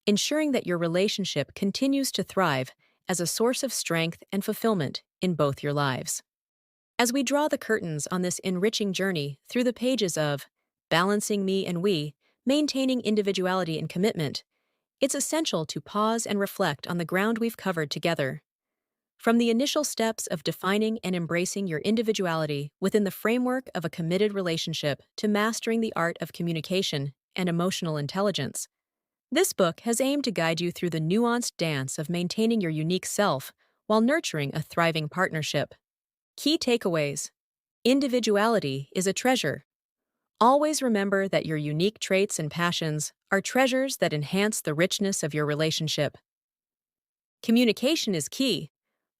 ensuring that your relationship continues to thrive as a source of strength and fulfillment in both your lives. As we draw the curtains on this enriching journey through the pages of Balancing Me and We, Maintaining Individuality and Commitment, it's essential to pause and reflect on the ground we've covered together. From the initial steps of defining and embracing your individuality within the framework of a committed relationship to mastering the art of communication and emotional intelligence, this book has aimed to guide you through the nuanced dance of maintaining your unique self while nurturing a thriving partnership. Key takeaways. Individuality is a treasure. Always remember that your unique traits and passions are treasures that enhance the richness of your relationship. Communication is key.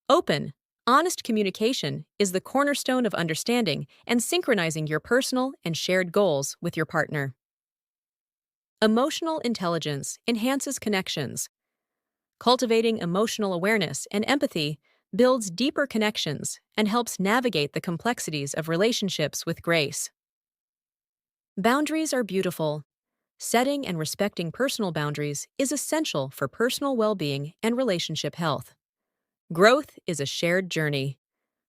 Open, honest communication is the cornerstone of understanding and synchronizing your personal and shared goals with your partner. Emotional intelligence enhances connections. Cultivating emotional awareness and empathy builds deeper connections and helps navigate the complexities of relationships with grace. Boundaries are beautiful. Setting and respecting personal boundaries is essential for personal well-being and relationship health. Growth is a shared journey.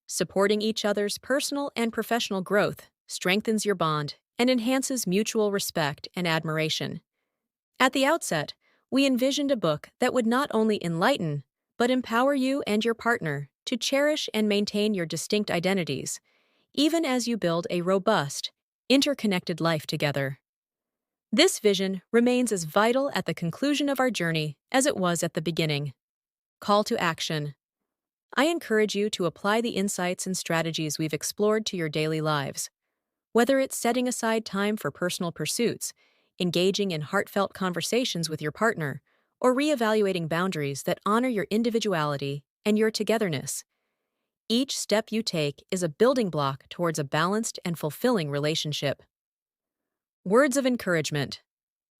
Supporting each other's personal and professional growth strengthens your bond and enhances mutual respect and admiration. At the outset, we envisioned a book that would not only enlighten, but empower you and your partner to cherish and maintain your distinct identities, even as you build a robust, interconnected life together. This vision remains as vital at the conclusion of our journey as it was at the beginning. Call to action. I encourage you to apply the insights and strategies we've explored to your daily lives. Whether it's setting aside time for personal pursuits, engaging in heartfelt conversations with your partner, or reevaluating boundaries that honor your individuality and your togetherness. Each step you take is a building block towards a balanced and fulfilling relationship. Words of encouragement.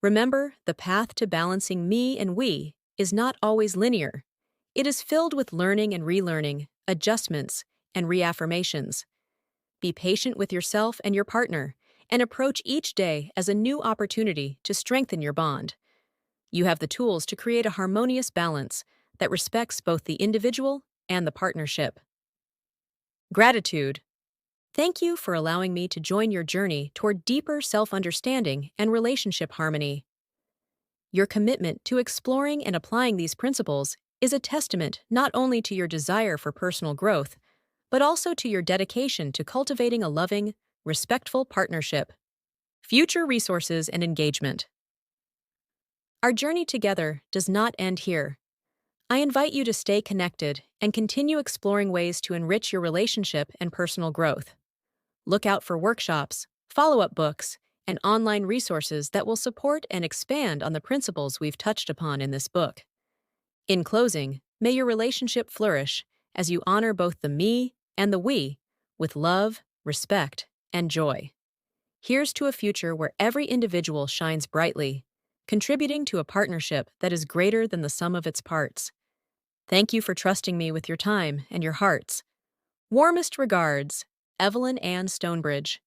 Remember, the path to balancing me and we is not always linear. It is filled with learning and relearning, adjustments, and reaffirmations. Be patient with yourself and your partner, and approach each day as a new opportunity to strengthen your bond. You have the tools to create a harmonious balance that respects both the individual and the partnership. Gratitude. Thank you for allowing me to join your journey toward deeper self-understanding and relationship harmony. Your commitment to exploring and applying these principles is a testament not only to your desire for personal growth, but also to your dedication to cultivating a loving, respectful partnership. Future resources and engagement. Our journey together does not end here. I invite you to stay connected and continue exploring ways to enrich your relationship and personal growth. Look out for workshops, follow-up books, and online resources that will support and expand on the principles we've touched upon in this book. In closing, may your relationship flourish as you honor both the me and the we with love, respect, and joy. Here's to a future where every individual shines brightly, contributing to a partnership that is greater than the sum of its parts. Thank you for trusting me with your time and your hearts. Warmest regards, Evelyn Stonebridge.